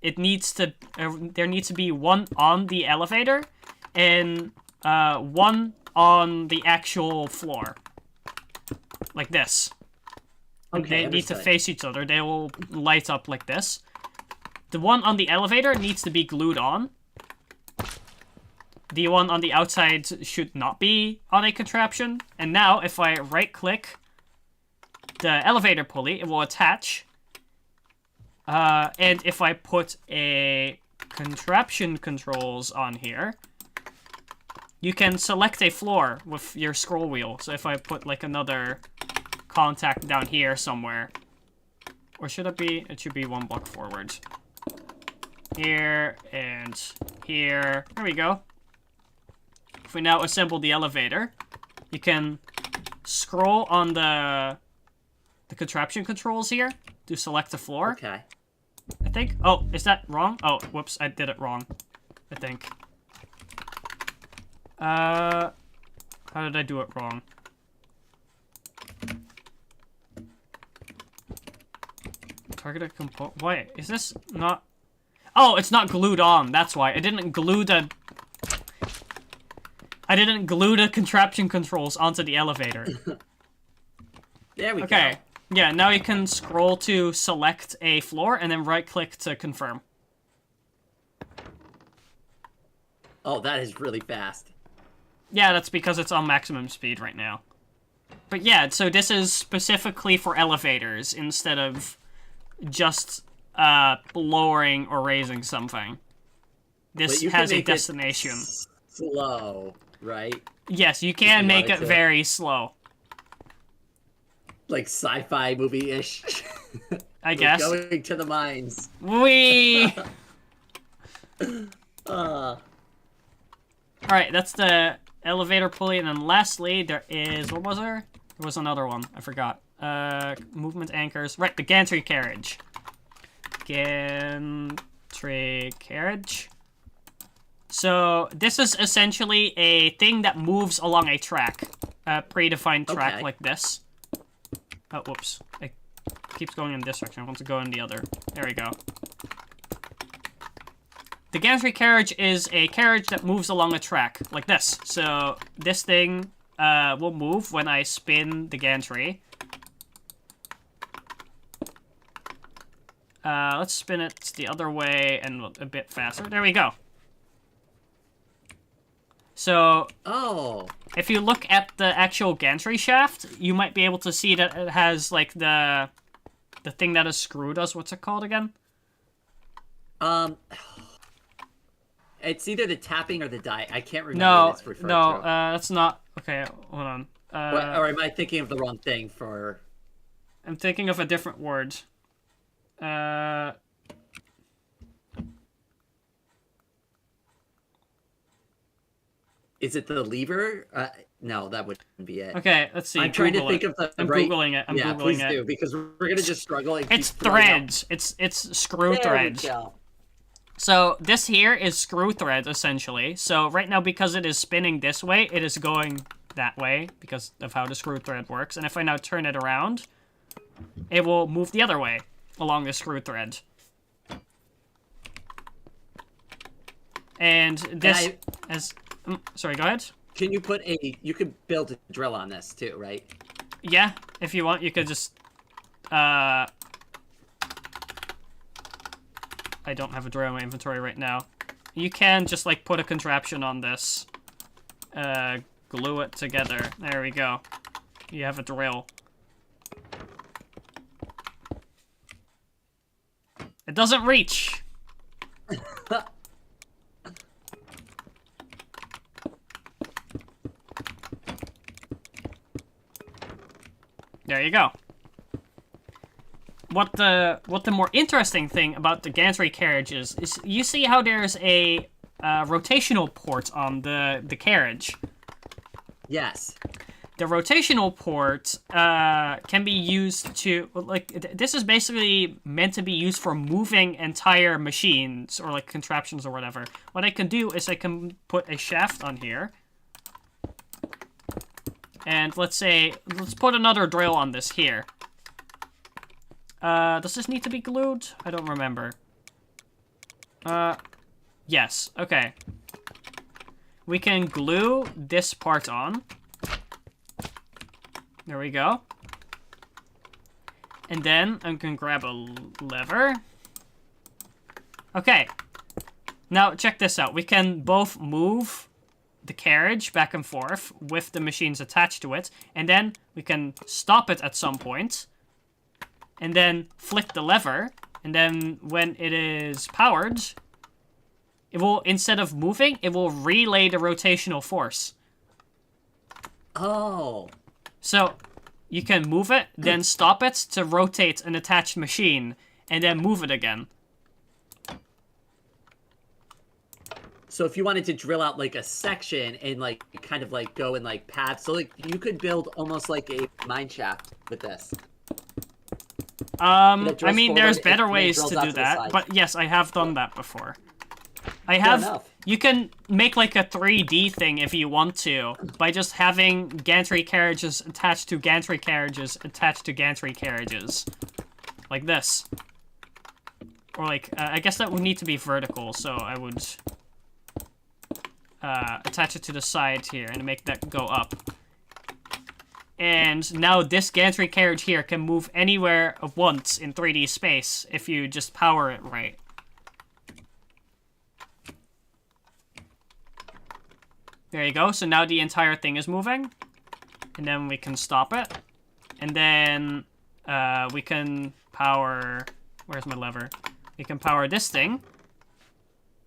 It needs to. There needs to be one on the elevator, and one on the actual floor, like this. Okay, they need to face each other. They will light up like this. The one on the elevator needs to be glued on. The one on the outside should not be on a contraption. And now, if I right-click the elevator pulley, it will attach. And if I put a contraption controls on here, you can select a floor with your scroll wheel. So if I put like another contact down here somewhere, or should it be? It should be one block forward. Here and here. There we go. If we now assemble the elevator, you can scroll on the contraption controls here to select the floor. Okay. I think. Oh, is that wrong? Oh, whoops, I did it wrong. I think. How did I do it wrong? Targeted component. Why is this not? Oh, it's not glued on. That's why I didn't glue the. I didn't glue the contraption controls onto the elevator. There we go. Okay. Yeah, now you can scroll to select a floor and then right-click to confirm. Oh, that is really fast. Yeah, that's because it's on maximum speed right now. But yeah, so this is specifically for elevators instead of just lowering or raising something. This has a destination. Slow. right? Yes, you can make it to. very slow. Like sci-fi movie-ish. I We're guess. going to the mines. Wee! Uh, Alright, that's the elevator pulley, and then lastly, there is... What was there? There was another one. I forgot. Movement anchors. Right, the gantry carriage. Gantry carriage. So, this is essentially a thing that moves along a track. A predefined track like this. Oh, whoops. It keeps going in this direction. I want to go in the other. There we go. The gantry carriage is a carriage that moves along a track, like this. So, this thing will move when I spin the gantry. Let's spin it the other way and a bit faster. There we go. So, if you look at the actual gantry shaft, you might be able to see that it has, like, the thing that a screw does. What's it called again? It's either the tapping or the die. I can't remember what it's referred to. That's not... Okay, hold on. Or am I thinking of the wrong thing for... I'm thinking of a different word. Is it the lever? No, that wouldn't be it. Okay, let's see. I'm trying to think of the I'm right... Googling it. I'm yeah, Googling please it. do, because we're going to just struggle. And It's keep throwing out- threads. It's screw There threads. we go. So this here is screw thread, essentially. So right now, because it is spinning this way, it is going that way because of how the screw thread works. And if I now turn it around, it will move the other way along the screw thread. And this sorry, go ahead. Can you put a... You could build a drill on this too, right? Yeah, if you want, you could just... I don't have a drill in my inventory right now. You can just, like, put a contraption on this. Glue it together. There we go. You have a drill. It doesn't reach! There you go. What the more interesting thing about the gantry carriage is you see how there's a rotational port on the carriage. Yes. The rotational port can be used to, like, this is basically meant to be used for moving entire machines or, like, contraptions or whatever. What I can do is I can put a shaft on here. And let's put another drill on this here. Does this need to be glued? I don't remember. Yes, okay. We can glue this part on. There we go. And then I can grab a lever. Okay. Now, check this out. We can both move the carriage back and forth with the machines attached to it, and then we can stop it at some point, and then flick the lever, and then when it is powered, it will, instead of moving, it will relay the rotational force. Oh. So, you can move it, then stop it to rotate an attached machine, and then move it again. So if you wanted to drill out like a section and like kind of like go in like paths, so like you could build almost like a mine shaft with this. I mean, there's better ways to do that, but yes, I have done that before. I have. You can make like a 3D thing if you want to by just having gantry carriages attached to gantry carriages attached to gantry carriages, like this. Or like, I guess that would need to be vertical, so I would attach it to the side here and make that go up. And now this gantry carriage here can move anywhere at once in 3D space if you just power it right. There you go. So now the entire thing is moving. And then we can stop it. And then we can power... Where's my lever? We can power this thing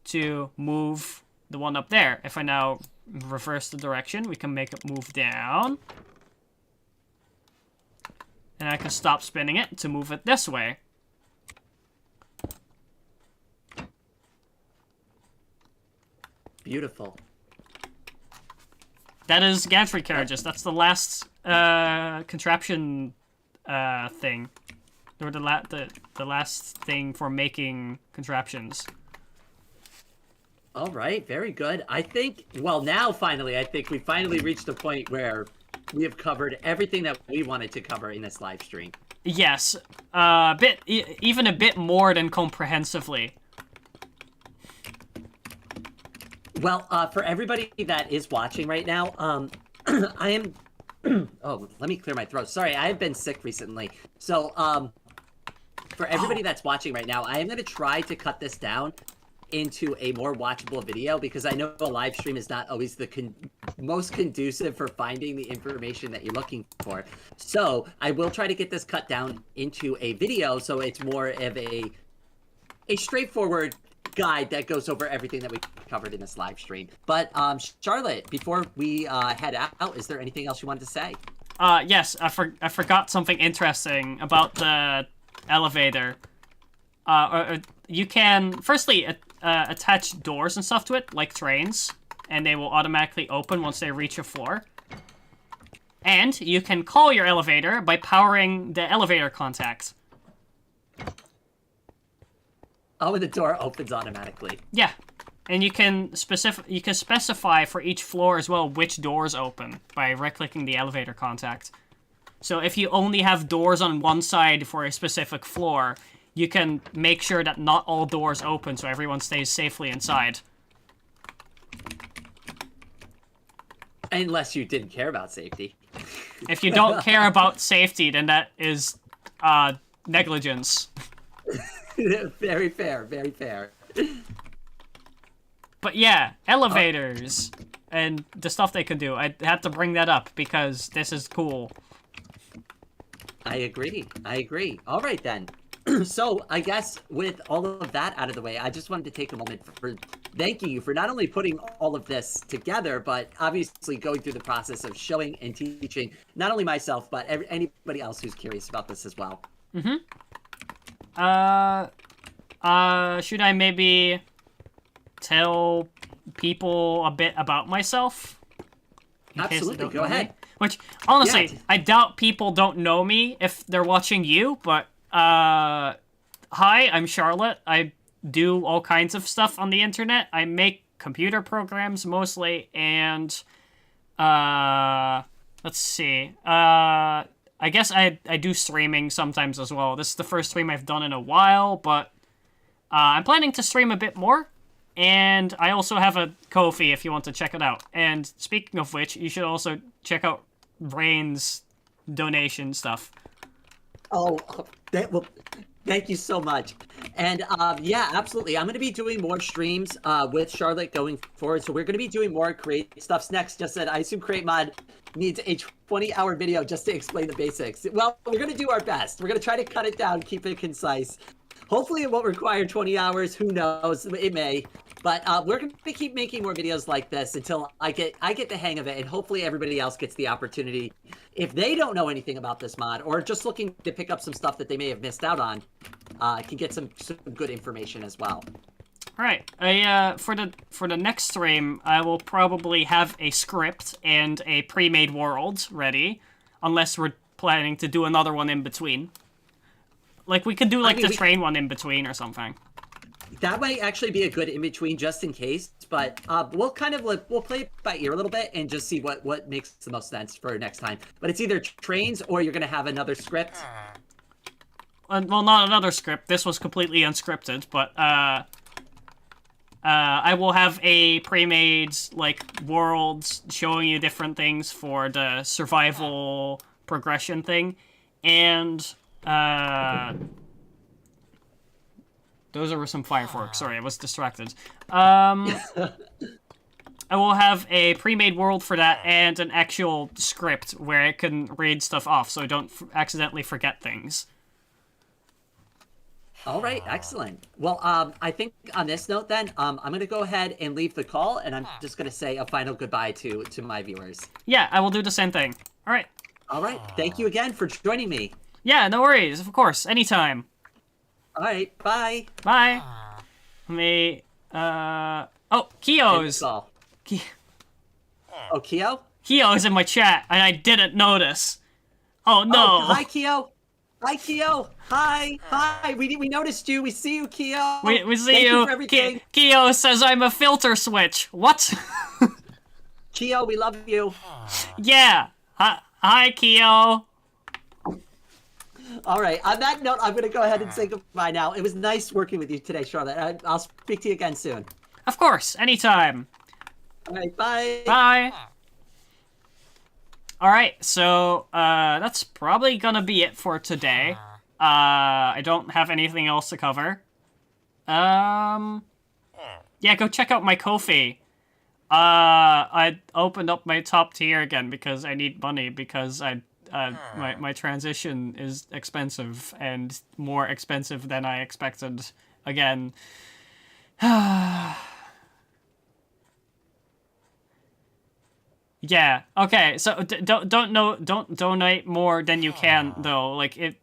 to move the one up there. If I now reverse the direction. We can make it move down. And I can stop spinning it to move it this way. Beautiful. That is gantry carriages. That's the last contraption thing. Or the last thing for making contraptions. All right, very good. I think, well, now finally, I think we finally reached a point where we have covered everything that we wanted to cover in this live stream. Yes, even a bit more than comprehensively. Well, for everybody that is watching right now, I am. Oh, let me clear my throat. Sorry, I have been sick recently. So, for everybody that's watching right now, I am going to try to cut this down into a more watchable video because I know a live stream is not always the most conducive for finding the information that you're looking for. So I will try to get this cut down into a video so it's more of a straightforward guide that goes over everything that we covered in this live stream. But Charlotte, before we head out, is there anything else you wanted to say? Yes, I forgot something interesting about the elevator. You can firstly attach doors and stuff to it, like trains, and they will automatically open once they reach a floor. And you can call your elevator by powering the elevator contact. Oh, and the door opens automatically. Yeah, and you can specify for each floor as well which doors open by right-clicking the elevator contact. So if you only have doors on one side for a specific floor, you can make sure that not all doors open so everyone stays safely inside. Unless you didn't care about safety. If you don't care about safety, then that is negligence. Very fair, very fair. But yeah, elevators and the stuff they can do. I had to bring that up because this is cool. I agree. All right, then. So, I guess with all of that out of the way, I just wanted to take a moment for thanking you for not only putting all of this together, but obviously going through the process of showing and teaching not only myself, but anybody else who's curious about this as well. Mm-hmm. Should I maybe tell people a bit about myself? Absolutely, go ahead. Which, honestly, Yeah. I doubt people don't know me if they're watching you, but, hi, I'm Charlotte. I do all kinds of stuff on the internet. I make computer programs, mostly, and, let's see, I guess I do streaming sometimes as well. This is the first stream I've done in a while, but I'm planning to stream a bit more. And I also have a Ko-fi if you want to check it out. And speaking of which, you should also check out Rain's donation stuff. Oh, well, thank you so much. And yeah, absolutely. I'm going to be doing more streams with Charlotte going forward. So we're going to be doing more Create Stuffs next. Just said, I assume Create Mod needs a 20-hour video just to explain the basics. Well, we're going to do our best. We're going to try to cut it down, keep it concise. Hopefully it won't require 20 hours. Who knows? It may. But we're going to keep making more videos like this until I get the hang of it. And hopefully everybody else gets the opportunity, if they don't know anything about this mod or just looking to pick up some stuff that they may have missed out on, can get some good information as well. All right. For the next stream, I will probably have a script and a pre-made world ready, unless we're planning to do another one in between. Like, we could do, like, the train one in between or something. That might actually be a good in-between just in case, but we'll kind of, we'll play it by ear a little bit and just see what makes the most sense for next time. But it's either trains or you're going to have another script. Well, not another script. This was completely unscripted, but, I will have a pre-made, like, world showing you different things for the survival progression thing, and, those are some fireworks. Sorry, I was distracted. I will have a pre-made world for that and an actual script where I can read stuff off so I don't accidentally forget things. All right, excellent. Well, I think on this note, then, I'm gonna go ahead and leave the call, and I'm just gonna say a final goodbye to my viewers. Yeah, I will do the same thing. All right. All right, thank you again for joining me. Yeah, no worries. Of course, anytime. All right, bye. Bye. Let me. Oh, Kio's. Ki Oh, Keo? Kio's in my chat, and I didn't notice. Oh no. Oh, hi, Keo. Hi, Keo. Hi. Hi. We noticed you. We see you, Keo. We see Thank you. for everything. Keo says I'm a filter switch. What? Keo, we love you. Yeah. Hi, Keo. All right. On that note, I'm going to go ahead and say goodbye now. It was nice working with you today, Charlotte. I'll speak to you again soon. Of course. Anytime. All right. Bye. Bye. Alright, so, that's probably gonna be it for today. I don't have anything else to cover. Yeah, go check out my Ko-fi. I opened up my top tier again because I need money because my transition is expensive and more expensive than I expected. Again. Yeah. Okay. So don't donate more than you can though. Like you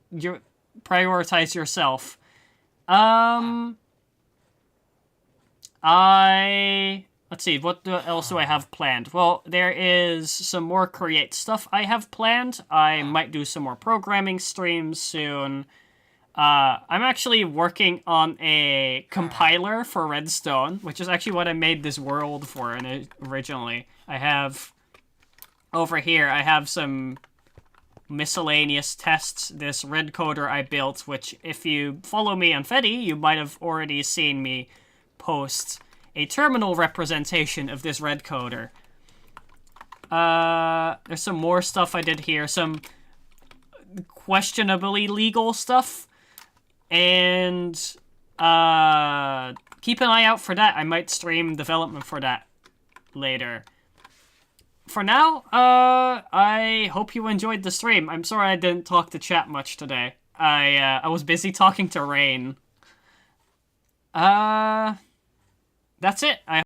prioritize yourself. Let's see. What else do I have planned? Well, there is some more create stuff I have planned. I might do some more programming streams soon. I'm actually working on a compiler for Redstone, which is actually what I made this world for originally. I have over here, I have some miscellaneous tests, this red coder I built, which if you follow me on Fetty, you might have already seen me post a terminal representation of this red coder. There's some more stuff I did here, some questionably legal stuff, and keep an eye out for that. I might stream development for that later. For now, I hope you enjoyed the stream. I'm sorry I didn't talk to chat much today. I was busy talking to Rain. That's it.